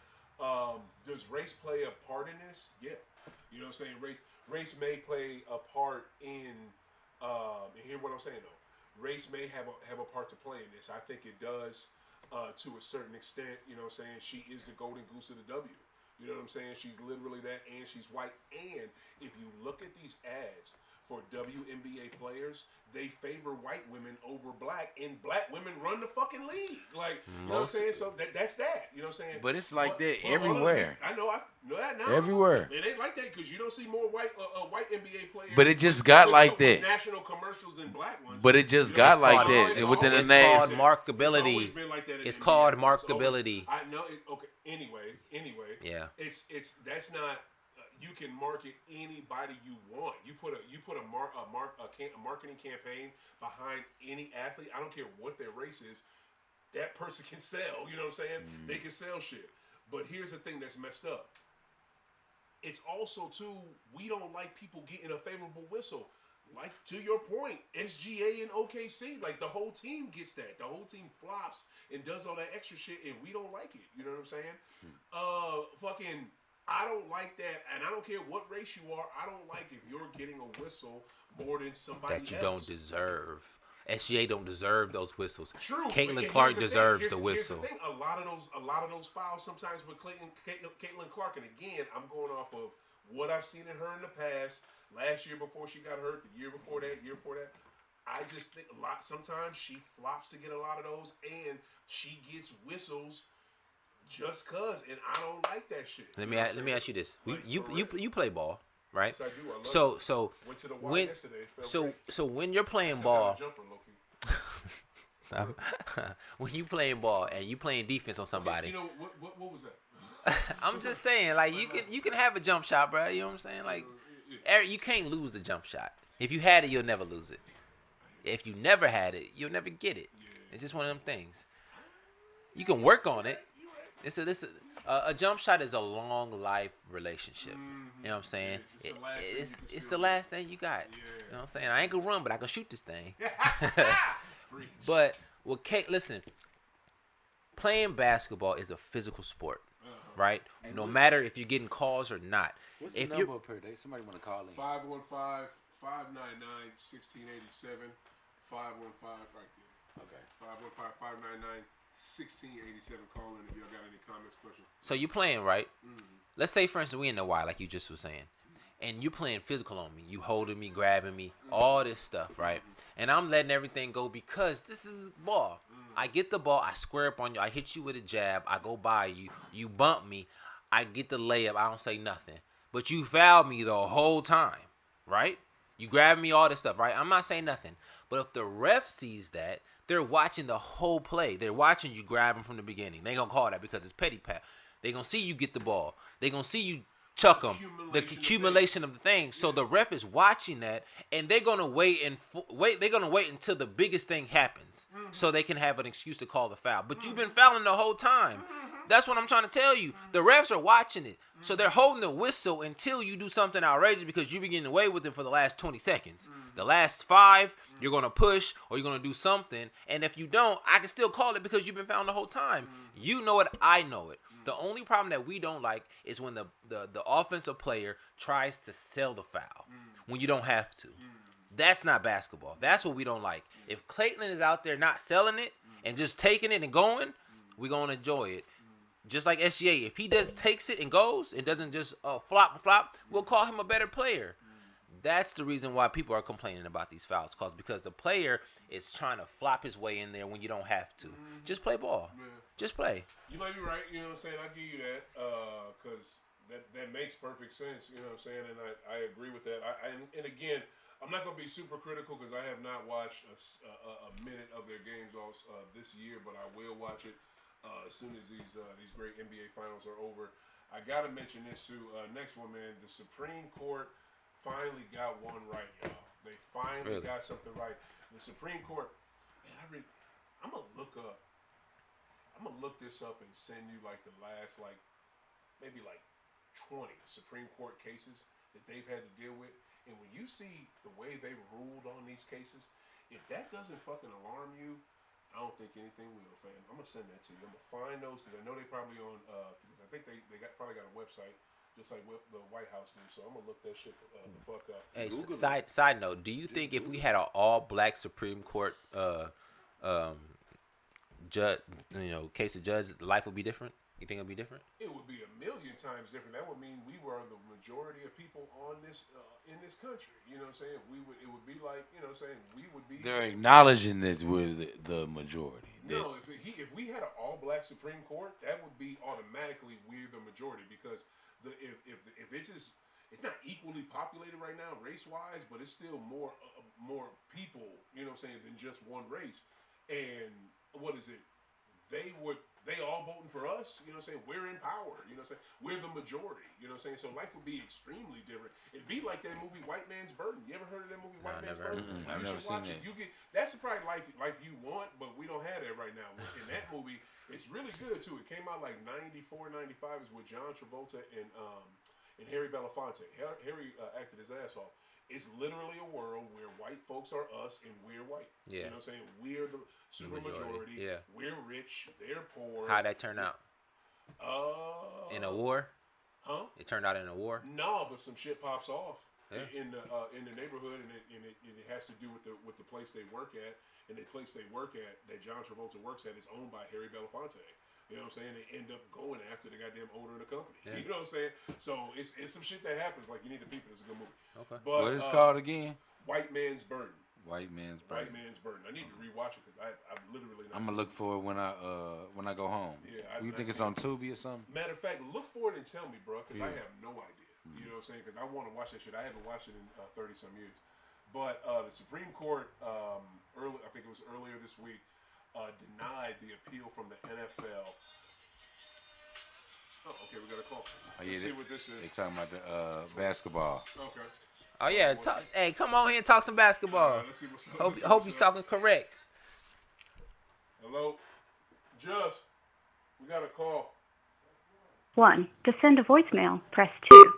Does race play a part in this? Yeah. You know what I'm saying? Race may play a part in. And hear what I'm saying though. Race may have a part to play in this. I think it does to a certain extent. You know what I'm saying? She is the golden goose of the W. You know what I'm saying? She's literally that, and she's white. And if you look at these ads for WNBA players, they favor white women over black, and black women run the fucking league. Like, you know what I'm saying? So that's that. You know what I'm saying? But it's like that hold on, everywhere. I know that now. Everywhere. It ain't like that because you don't see more white NBA players. But it just got like with that. national commercials and black ones. But it just You know, got it's like called- that it's within the always- name. It's called markability. It's always been like that in It's the called NBA. It's always- markability. I know. Okay. Anyway. Yeah. It's that's not. You can market anybody you want. You put a marketing campaign behind any athlete. I don't care what their race is. That person can sell. You know what I'm saying? They can sell shit. But here's the thing that's messed up. It's also too, we don't like people getting a favorable whistle. Like, to your point, SGA and OKC, like the whole team gets that. The whole team flops and does all that extra shit, and we don't like it. You know what I'm saying? I don't like that, and I don't care what race you are. I don't like if you're getting a whistle more than somebody That you else. don't deserve. SGA don't deserve those whistles. True. Caitlin but Clark here's the deserves thing. the Here's whistle. the thing. A lot of those fouls sometimes with Caitlin Clark, and again, I'm going off of what I've seen in her in the past. Last year before she got hurt, the year before that. I just think sometimes she flops to get a lot of those, and she gets whistles just cause, and I don't like that shit. Let me ask you this: Like, you play ball, right? Yes, I do. I love So it. Went to the Y yesterday. Felt great. so when you're playing Still ball, got a jumper, low-key. when you playing ball and you playing defense on somebody, You know what was that? I'm just saying, like you can have a jump shot, bro. You know what I'm saying? Like, Eric, you can't lose the jump shot. If you had it, you'll never lose it. If you never had it, you'll never get it. It's just one of them things. You can work on it. A jump shot is a long life relationship. You know what I'm saying? It's the last thing you got. You know what I'm saying? I ain't gonna run, but I can shoot this thing. But listen, playing basketball is a physical sport, right? No matter if you're getting calls or not. What's the If number you're per day? Somebody want to call in. 515-599-1687. 515 right there. Okay. 515-599-1687. Call in if y'all got any comments, questions. So you playing, right? Let's say, for instance, we in the Y, like you just was saying, and you playing physical on me. You holding me, grabbing me, all this stuff, right? And I'm letting everything go because this is ball. I get the ball, I square up on you, I hit you with a jab, I go by you, you bump me, I get the layup, I don't say nothing. But you fouled me the whole time, right? You grab me, all this stuff, right? I'm not saying nothing. But if the ref sees that, they're watching the whole play. They're watching you grab them from the beginning. They ain't going to call that because it's petty pat. They going to see you get the ball. They going to see you chuck them. The accumulation of the things. So the ref is watching that, and they're going to wait. They're going to wait until the biggest thing happens so they can have an excuse to call the foul. But you've been fouling the whole time. That's what I'm trying to tell you. The refs are watching it. So they're holding the whistle until you do something outrageous because you've been getting away with it for the last 20 seconds. The last 5, you're going to push or you're going to do something. And if you don't, I can still call it because you've been fouling the whole time. You know it. I know it. The only problem that we don't like is when the offensive player tries to sell the foul when you don't have to. That's not basketball. That's what we don't like. If Caitlin is out there not selling it and just taking it and going, we're going to enjoy it. Just like SGA, if he just takes it and goes and doesn't just flop, we'll call him a better player. That's the reason why people are complaining about these fouls, because the player is trying to flop his way in there when you don't have to. Just play ball. Yeah. Just play. You might be right. You know what I'm saying? I give you that because that makes perfect sense. You know what I'm saying? And I agree with that. And again, I'm not going to be super critical because I have not watched a minute of their games all this year, but I will watch it as soon as these great NBA finals are over. I got to mention this too. Next one, man. The Supreme Court finally got one right, y'all. They finally got something right. The Supreme Court, man, I'm going to look up. look this up and send you like the last maybe 20 Supreme Court cases that they've had to deal with. And when you see the way they ruled on these cases, if that doesn't fucking alarm you, I don't think anything will, fam. I'm gonna send that to you. I'm gonna find those because I know they probably on because I think they probably got a website just like what the White House do. So I'm gonna look that shit the fuck up. Hey, side note, do you think if we had an all black Supreme Court judge, case of judge, life would be different? You think it'd be different? It would be a million times different. That would mean we were the majority of people on this in this country. You know what I'm saying? It would be like, you know what I'm saying? We would be. They're acknowledging that we're the majority. No, if we had an all-black Supreme Court, that would be automatically we're the majority because if it's just it's not equally populated right now race-wise, but it's still more people, you know what I'm saying, than just one race. And what is it? They all voting for us, you know what I'm saying? We're in power, you know what I'm saying? We're the majority, you know what I'm saying? So life would be extremely different. It'd be like that movie White Man's Burden. You ever heard of that movie White Man's Burden? I've You never should seen watch it. it. That's the probably life you want, but we don't have that right now. In that movie, it's really good too. It came out like 94, 95. It's with John Travolta and Harry Belafonte. Harry acted his ass off. It's literally a world where white folks are us and we're white. Yeah. You know what I'm saying? We're the super majority. Yeah. We're rich. They're poor. How'd that turn out? In a war? Huh? It turned out in a war? No, but some shit pops off Yeah. in the neighborhood, and it has to do with the place they work at, and the place they work at that John Travolta works at is owned by Harry Belafonte. You know what I'm saying? They end up going after the goddamn owner of the company. Yeah. You know what I'm saying? So it's some shit that happens. Like, you need to peep it. It's a good movie. Okay. But, What is it called again? White Man's Burden. White Man's Burden. White Man's Burden. I need to rewatch it because I've literally not I'm gonna look for it when I go home. Yeah, You think it's on Tubi or something? Matter of fact, look for it and tell me, bro, because I have no idea. You know what I'm saying? Because I want to watch that shit. I haven't watched it in 30-some years. But the Supreme Court, I think it was earlier this week, denied the appeal from the NFL. Oh, okay, we got a call. Let's see what this is. They talking about the basketball. Okay. Oh, yeah. Hey, come on here and talk some basketball. Let's see what's up. Hope you're talking correct. Hello? Just, we got a call. 1. To send a voicemail, press 2.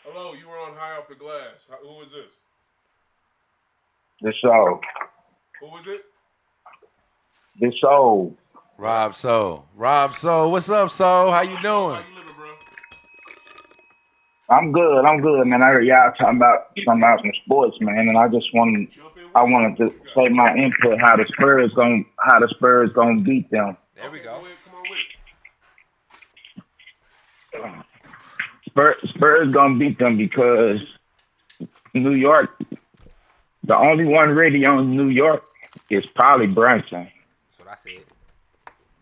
Hello, you were on High Off the Glass. Who is this? The Soul. Who is it? The Soul. Rob Soul. What's up, Soul? How you doing? How you living, bro? I'm good, man. I heard y'all talking about some sports, man, and I just wanted to say my input how the Spurs gonna beat them. There we go. Come on with it. Spurs gonna beat them because New York, the only one ready on New York is probably Brunson. That's what I said.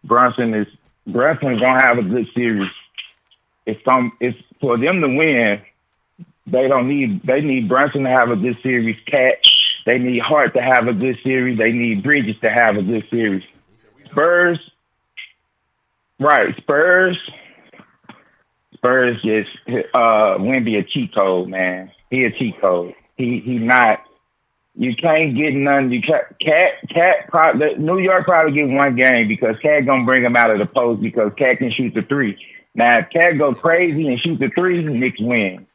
Brunson's gonna have a good series. It's for them to win. They need Brunson to have a good series. They need Hart to have a good series. They need Bridges to have a good series. Spurs just Wemby a cheat code, man. He a cheat code. He not. You can't get none. New York probably get one game because Cat gonna bring him out of the post because Cat can shoot the three. Now if Cat go crazy and shoot the three, Knicks win.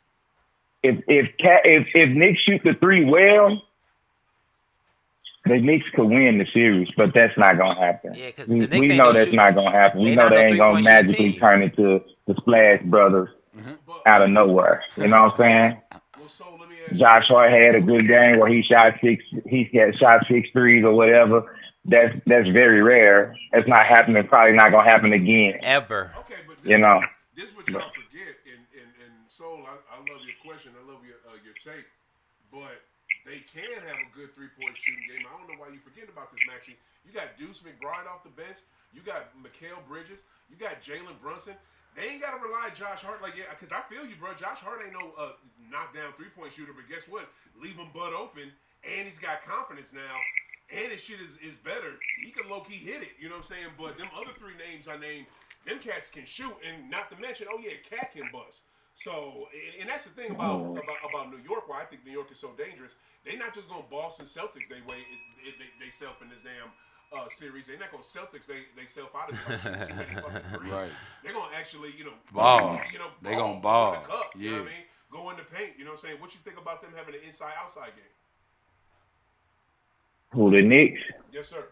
If Knicks shoot the three well, the Knicks could win the series, but that's not gonna happen. Yeah, because we know that's not gonna happen. We know they ain't gonna magically turn into the Splash Brothers out of nowhere. You know what I'm saying? Well, so let me ask Josh Hart had a good game where he shot six threes or whatever. That's very rare. It's not happening. Probably not gonna happen again. Ever. Okay, but You know. This is what y'all forget, and Soul, I love your question. I love your take, but they can have a good three-point shooting game. I don't know why you forgetting about this, Maxie. You got Deuce McBride off the bench. You got Mikal Bridges. You got Jalen Brunson. They ain't got to rely on Josh Hart because I feel you, bro. Josh Hart ain't no knockdown three-point shooter, but guess what? Leave him butt open, and he's got confidence now, and his shit is better. He can low-key hit it, you know what I'm saying? But them other three names I named, them cats can shoot, and not to mention, Cat can bust. So, and that's the thing about New York, why I think New York is so dangerous. They're not just going to Boston Celtics they self in this damn series. They're not gonna Celtics. They self out of too many fucking threes. Right. They're gonna actually, Ball. They gonna Win ball. a cup. You know Yeah. what I mean? Go in the paint. You know what I'm saying? What you think about them having an inside-outside game? Who, the Knicks? Yes, sir.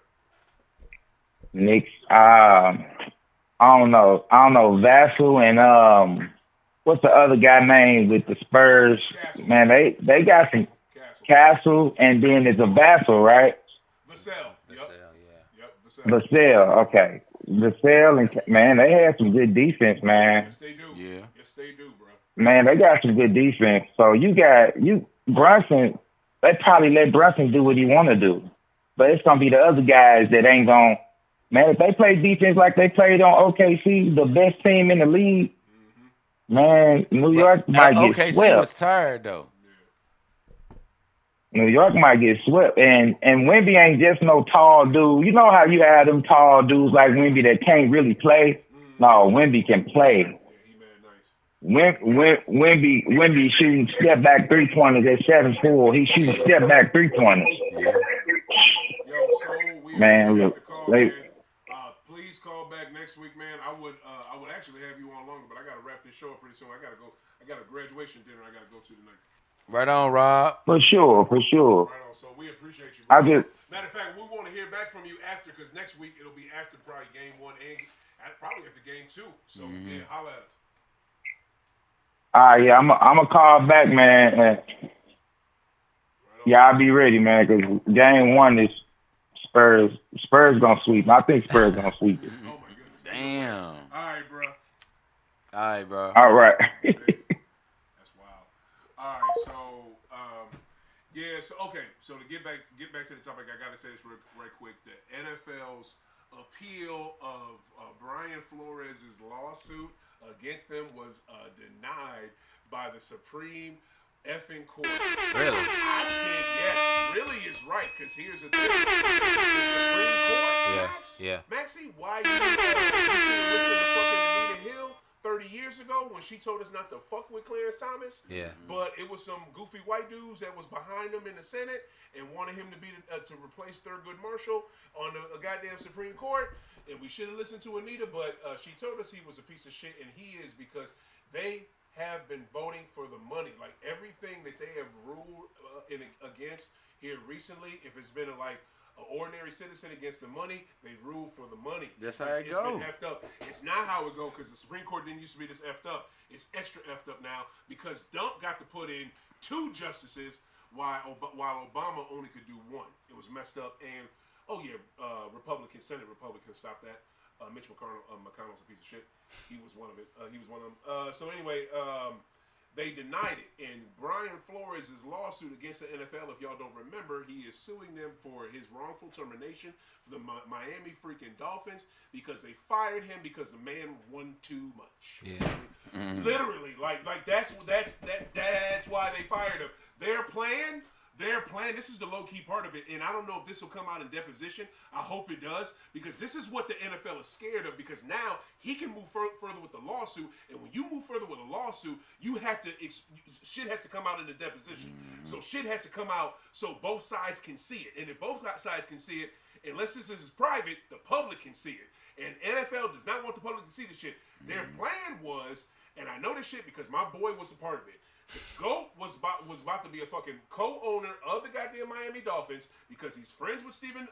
Knicks. I don't know. Vassell and what's the other guy name with the Spurs? Castle. Man, they got some Castle, and then it's a Vassell, right? Vassell. Yep. Yeah. Vassell. Vassell. Okay. Vassell and man, they had some good defense, man. Yes, they do. Yeah. Yes, they do, bro. Man, they got some good defense. So you Brunson. They probably let Brunson do what he want to do, but it's gonna be the other guys that ain't gonna. Man, if they play defense like they played on OKC, the best team in the league, man, New York might get OKC swept. was tired though. New York might get swept. And Wemby ain't just no tall dude. You know how you have them tall dudes like Wemby that can't really play? No, Wemby can play. Yeah, he man nice. Wemby shooting step back 3-pointers at 7'4". He shooting step back 3-pointers. Yeah. Yo, so we Man, appreciate look, the call, they- man. Please call back next week, man. I would actually have you on longer, but I gotta wrap this show up pretty soon. I gotta go. I got a graduation dinner I gotta go to tonight. Right on, Rob. For sure. Right on. So we appreciate you, bro. Matter of fact, we want to hear back from you after, because next week it'll be after probably game 1 and probably after game 2. So yeah, holla at us. Yeah, I'm a call back, man. Yeah, I'll be ready, man, because game 1 is Spurs. Spurs gonna sweep. I think Spurs gonna sweep it. Oh my goodness. Damn. All right, bro. All right, bro. All right. That's wild. All right, so so to get back to the topic, I gotta say this right quick. The NFL's appeal of Brian Flores' lawsuit against them was denied by the Supreme effing court. Really? Yes, really is right, because here's the thing. The Supreme Court, Max? Yeah. Maxie, why you listen to fucking Anita Hill 30 years ago when she told us not to fuck with Clarence Thomas? Yeah. But it was some goofy white dudes that was behind him in the Senate and wanted him to be to replace Thurgood Marshall on the goddamn Supreme Court. And we should have listened to Anita, but she told us he was a piece of shit, and he is, because they have been voting for the money. Like everything that they have ruled against here recently, if it's been an ordinary citizen against the money, they rule for the money. That's how it It's go. been effed up. It's not how it go, because the Supreme Court didn't used to be this effed up. It's extra effed up now because Dump got to put in 2 justices while Obama only could do 1. It was messed up. And Senate Republicans stopped that. Mitch McConnell's a piece of shit. He was one of it. He was one of them. So anyway, they denied it. And Brian Flores' lawsuit against the NFL, if y'all don't remember, he is suing them for his wrongful termination for the Miami freaking Dolphins because they fired him because the man won too much. Yeah. Literally, like that's why they fired him. Their plan. This is the low-key part of it, and I don't know if this will come out in deposition. I hope it does, because this is what the NFL is scared of, because now he can move further with the lawsuit, and when you move further with a lawsuit, you have to shit has to come out in the deposition. So shit has to come out so both sides can see it, and if both sides can see it, unless this is private, the public can see it. And NFL does not want the public to see the shit. Their plan was, and I know this shit because my boy was a part of it. The GOAT was about to be a fucking co-owner of the goddamn Miami Dolphins because he's friends with Stephen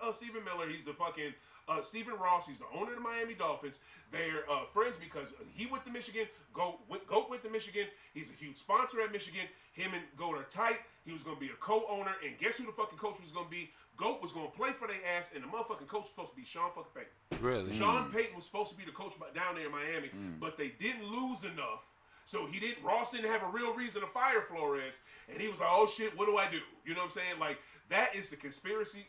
Miller. He's the fucking Stephen Ross. He's the owner of the Miami Dolphins. They're friends because he went to Michigan. GOAT went to Michigan. He's a huge sponsor at Michigan. Him and GOAT are tight. He was going to be a co-owner. And guess who the fucking coach was going to be? GOAT was going to play for their ass, and the motherfucking coach was supposed to be Sean fucking Payton. Really? Sean Payton was supposed to be the coach down there in Miami, but they didn't lose enough. So Ross didn't have a real reason to fire Flores, and he was like, oh shit, what do I do? You know what I'm saying? Like, that is the conspiracy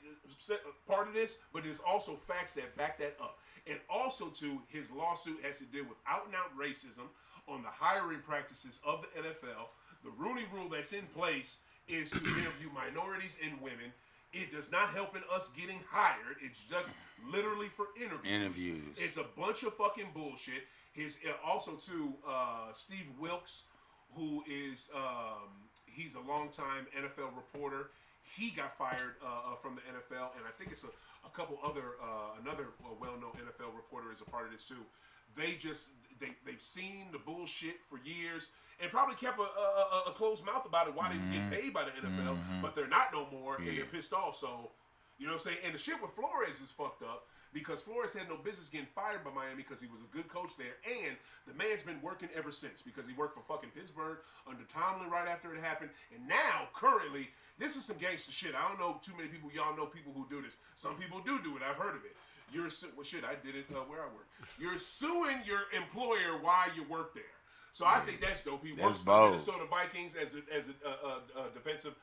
part of this, but there's also facts that back that up. And also, too, his lawsuit has to deal with out-and-out racism on the hiring practices of the NFL. The Rooney Rule that's in place is to interview minorities and women. It does not help in us getting hired. It's just literally for interviews. It's a bunch of fucking bullshit. Also too, Steve Wilkes, who is he's a longtime NFL reporter. He got fired from the NFL, and I think it's a couple other another well-known NFL reporter is a part of this too. They've seen the bullshit for years and probably kept a closed mouth about it while they was getting paid by the NFL, but they're not no more, and they're pissed off. So, you know what I'm saying? And the shit with Flores is fucked up because Flores had no business getting fired by Miami because he was a good coach there, and the man's been working ever since because he worked for fucking Pittsburgh under Tomlin right after it happened, and now currently this is some gangster shit. I don't know too many people. Y'all know people who do this. Some people do it. I've heard of it. Well, shit, I did it where I work. You're suing your employer while you work there. So I think that's dope. He works for the Minnesota Vikings as a defensive.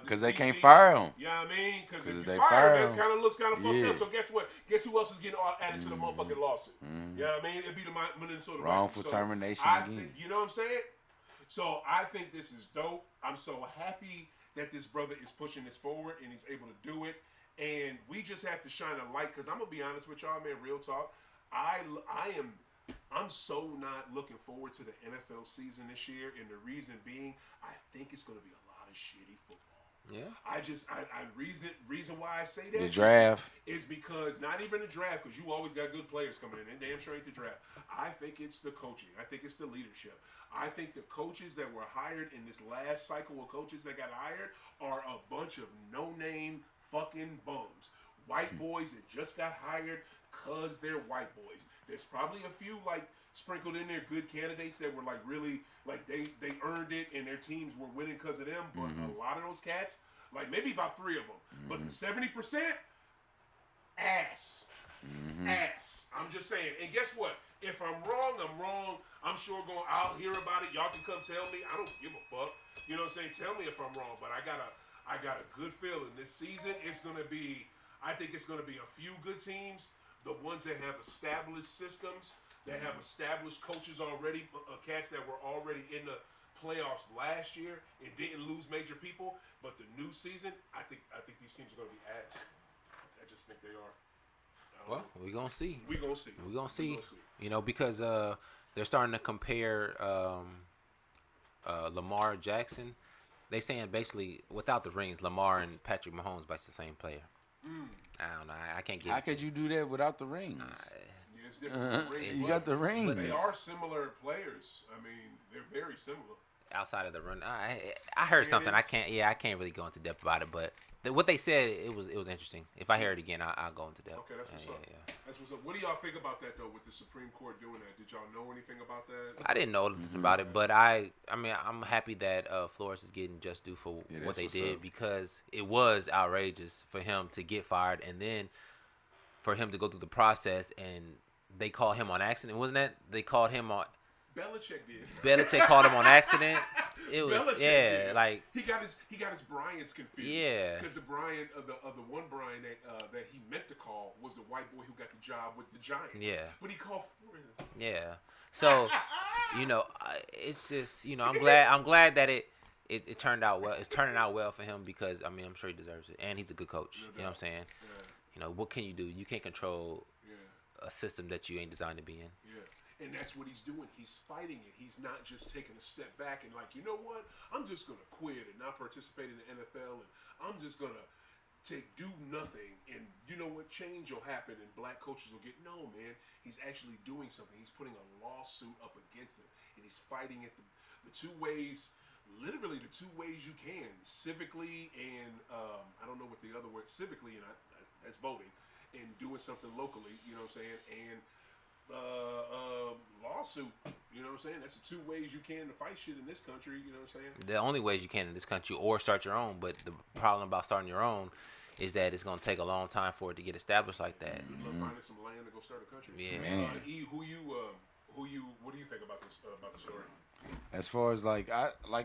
Because they can't fire him. Yeah, I mean, because if they you fire him, him, it kind of looks kind of fucked up. So guess what? Guess who else is getting added to the motherfucking lawsuit? You know what I mean? It'd be the Minnesota wrongful Vikings. termination again. You know what I'm saying? So I think this is dope. I'm so happy that this brother is pushing this forward and he's able to do it. And we just have to shine a light, because I'm gonna be honest with y'all, man. Real talk. I'm so not looking forward to the NFL season this year, and the reason being, I think it's gonna be a lot of shitty football. Yeah. Reason why I say that The draft is because not even the draft, because you always got good players coming in, and damn sure ain't the draft. I think it's the coaching. I think it's the leadership. I think the coaches that were hired in this last cycle of coaches that got hired are a bunch of no-name fucking bums. White boys that just got hired because they're white boys. There's probably a few like sprinkled in there good candidates that were like really like they earned it and their teams were winning because of them. But a lot of those cats, like maybe about 3 of them, but the 70%, ass. Ass. I'm just saying. And guess what? If I'm wrong, I'm wrong. I'm sure I'll hear about it. Y'all can come tell me. I don't give a fuck. You know what I'm saying? Tell me if I'm wrong. But I got a good feeling this season. I think it's gonna be a few good teams. The ones that have established systems, that have established coaches already, cats that were already in the playoffs last year and didn't lose major people. But the new season, I think these teams are gonna be ass. I just think they are. Well, we're gonna see. We're gonna see. We're gonna see. You know, because they're starting to compare Lamar Jackson. They saying basically without the rings, Lamar and Patrick Mahomes by the same player. I don't know. I can't get. How could you do that without the rings? Yeah, it's different. Rings, you got the rings. But they are similar players. I mean, they're very similar. Outside of the run, I heard something. I can't really go into depth about it, but what they said it was interesting. If I hear it again, I'll go into depth. Okay, that's what's up. Yeah. That's what's up. What do y'all think about that though? With the Supreme Court doing that, did y'all know anything about that? I didn't know anything about it, but I mean, I'm happy that Flores is getting just due for what they did because it was outrageous for him to get fired and then for him to go through the process and they called him on accident. Wasn't that they called him on? Belichick did. Belichick called him on accident. It was Belichick did. like he got his Bryants confused. Yeah, because the Bryant of the one Bryant that he meant to call was the white boy who got the job with the Giants. Yeah, but he called for him. Yeah, so you know, it's just I'm glad that it turned out well. It's turning out well for him because I mean I'm sure he deserves it, and he's a good coach. You know what I'm saying? Yeah. You know what can you do? You can't control a system that you ain't designed to be in. Yeah. And that's what he's doing. He's fighting it. He's not just taking a step back and like, you know what? I'm just going to quit and not participate in the NFL and I'm just going to do nothing. And you know what? Change will happen and black coaches will get, no, man. He's actually doing something. He's putting a lawsuit up against him and he's fighting it the two ways, literally the two ways you can, civically and I don't know what the other word, civically, and that's voting, and doing something locally, you know what I'm saying? And lawsuit, you know what I'm saying? That's the two ways you can to fight shit in this country, you know what I'm saying? The only ways you can in this country or start your own, but the problem about starting your own is that it's going to take a long time for it to get established like that. Good luck finding some land to go start a country. Yeah. E, what do you think about this about the story? As far as like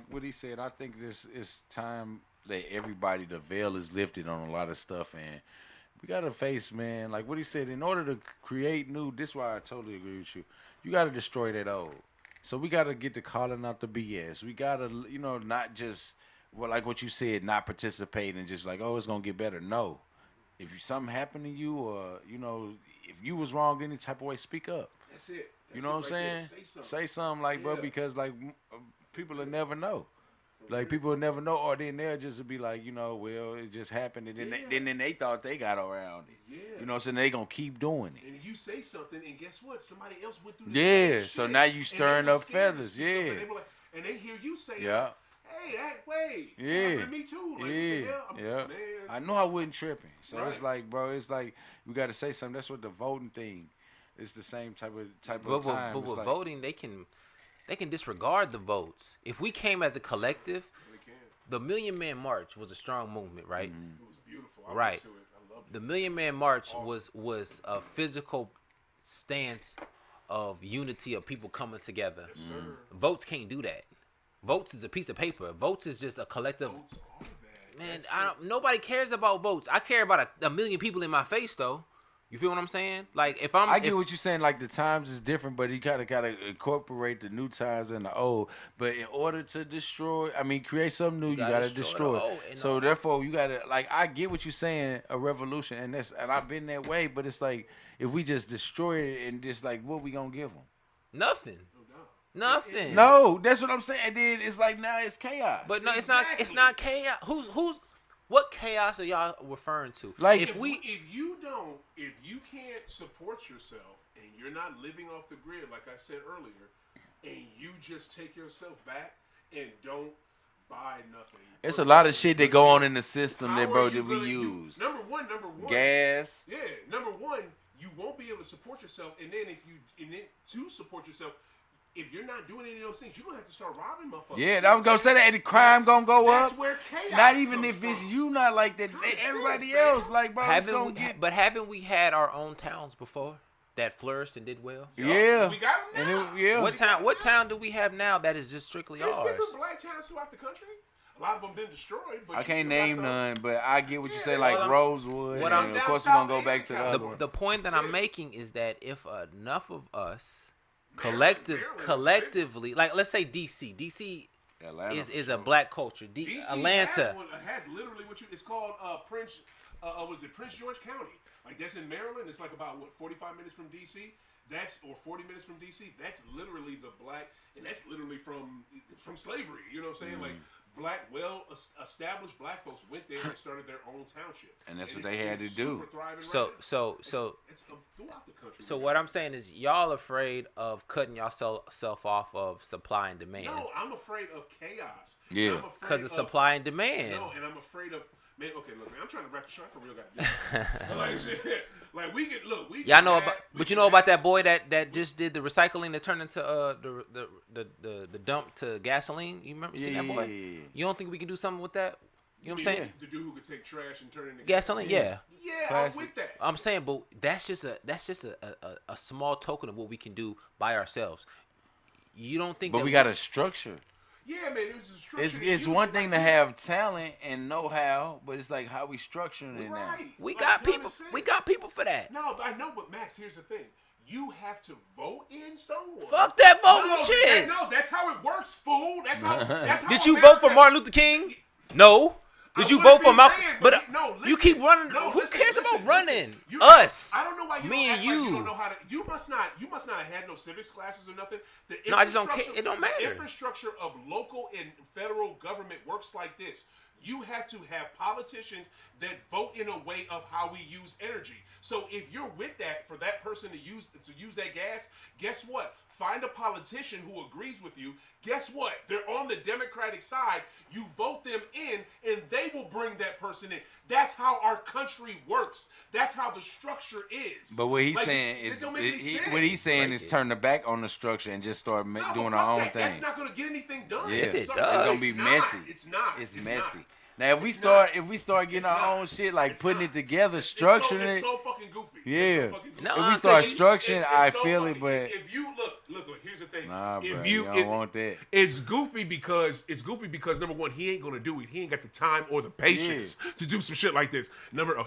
what he said, I think this is time that everybody, the veil is lifted on a lot of stuff, and we got to face, man, like what he said, in order to create new, this is why I totally agree with you. You got to destroy that old. So we got to get to calling out the BS. We got to, not just, well, like what you said, not participate and just like, oh, it's going to get better. No. If something happened to you or, if you was wrong any type of way, speak up. That's it. You know what I'm saying? Say something. Say something like, bro, because like people will never know. Like people will never know, or then they'll just be like, well, it just happened, and then they thought they got around it. Yeah. You know what I'm saying? They gonna keep doing it. And you say something, and guess what? Somebody else went through the Yeah. same So shit, now you and stirring they were up scared to feathers. speak up, Yeah. and they were like, and they hear you say, Yeah. hey, wait, Yeah. happened to me too. Like, what the hell? Yeah. Man. I know I wasn't tripping. So Right. it's like, bro, we got to say something. That's what the voting thing. It's the same type of time. But It's with like, voting, they can disregard the votes. If we came as a collective, Really can. the Million Man March was a strong movement, right? It was beautiful. I Right. went to it. I loved it. The Million Man March was a physical stance of unity of people coming together. Yes, sir. Votes can't do that. Votes is a piece of paper. Votes is just a collective. Votes are that. Man, That's nobody cares about votes. I care about a million people in my face, though. You feel what I'm saying? Like if I get what you're saying. Like the times is different, but you gotta incorporate the new times and the old. But in order to create something new, you gotta destroy the old it. and So therefore, you gotta I get what you're saying, a revolution, and I've been that way. But it's like if we just destroy it and just like what we gonna give them? nothing. Nothing. No, that's what I'm saying. And then it's like now it's chaos. But no, it's not. It's not chaos. What chaos are y'all referring to? Like if you can't support yourself and you're not living off the grid, like I said earlier, and you just take yourself back and don't buy nothing. it's a lot of shit that go on in the system How that, are bro, you that we gonna use. Number one, Gas. Yeah, number one, you won't be able to support yourself, and then to support yourself, if you're not doing any of those things, you're gonna have to start robbing motherfuckers. Yeah, I was gonna say that, and the crime gonna go That's up. where chaos Not even comes if it's from. you not like that. Common Everybody sense, man. else, like, bro, it's gonna get. But haven't we had our own towns before that flourished and did well? Yeah. We got them now. Yeah. What town do we have now that is just strictly There's ours? different black towns throughout the country. A lot of them been destroyed, but I you can't still got name some. none, but I get what you Yeah, say, that's like what I'm- Rosewood. what And I'm of down course, we're gonna south go back to the end, other one. The point that I'm Yeah. making is that if enough of us Maryland, collectively, like let's say DC Atlanta, is for a sure. black culture. DC Atlanta. has literally it's called Prince. Was it Prince George County? Like that's in Maryland. It's like about 45 minutes from DC. Or 40 minutes from DC. That's literally the black, and that's literally from slavery. You know what I'm saying? Like black, established black folks went there and started their own township, And that's what it's they had to do. super thriving So right now. It's throughout the country. So what I'm saying is y'all afraid of cutting yourself off of supply and demand. No, I'm afraid of chaos. Yeah. I'm afraid Because of of supply and demand. No, and I'm afraid of man. Okay, look, man, I'm trying to wrap the show for real, goddamn. like we can look. We Y'all can know have- about, we but you can know about have- that boy that just did the recycling that turned into the dump to gasoline. You remember seeing that boy? Yeah. You don't think we can do something with that? You know what I'm saying? The dude who could take trash and turn it into Gasoline, yeah. Yeah, I'm Plastic. with that. I'm saying, but that's just a small token of what we can do by ourselves. You don't think? But that we got a structure. Yeah, man, it was a structure. It's one thing to have talent and know-how, but it's like how we structuring it now. Right. We Like got common people. sense. We got people for that. No, but I know, but Max, here's the thing. You have to vote in someone. Fuck that voting no, shit. No, that's how it works, fool. That's how. Did you vote for Martin Luther King? No. Did you vote for Malcolm? But you keep running. Who cares about running? Us. I don't know why you Me don't and act like you. you don't know how to. You must not have had no civics classes or nothing. No, I just don't care. It don't matter. The infrastructure of local and federal government works like this. You have to have politicians that vote in a way of how we use energy. So if you're with that, for that person to use that gas, guess what? Find a politician who agrees with you. Guess what? They're on the Democratic side. You vote them in, and they will bring that person in. That's how our country works. That's how the structure is. But what he's Like, saying it is, don't make any sense. what he's saying is turn the back on the structure and just start No, doing but our fuck own that. thing. That's not going to get anything done. Yeah. Yes, it Sorry, does. It's gonna be not. messy. It's not. It's It's messy. not. Now, if we It's start not. getting It's our not. own shit, like It's putting not. it together, It's structuring it's it. so fucking goofy. Yeah. It's so fucking goofy. No, If we start it's- structuring, I so feel it, fucking- but if you look, here's the thing. nah, bro, if you you don't want that. It's goofy because number one, he ain't gonna do it. He ain't got the time or the patience to do some shit like this.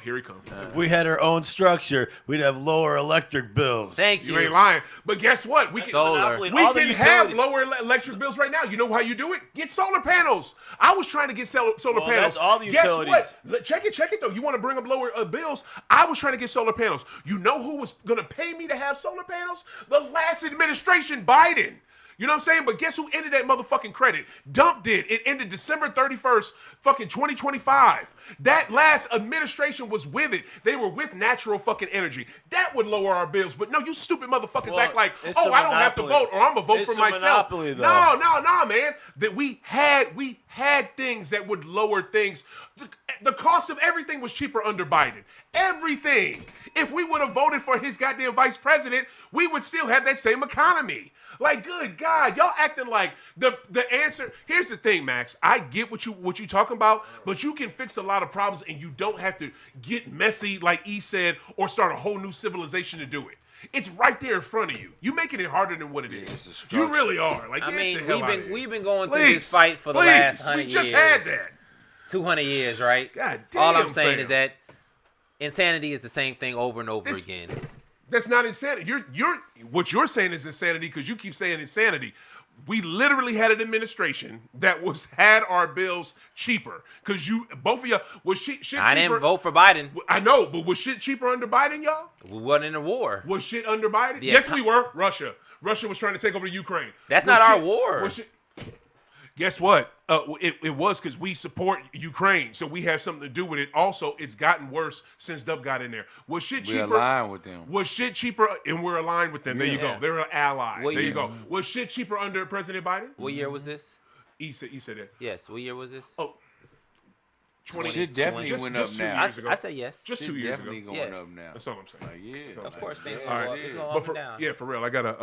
Here he comes. If we had our own structure, we'd have lower electric bills. Thank You you. ain't lying. But guess what? We can Solar. we All the can have utilities. lower electric bills right now. You know how you do it? Get solar panels. I was trying to get solar Well, panels. that's all the Guess utilities. what? Check it though. You want to bring up lower bills? I was trying to get solar panels. You know who was going to pay me to have solar panels? The last administration, Biden. You know what I'm saying? But guess who ended that motherfucking credit? Dump did. It ended December 31st, fucking 2025. That last administration was with it. They were with natural fucking energy. That would lower our bills. But no, you stupid motherfuckers act like, oh, I don't have to vote, or I'm gonna vote for myself. No, man. That we had things that would lower things. The cost of everything was cheaper under Biden. Everything. If we would have voted for his goddamn vice president, we would still have that same economy. Like, good God, y'all acting like the answer. Here's the thing, Max. I get what you talking about, but you can fix a lot of problems, and you don't have to get messy, like E said, or start a whole new civilization to do it. It's right there in front of you. You making it harder than what it is. You really are. Like, I mean, we've been going through this fight for the last 100 years. We just had that. 200 years, right? God damn. All I'm saying is that insanity is the same thing over and over again. That's not insanity. What you're saying is insanity because you keep saying insanity. We literally had an administration that had our bills cheaper because both of y'all was shit cheaper. I didn't vote for Biden. I know, but was shit cheaper under Biden, y'all? We wasn't in a war. Was shit under Biden? Yes, we were. Russia was trying to take over Ukraine. That's not our war. Guess what? It was because we support Ukraine, so we have something to do with it. Also, it's gotten worse since Dub got in there. Was shit cheaper? We're aligned with them. Was shit cheaper? And we're aligned with them. There you go. They're an ally. There you go. Was shit cheaper under President Biden? What year was this? He said that. Yes. What year was this? Oh. 20. Shit definitely went up now. I say yes. Just 2 years ago. Definitely going up now. That's all I'm saying. Yeah. Of course, things All right. go up. It's going up and down. Yeah, for real. I gotta.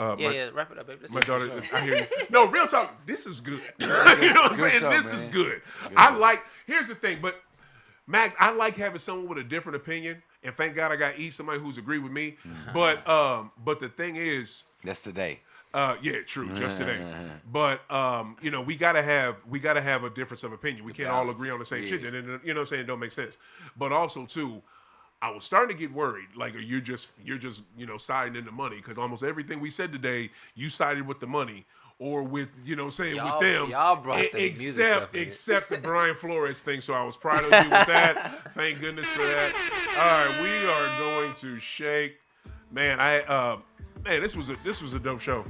Wrap it up, baby. My daughter. I hear you. No, real talk. This is good. You know what I'm saying? Show, this man. is good. Here's the thing, but Max, I like having someone with a different opinion, and thank God I got somebody who's agreed with me. But the thing is, that's today. Yeah, true, just today. But we gotta have a difference of opinion. We can't all agree on the same shit. Then you know what I'm saying? It don't make sense. But also too, I was starting to get worried. Like, you're just siding in the money because almost everything we said today, you sided with the money. Or with, with them. Y'all brought the music stuff in. Except the Brian Flores thing. So I was proud of you with that. Thank goodness for that. All right, we are going to shake. Man, this was a dope show.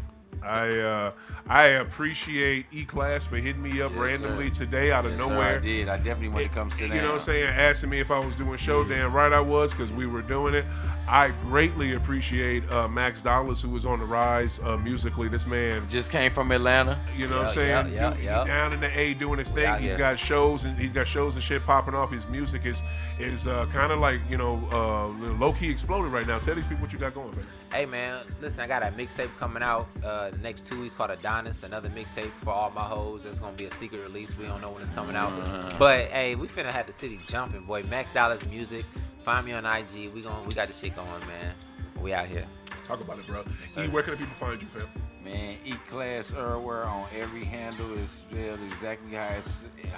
I appreciate E-Class for hitting me up randomly today out of nowhere. Sir, I did. I definitely want to come sit down. You know what I'm saying? Asking me if I was doing show. Damn right I was, because we were doing it. I greatly appreciate Max Dollars, who was on the rise musically. This man just came from Atlanta. You know what I'm saying? Yeah. He's down in the A doing his thing. He's got shows and shit popping off. His music is kind of like low key exploded right now. Tell these people what you got going, man. Hey man, listen, I got a mixtape coming out the next 2 weeks called Adonis. Another mixtape for all my hoes. It's gonna be a secret release. We don't know when it's coming out. But hey, we finna have the city jumping, boy. Max Dollars Music. Find me on IG. We got this shit going, man. We out here. Talk about it, bro. E, where can the people find you, fam? Man, E-Class everywhere on every handle is spelled exactly how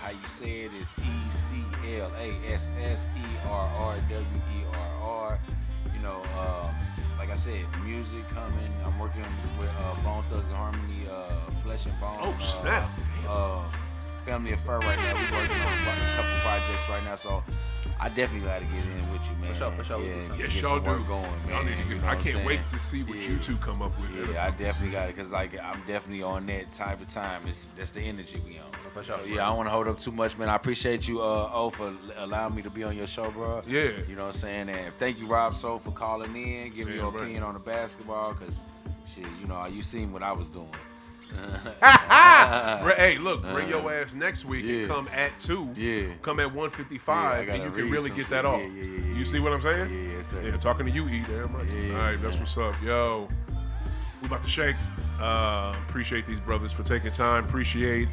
you say it. It's ECLASSERRWERR. Like I said, music coming. I'm working with Bone Thugs and Harmony, Flesh and Bone. Oh snap! Family Affair right now. We're working on a couple projects right now, so I definitely got to get in with you, man. For sure. Yes, y'all do. Going, man. I can't wait to see what you two come up with. Yeah, I definitely got it, because I'm definitely on that type of time. That's the energy we on. For sure. So, I don't want to hold up too much, man. I appreciate you, for allowing me to be on your show, bro. Yeah. You know what I'm saying? And thank you, Rob Soul, for calling in, giving your opinion on the basketball, because, shit, you seen what I was doing. Hey, look, bring your ass next week and come at 2. Yeah. Come at 1:55, and you can really get that off. You see what I'm saying? Yeah, sir. Yeah, talking to you, E, damn right. Yeah, all right, that's what's up. Yo, we about to shake. Appreciate these brothers for taking time. Appreciate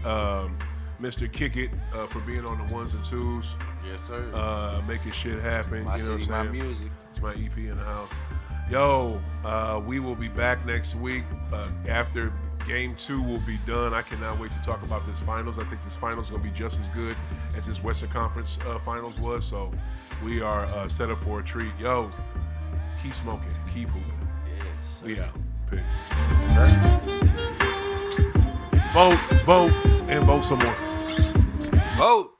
Mr. Kick It for being on the ones and twos. Yes, sir. Making shit happen. Mycitymymusic. It's my EP in the house. Yo, we will be back next week after Game 2 will be done. I cannot wait to talk about this finals. I think this finals is going to be just as good as this Western Conference finals was. So we are set up for a treat. Yo, keep smoking. Keep hooping. Yes. We out. Peace. Vote, and vote some more. Vote.